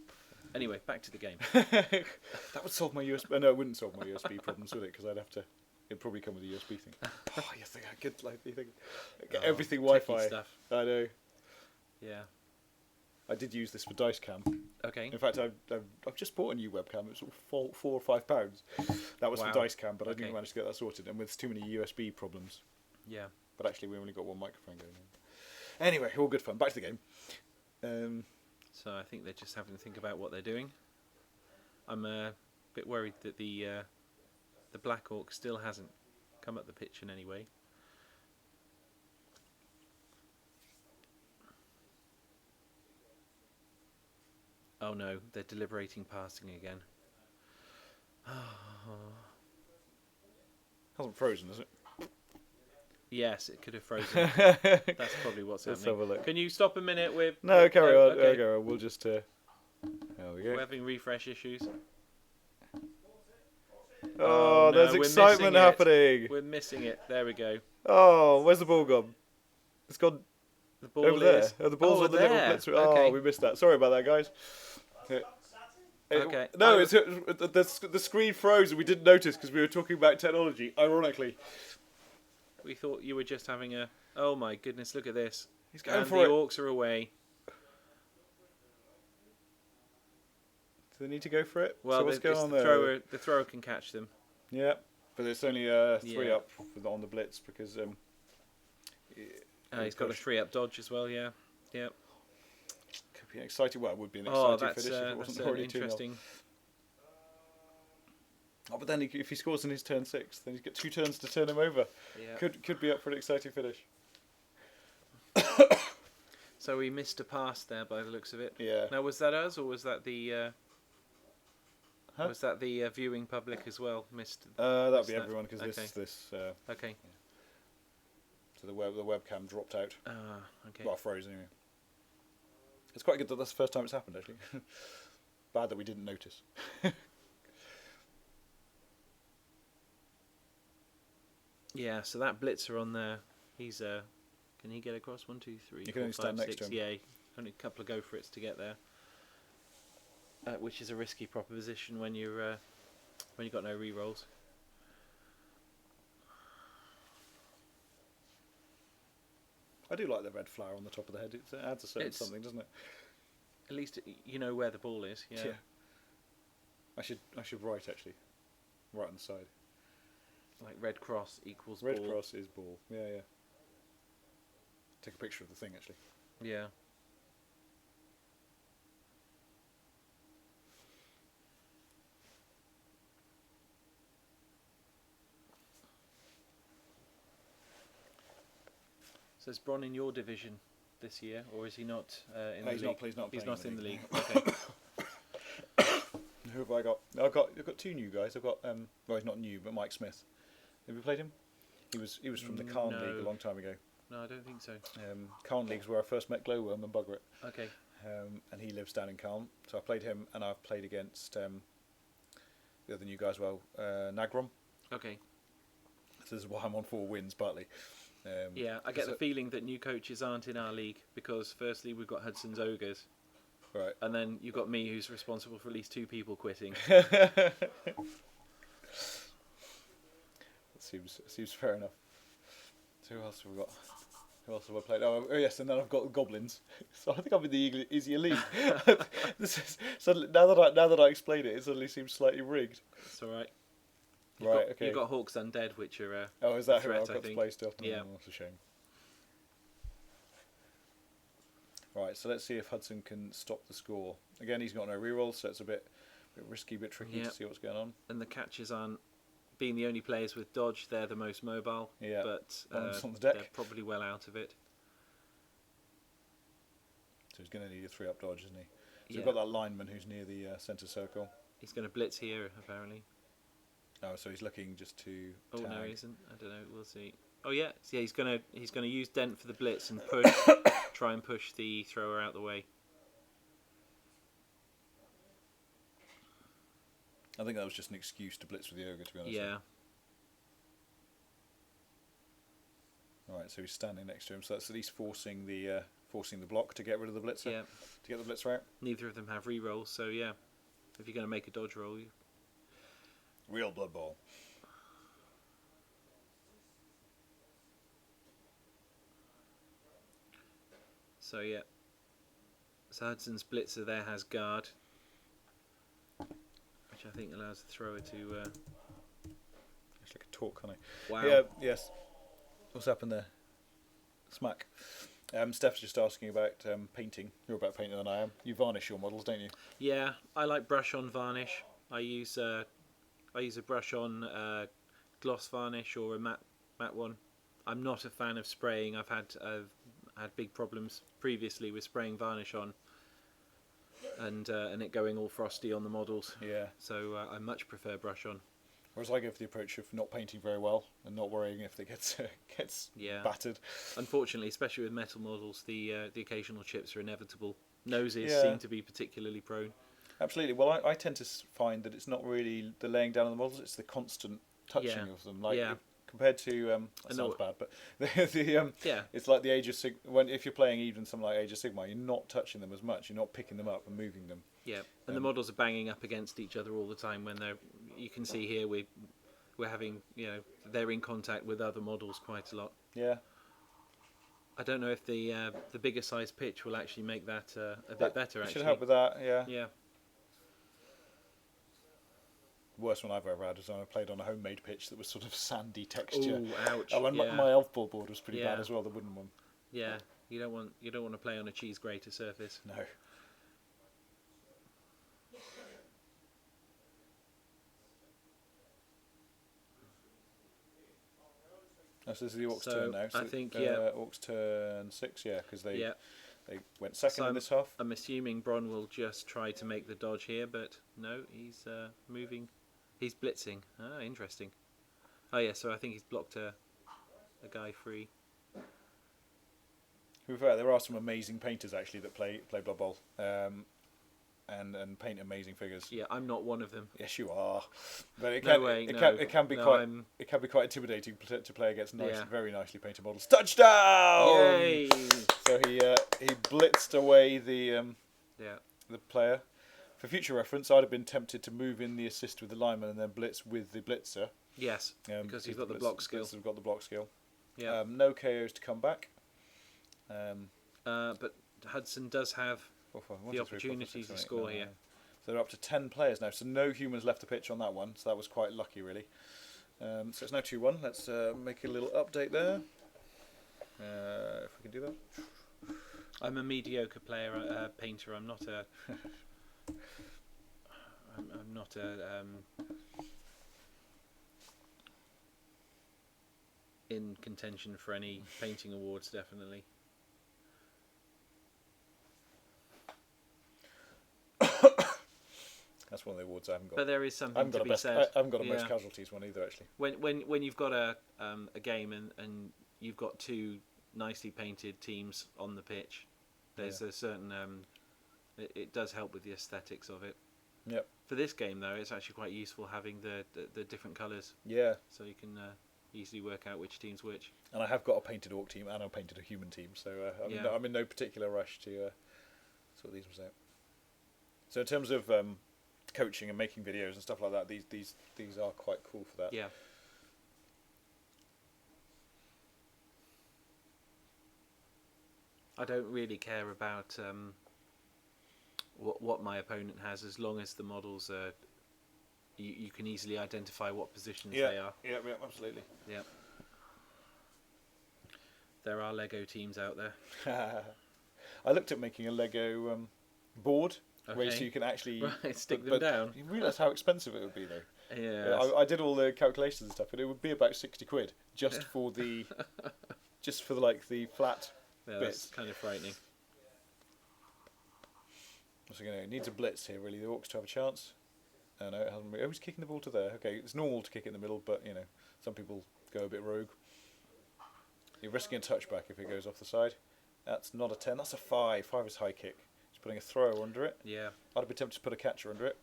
Anyway, back to the game. That would solve my USB. No, it wouldn't solve my USB problems, would it? Because I'd have to. It'd probably come with a USB thing. Oh, you think I could like you think get everything techie Wi-Fi stuff. I know. Yeah. I did use this for Dice Cam. Okay. In fact, I've just bought a new webcam. It's all £4 or £5. That was Wow. for Dice Cam, but I didn't Okay. manage to get that sorted. And with too many USB problems. Yeah. But actually, we only got one microphone going on. Anyway, all good fun. Back to the game. So I think they're just having to think about what they're doing. I'm a bit worried that the Black Orc still hasn't come up the pitch in any way. Oh no, they're deliberating passing again. Hasn't frozen, has it? Yes, it could have frozen. That's probably what's Let's happening. have a look. Can you stop a minute with... No, carry on. Okay. Carry on. We'll just. There we go. We're having refresh issues. Oh, no, there's we're excitement missing it. happening. We're missing it. There we go. Oh, where's the ball gone? It's gone The ball over there. is... Oh, the ball's Oh, on the little there. blitzer. Okay. Oh, we missed that. Sorry about that, guys. Okay. No, the screen froze and we didn't notice because we were talking about technology, ironically. We thought you were just having a... Oh my goodness, look at this. He's going And for the it. Orcs are away. Do they need to go for it? Well, so what's going on there? The thrower can catch them. Yeah. But it's only 3 Yeah. up on the blitz because He's got a 3-up dodge as well. Yeah. Yeah. could be an exciting. Well, it would be an Oh, exciting that's finish if it that's wasn't already 2-0. interesting. Oh, but then if he scores in his turn 6, then he's got 2 turns to turn him over. Yeah. Could be up for an exciting finish. So we missed a pass there by the looks of it. Yeah. Now, was that us or was that the Huh? was that the viewing public as well? Missed. That'll be that? everyone because Okay. this Okay. so the webcam dropped out. Okay. Well, froze anyway. It's quite good that that's the first time it's happened actually. Bad that we didn't notice. Yeah. So that blitzer on there, he's can he get across? 1, 2, 3. You can 4, only stand 5, next 6. to him. Yeah. Only a couple of go for it's to get there. Which is a risky proposition when you've got no re-rolls. I do like the red flower on the top of the head. It adds a certain something, doesn't it? At least you know where the ball is. Yeah. I should write actually. Right on the side. Like red cross equals Red ball. cross is ball. Yeah. Take a picture of the thing actually. Yeah. So is Bron in your division this year, or is he not in the He's league? not He's playing not in the league. league. Okay. Who have I got? I've got 2 new guys. I've got well, he's not new, but Mike Smith. Have you played him? He was from the Carn No. League a long time ago. No, I don't think so. Carn League's where I first met Glowworm and Buggerit. Okay. And he lives down in Carn. So I played him, and I've played against the other new guy as well, Nagrom. Okay. So this is why I'm on 4 wins, partly. Yeah, I get the feeling that new coaches aren't in our league because firstly we've got Hudson's Ogres, Right. and then you've got me who's responsible for at least 2 people quitting. Seems fair enough. So who else have we got? Who else have I played? Oh yes, and then I've got the Goblins. So I think I'm in the easier league. So now that I explain it, it suddenly seems slightly rigged. It's all right. Okay. You've got Hawks Undead, which are Oh, is that who threat, I've I got to think. play still? Yeah. Oh, that's a shame. Right, so let's see if Hudson can stop the score. Again, he's got no rerolls, so it's a bit risky, a bit tricky Yeah. to see what's going on. and the catches aren't being the only players with dodge. They're the most mobile. Yeah. But One's on the deck. they're probably well out of it. So he's going to need a 3-up dodge, isn't he? So Yeah. we've got that lineman who's near the centre circle. He's going to blitz here apparently. Oh, so he's looking just to Oh tag. no, he isn't. I don't know. We'll see. Oh yeah, so yeah. He's gonna use Dent for the blitz and try and push the thrower out the way. I think that was just an excuse to blitz with the ogre, to be honest. Yeah. Right, so he's standing next to him, so that's at least forcing the block to get rid of the blitzer, Yeah. to get the blitzer out. Neither of them have re-rolls, so yeah. If you're going to make a dodge roll, Real Blood Bowl. so yeah. So Hudson's blitzer there has guard, which I think allows the thrower to. It's like a talk, can't I? Wow. Yeah, yes. What's happened there? Smack. Steph's just asking about painting. You're about painting than I am. You varnish your models, don't you? Yeah, I like brush on varnish. I use a brush on gloss varnish or a matte one. I'm not a fan of spraying. I've had big problems previously with spraying varnish on, and it going all frosty on the models. Yeah. So I much prefer brush on. Whereas I go for the approach of not painting very well and not worrying if it gets Yeah. battered. Unfortunately, especially with metal models, the occasional chips are inevitable. Noses Yeah. seem to be particularly prone. Absolutely. Well, I tend to find that it's not really the laying down of the models; it's the constant touching Yeah. of them. Like Yeah. compared to that I know sounds bad, but the Yeah. it's like the Age of if you're playing even something like Age of Sigmar, you're not touching them as much. You're not picking them up and moving them. Yeah, and the models are banging up against each other all the time when they're. You can see here we're having they're in contact with other models quite a lot. Yeah. I don't know if the bigger size pitch will actually make that a bit better. It Actually, should help with that. Yeah. yeah. worst one I've ever had was when I played on a homemade pitch that was sort of sandy texture. Ooh, ouch. Oh, and yeah. my elf ball board was pretty Yeah. bad as well, the wooden one. Yeah. You don't want to play on a cheese grater surface. No. Oh, so this is the Orcs' So, turn now. I think, yeah. Orcs' turn 6, yeah, because they Yeah. went second So in this half. I'm assuming Bron will just try to make the dodge here, but no, he's moving. He's blitzing. Ah, interesting. Oh yeah, so I think he's blocked a guy free. To be fair, there are some amazing painters actually that play Blood Bowl, and paint amazing figures. Yeah, I'm not one of them. Yes, you are. But it No can way, it no. can it can be No, quite I'm- it can be quite intimidating to play against Yeah. very nicely painted models. Touchdown! Yay! So he blitzed away the Yeah. player. For future reference, I'd have been tempted to move in the assist with the lineman and then blitz with the blitzer. Yes, because he's got the blitz- block skill. blitzers have got the block skill. Yeah. No KOs to come back. But Hudson does have 4, 5, 1, the 2, 3, 4, 5, opportunity 6, to 7, 8, score 9, here. 9. So they're up to 10 players now. So no humans left the pitch on that one. So that was quite lucky, really. So it's now 2-1. Let's make a little update there. If we can do that. I'm a mediocre player, painter. I'm not a. I'm not a. In contention for any painting awards, definitely. That's one of the awards I haven't got. But there is I something haven't to got a be best. said. I haven't got a Yeah. most casualties one either, actually. When you've got a game and you've got two nicely painted teams on the pitch, there's a certain it does help with the aesthetics of it. Yep. For this game though, it's actually quite useful having the different colours, Yeah. so you can easily work out which team's which. And I have got a painted orc team and a painted a human team, so I'm in no particular rush to sort these ones out. So in terms of coaching and making videos and stuff like that, these are quite cool for that. Yeah. I don't really care about what my opponent has, as long as the models are. You can easily identify what positions they are. Yeah, absolutely. Yeah. There are Lego teams out there. I looked at making a Lego board where so Okay. you can actually Right, stick them but down. You realise how expensive it would be though. Yeah. I did all the calculations and stuff, and it would be about £60 just for the the flat Yeah, bits. that's kind of frightening. So it needs a blitz here, really. The Orcs to have a chance. No, it hasn't. Oh, he's kicking the ball to there. Okay, it's normal to kick it in the middle, but some people go a bit rogue. You're risking a touchback if it goes off the side. That's not a 10. That's a 5. 5 is high kick. He's putting a thrower under it. Yeah. I'd be tempted to put a catcher under it.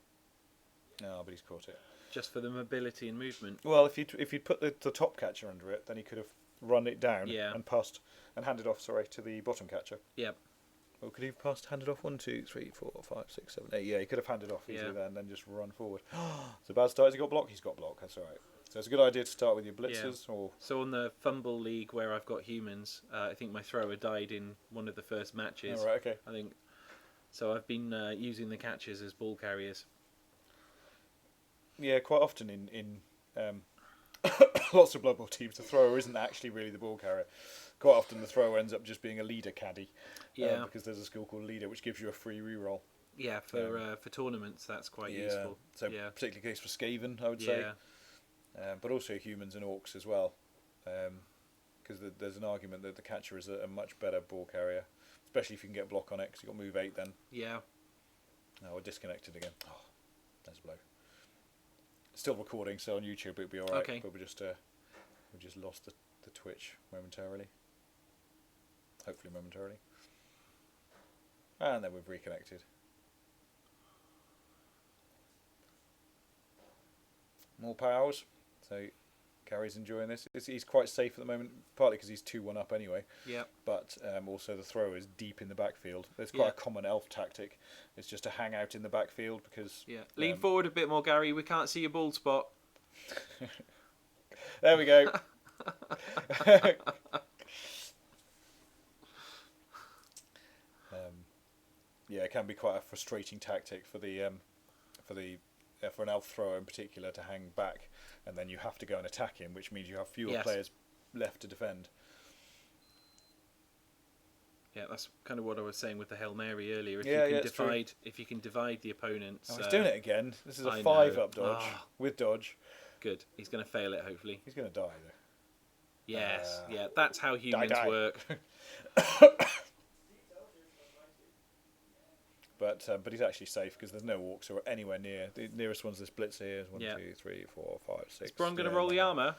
No, but he's caught it. Just for the mobility and movement. Well, if you'd put the top catcher under it, then he could have run it down Yeah. and passed and handed off. Sorry, to the bottom catcher. Yep. Or could he have handed off 1, 2, 3, 4, 5, 6, 7, 8? Yeah, he could have handed off easily Yeah. there and then just run forward. It's a bad start. Has he got block? He's got block. That's all right. So it's a good idea to start with your blitzers. Or So on the Fumble League where I've got humans, I think my thrower died in one of the first matches. right, okay. I think. So I've been using the catchers as ball carriers. Yeah, quite often in lots of Blood Bowl teams, the thrower isn't actually really the ball carrier. Quite often the thrower ends up just being a leader caddy. Yeah. Because there's a skill called leader, which gives you a free reroll. Yeah, for tournaments that's quite Yeah. useful. So Yeah. particularly the case for Skaven, I would say. Yeah. But also humans and orcs as well, because there's an argument that the catcher is a much better ball carrier, especially if you can get block on it. Because you got move 8 then. Yeah. Oh, we're disconnected again. Oh, there's a blow. Still recording, so on YouTube it'll be all right. Okay. But we just lost the Twitch momentarily. Hopefully momentarily. And then we've reconnected. More pals. So Carrie's enjoying this. He's quite safe at the moment, partly because he's 2-1 up anyway. Yeah. But also the throw is deep in the backfield. There's quite Yeah. a common elf tactic. It's just to hang out in the backfield because... Yeah. Lean forward a bit more, Gary. We can't see your bald spot. There we go. Yeah, it can be quite a frustrating tactic for the for an elf thrower in particular to hang back, and then you have to go and attack him, which means you have fewer Yes. players left to defend. Yeah, that's kind of what I was saying with the Hail Mary earlier. If Yeah, you can it's true. if you can divide the opponents. Oh, he's doing it again. This is a I 5-up know. dodge Ah. with dodge. Good. He's going to fail it, hopefully. He's going to die though. Yes. Yeah, that's how humans die. work. But he's actually safe because there's no orcs or anywhere near. The nearest one's this blitzer here. Is 1, Yeah. 2, 3, 4, 5, 6. Is Bron going to roll the armour?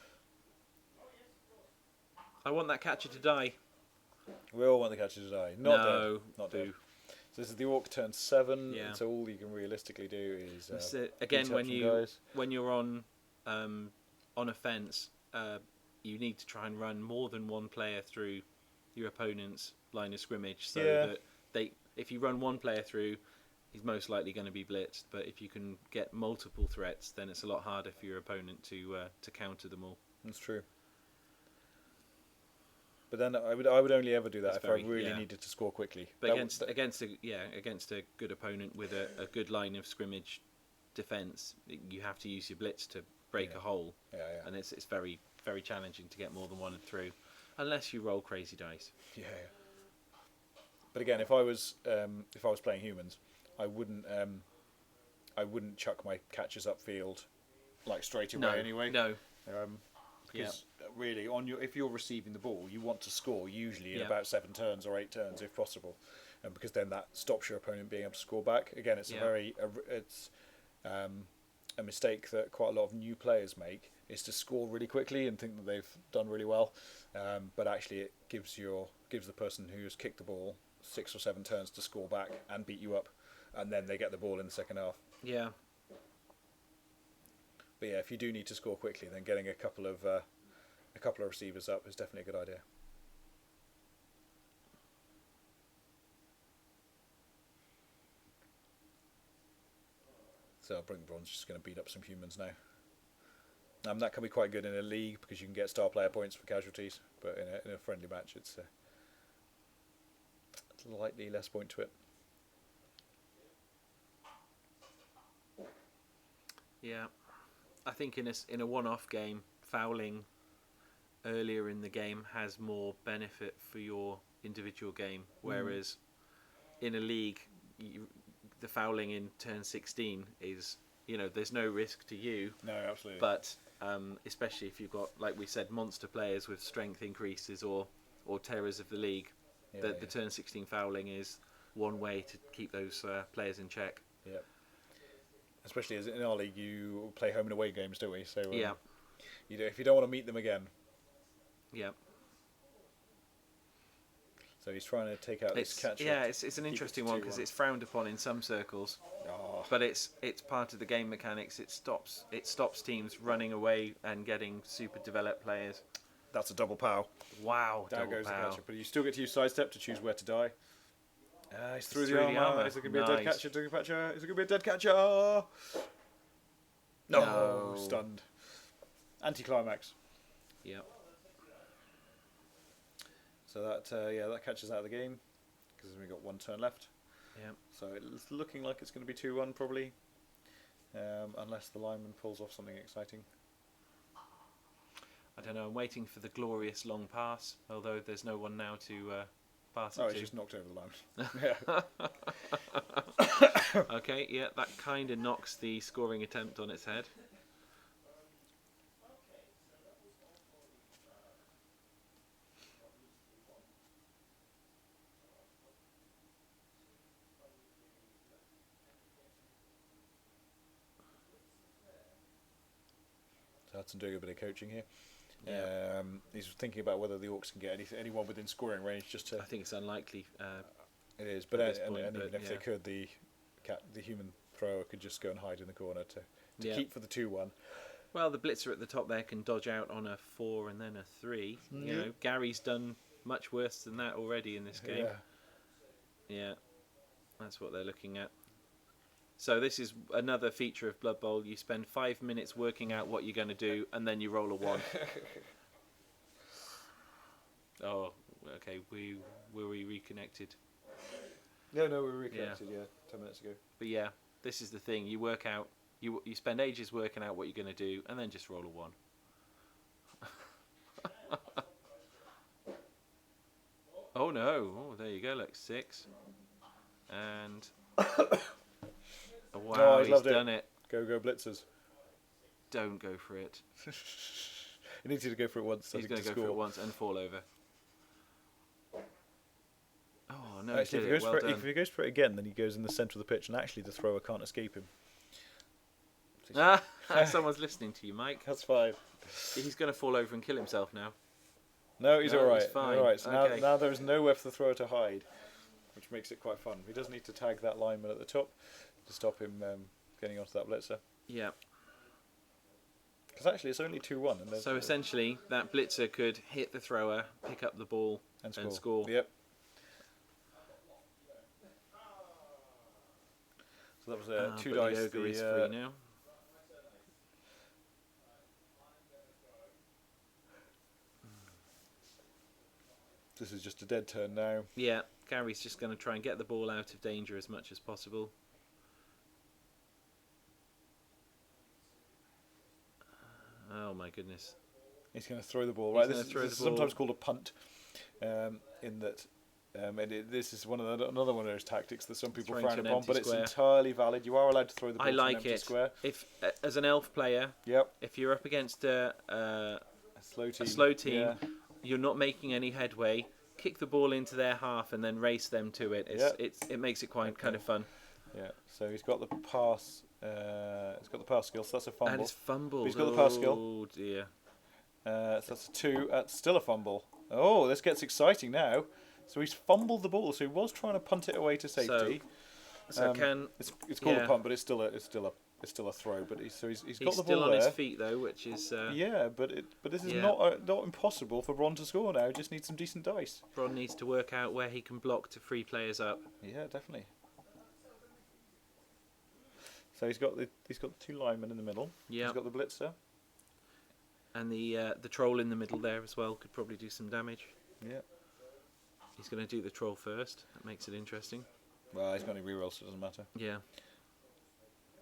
I want that catcher to die. We all want the catcher to die. Not No. dead. Not Boo. dead. So this is the orc turn 7. Yeah. And so all you can realistically do is That's it. Again, beat up when some you guys. when you're on a fence, you need to try and run more than one player through your opponent's line of scrimmage, so Yeah. that if you run one player through, he's most likely going to be blitzed. But if you can get multiple threats, then it's a lot harder for your opponent to counter them all. That's true. But then I would only ever do that It's if very- I really yeah. needed to score quickly. But That against a good opponent with a good line of scrimmage defense, you have to use your blitz to break Yeah. a hole, yeah. and it's very very challenging to get more than one through, unless you roll crazy dice. Yeah. But again, if I was playing humans, I wouldn't chuck my catches upfield like straight away No, anyway. no, Because really, if you're receiving the ball, you want to score usually in Yeah. about 7 turns or 8 turns if possible, and because then that stops your opponent being able to score back. Again, it's a mistake that quite a lot of new players make, is to score really quickly and think that they've done really well, but actually it gives the person who's kicked the ball 6 or 7 turns to score back and beat you up, and then they get the ball in the second half. yeah. But yeah, if you do need to score quickly, then getting a couple of receivers up is definitely a good idea. So Bron's just going to beat up some humans now. That can be quite good in a league because you can get star player points for casualties, but in a friendly match, it's slightly less point to it. Yeah, I think in a one-off game, fouling earlier in the game has more benefit for your individual game, whereas in a league, the fouling in turn 16 is, there's no risk to you. No, absolutely. But especially if you've got, like we said, monster players with strength increases or terrors of the league, the turn 16 fouling is one way to keep those players in check. Yeah. Especially as in our league, you play home and away games, don't we? So Yeah. if you don't want to meet them again. Yeah. So he's trying to take out this catch. Yeah, it's an Keep it interesting to one because 2-1. it's frowned upon in some circles, but it's part of the game mechanics. It stops teams running away and getting super developed players. That's a double pow. Wow, Down double goes the pow. catcher, but you still get to use sidestep to choose where to die. He's through It's the through the armor. armor. Is it going to be a dead Nice. catcher? Is it going to be a dead catcher? No, stunned. Anticlimax. Yeah. So that catches out of the game because we've got 1 turn left. Yeah. So it's looking like it's going to be 2-1 probably, unless the lineman pulls off something exciting. I don't know. I'm waiting for the glorious long pass, although there's no one now to pass it Oh, to. it's just knocked over the line. Yeah. Okay, yeah, that kind of knocks the scoring attempt on its head. So Hudson doing a bit of coaching here. Yeah. He's thinking about whether the Orcs can get anyone within scoring range. Just to I think it's unlikely. it is, but at this and point, even but if they yeah. could, the human thrower could just go and hide in the corner to Yeah. keep for the 2-1. Well, the blitzer at the top there can dodge out on a 4 and then a 3. You know, Gary's done much worse than that already in this game. Yeah, that's what they're looking at. So this is another feature of Blood Bowl. You spend 5 minutes working out what you're going to do, and then you roll a 1. Oh, okay. Were we reconnected? No, we were reconnected. Yeah, 10 minutes ago. But yeah, this is the thing. You work out You spend ages working out what you're going to do, and then just roll a 1. Oh no! Oh, there you go. Look, 6, and oh, wow, he's done it. Go blitzers. Don't go for it. He needs you to go for it once. He's going to go for it once and fall over. Oh no! Actually, he did it. Well done. if he goes for it again, then he goes in the centre of the pitch, and actually the thrower can't escape him. Ah, someone's listening to you, Mike. That's fine. He's going to fall over and kill himself now. No, he's No, all right. he's fine. All right. So Okay. now there's nowhere for the thrower to hide, which makes it quite fun. He does need to tag that lineman at the top to stop him getting onto that blitzer. Yeah. Because actually, it's only 2-1. And So essentially, that blitzer could hit the thrower, pick up the ball, and score. Yep. So that was 2 but dice. The ogre is free now. This is just a dead turn now. Yeah, Gary's just going to try and get the ball out of danger as much as possible. Oh my goodness. He's going to throw the ball. He's Right, gonna this throw is the ball. sometimes called a punt. In that, this is another one of those tactics that some people Throwing frown to an upon, empty but it's square. entirely valid. You are allowed to throw the ball I to like an empty it. square. If as an elf player, Yep. if you're up against a A slow team. team, Yeah. you're not making any headway. Kick the ball into their half and then race them to it. It makes it quite kind of fun. Yeah. So he's got the pass. He's got the pass skill. So that's a fumble. And it's fumbled. He's got the pass skill. Oh dear. So that's a 2. That's still a fumble. Oh, this gets exciting now. So he's fumbled the ball. So he was trying to punt it away to safety. So It's called yeah. a punt, but it's still a throw. But he's got the He's ball still on there. his feet though, which is Yeah, but this is Yeah. not impossible for Bron to score now. He just needs some decent dice. Bron needs to work out where he can block to free players up. Yeah, definitely. So he's got the 2 linemen in the middle. Yeah. He's got the blitzer. And the troll in the middle there as well could probably do some damage. Yeah. He's going to do the troll first. That makes it interesting. Well, he's got any rerolls, so it doesn't matter. Yeah.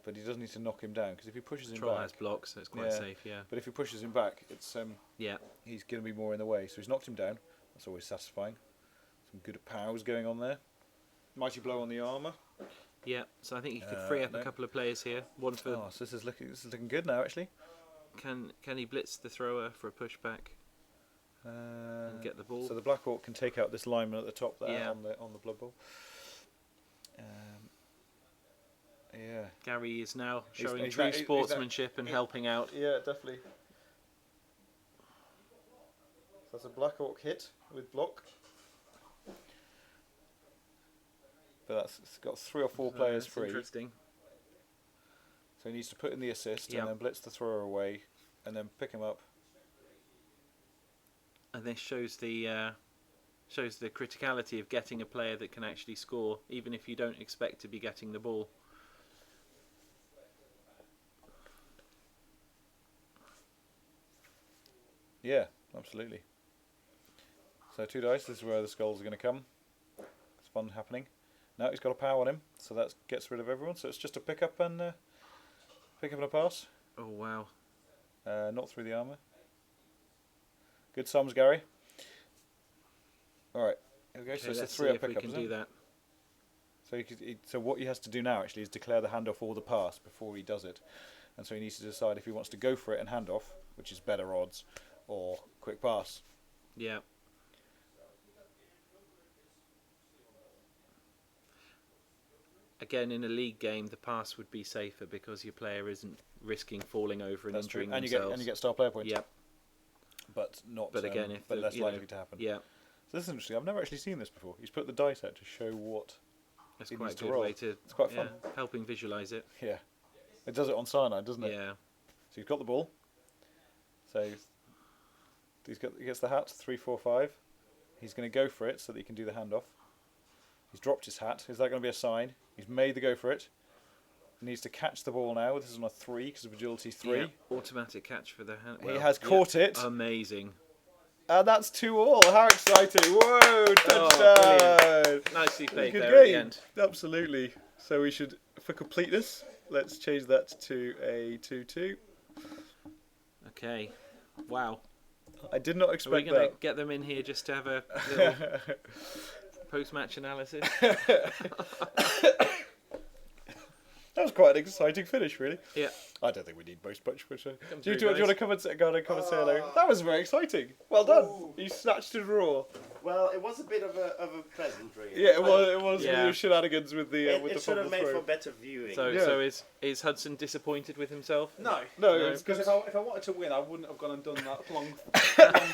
But he does need to knock him down because if he pushes him Troll back, has blocks, so it's quite Yeah. safe. Yeah. but if he pushes him back, it's Yeah. he's going to be more in the way. So he's knocked him down. That's always satisfying. Some good pows going on there. Mighty blow on the armour. Yeah. So I think he could free up no. a couple of players here. One for Oh, so this is looking good now actually. can he blitz the thrower for a pushback and get the ball? So the Black Orc can take out this lineman at the top there Yeah. on the Blood Bowl. Yeah. Gary is now He's- showing he's true that- he's that- sportsmanship and helping out. Yeah, definitely. So that's a Black Orc hit with block. But it's got 3 or 4 players That's free. Interesting. So he needs to put in the assist Yep. and then blitz the thrower away and then pick him up. And this shows the criticality of getting a player that can actually score, even if you don't expect to be getting the ball. Yeah, absolutely. So 2 dice, this is where the skulls are going to come. It's fun happening. Now he's got a power on him, so that gets rid of everyone. So it's just a pick up and a pass. Oh wow! Not through the armour. Good sums, Gary. Alright, here we go. Okay, So it's a let's 3 see up if we pick up, can isn't do it? that. So, so what he has to do now actually is declare the handoff or the pass before he does it. And so he needs to decide if he wants to go for it and hand off, which is better odds, or quick pass. Yeah. Again, in a league game, the pass would be safer because your player isn't risking falling over and That's true. injuring And themselves. you get star player points. Yep. But not. But again, if but the- less you know, likely to happen. Yeah, So this is interesting. I've never actually seen this before. He's put the dice out to show what. that's It quite needs a to good roll. way to. It's quite fun. Yeah, helping visualize it. Yeah. It does it on cyanide, doesn't it? Yeah. So he's got the ball. So he gets the hat. 3, 4, 5. He's going to go for it so that he can do the handoff. He's dropped his hat. Is that going to be a sign? He's made the go for it. He needs to catch the ball now. This is on a 3 because of agility 3. Yeah, automatic catch for the hand. He has caught it. Amazing. And that's 2-all. How exciting! Whoa! Oh, Touchdown! Nicely played Good there at the game. end. Absolutely. So we should for completeness, let's change that to a 2-2. Okay. Wow. I did not Are we expect going to that. get them in here just to have a little post-match analysis? That was quite an exciting finish, really. Yeah. I don't think we need most much. But, Come do you through, want to guys. come and say hello? That was very exciting. Well done. Ooh. You snatched a draw. Well, it was a bit of a present, really. Yeah, it was Yeah. your shenanigans with the It, with it the should have fumble made throw. for better viewing. So, Yeah. so is Hudson disappointed with himself? No, No, No. it's because because if I wanted to win, I wouldn't have gone and done that long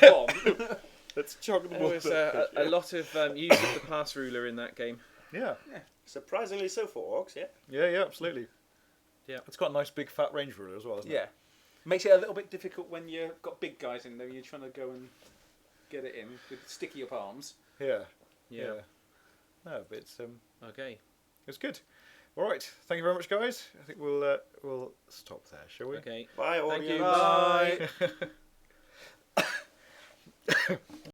bomb. let's chug the There ball. was a lot of use of the pass ruler in that game. Yeah, Surprisingly so for Orcs, yeah. yeah, absolutely. Yeah. It's got a nice big fat range ruler as well, isn't Yeah, makes it a little bit difficult when you've got big guys in there. You're trying to go and get it in with sticky up arms. it? Yeah, Yeah. No, but Okay. it's good. All right, thank you very much, guys. I think we'll stop there, shall we? Okay. Bye, Thank you. audience. Bye. Bye.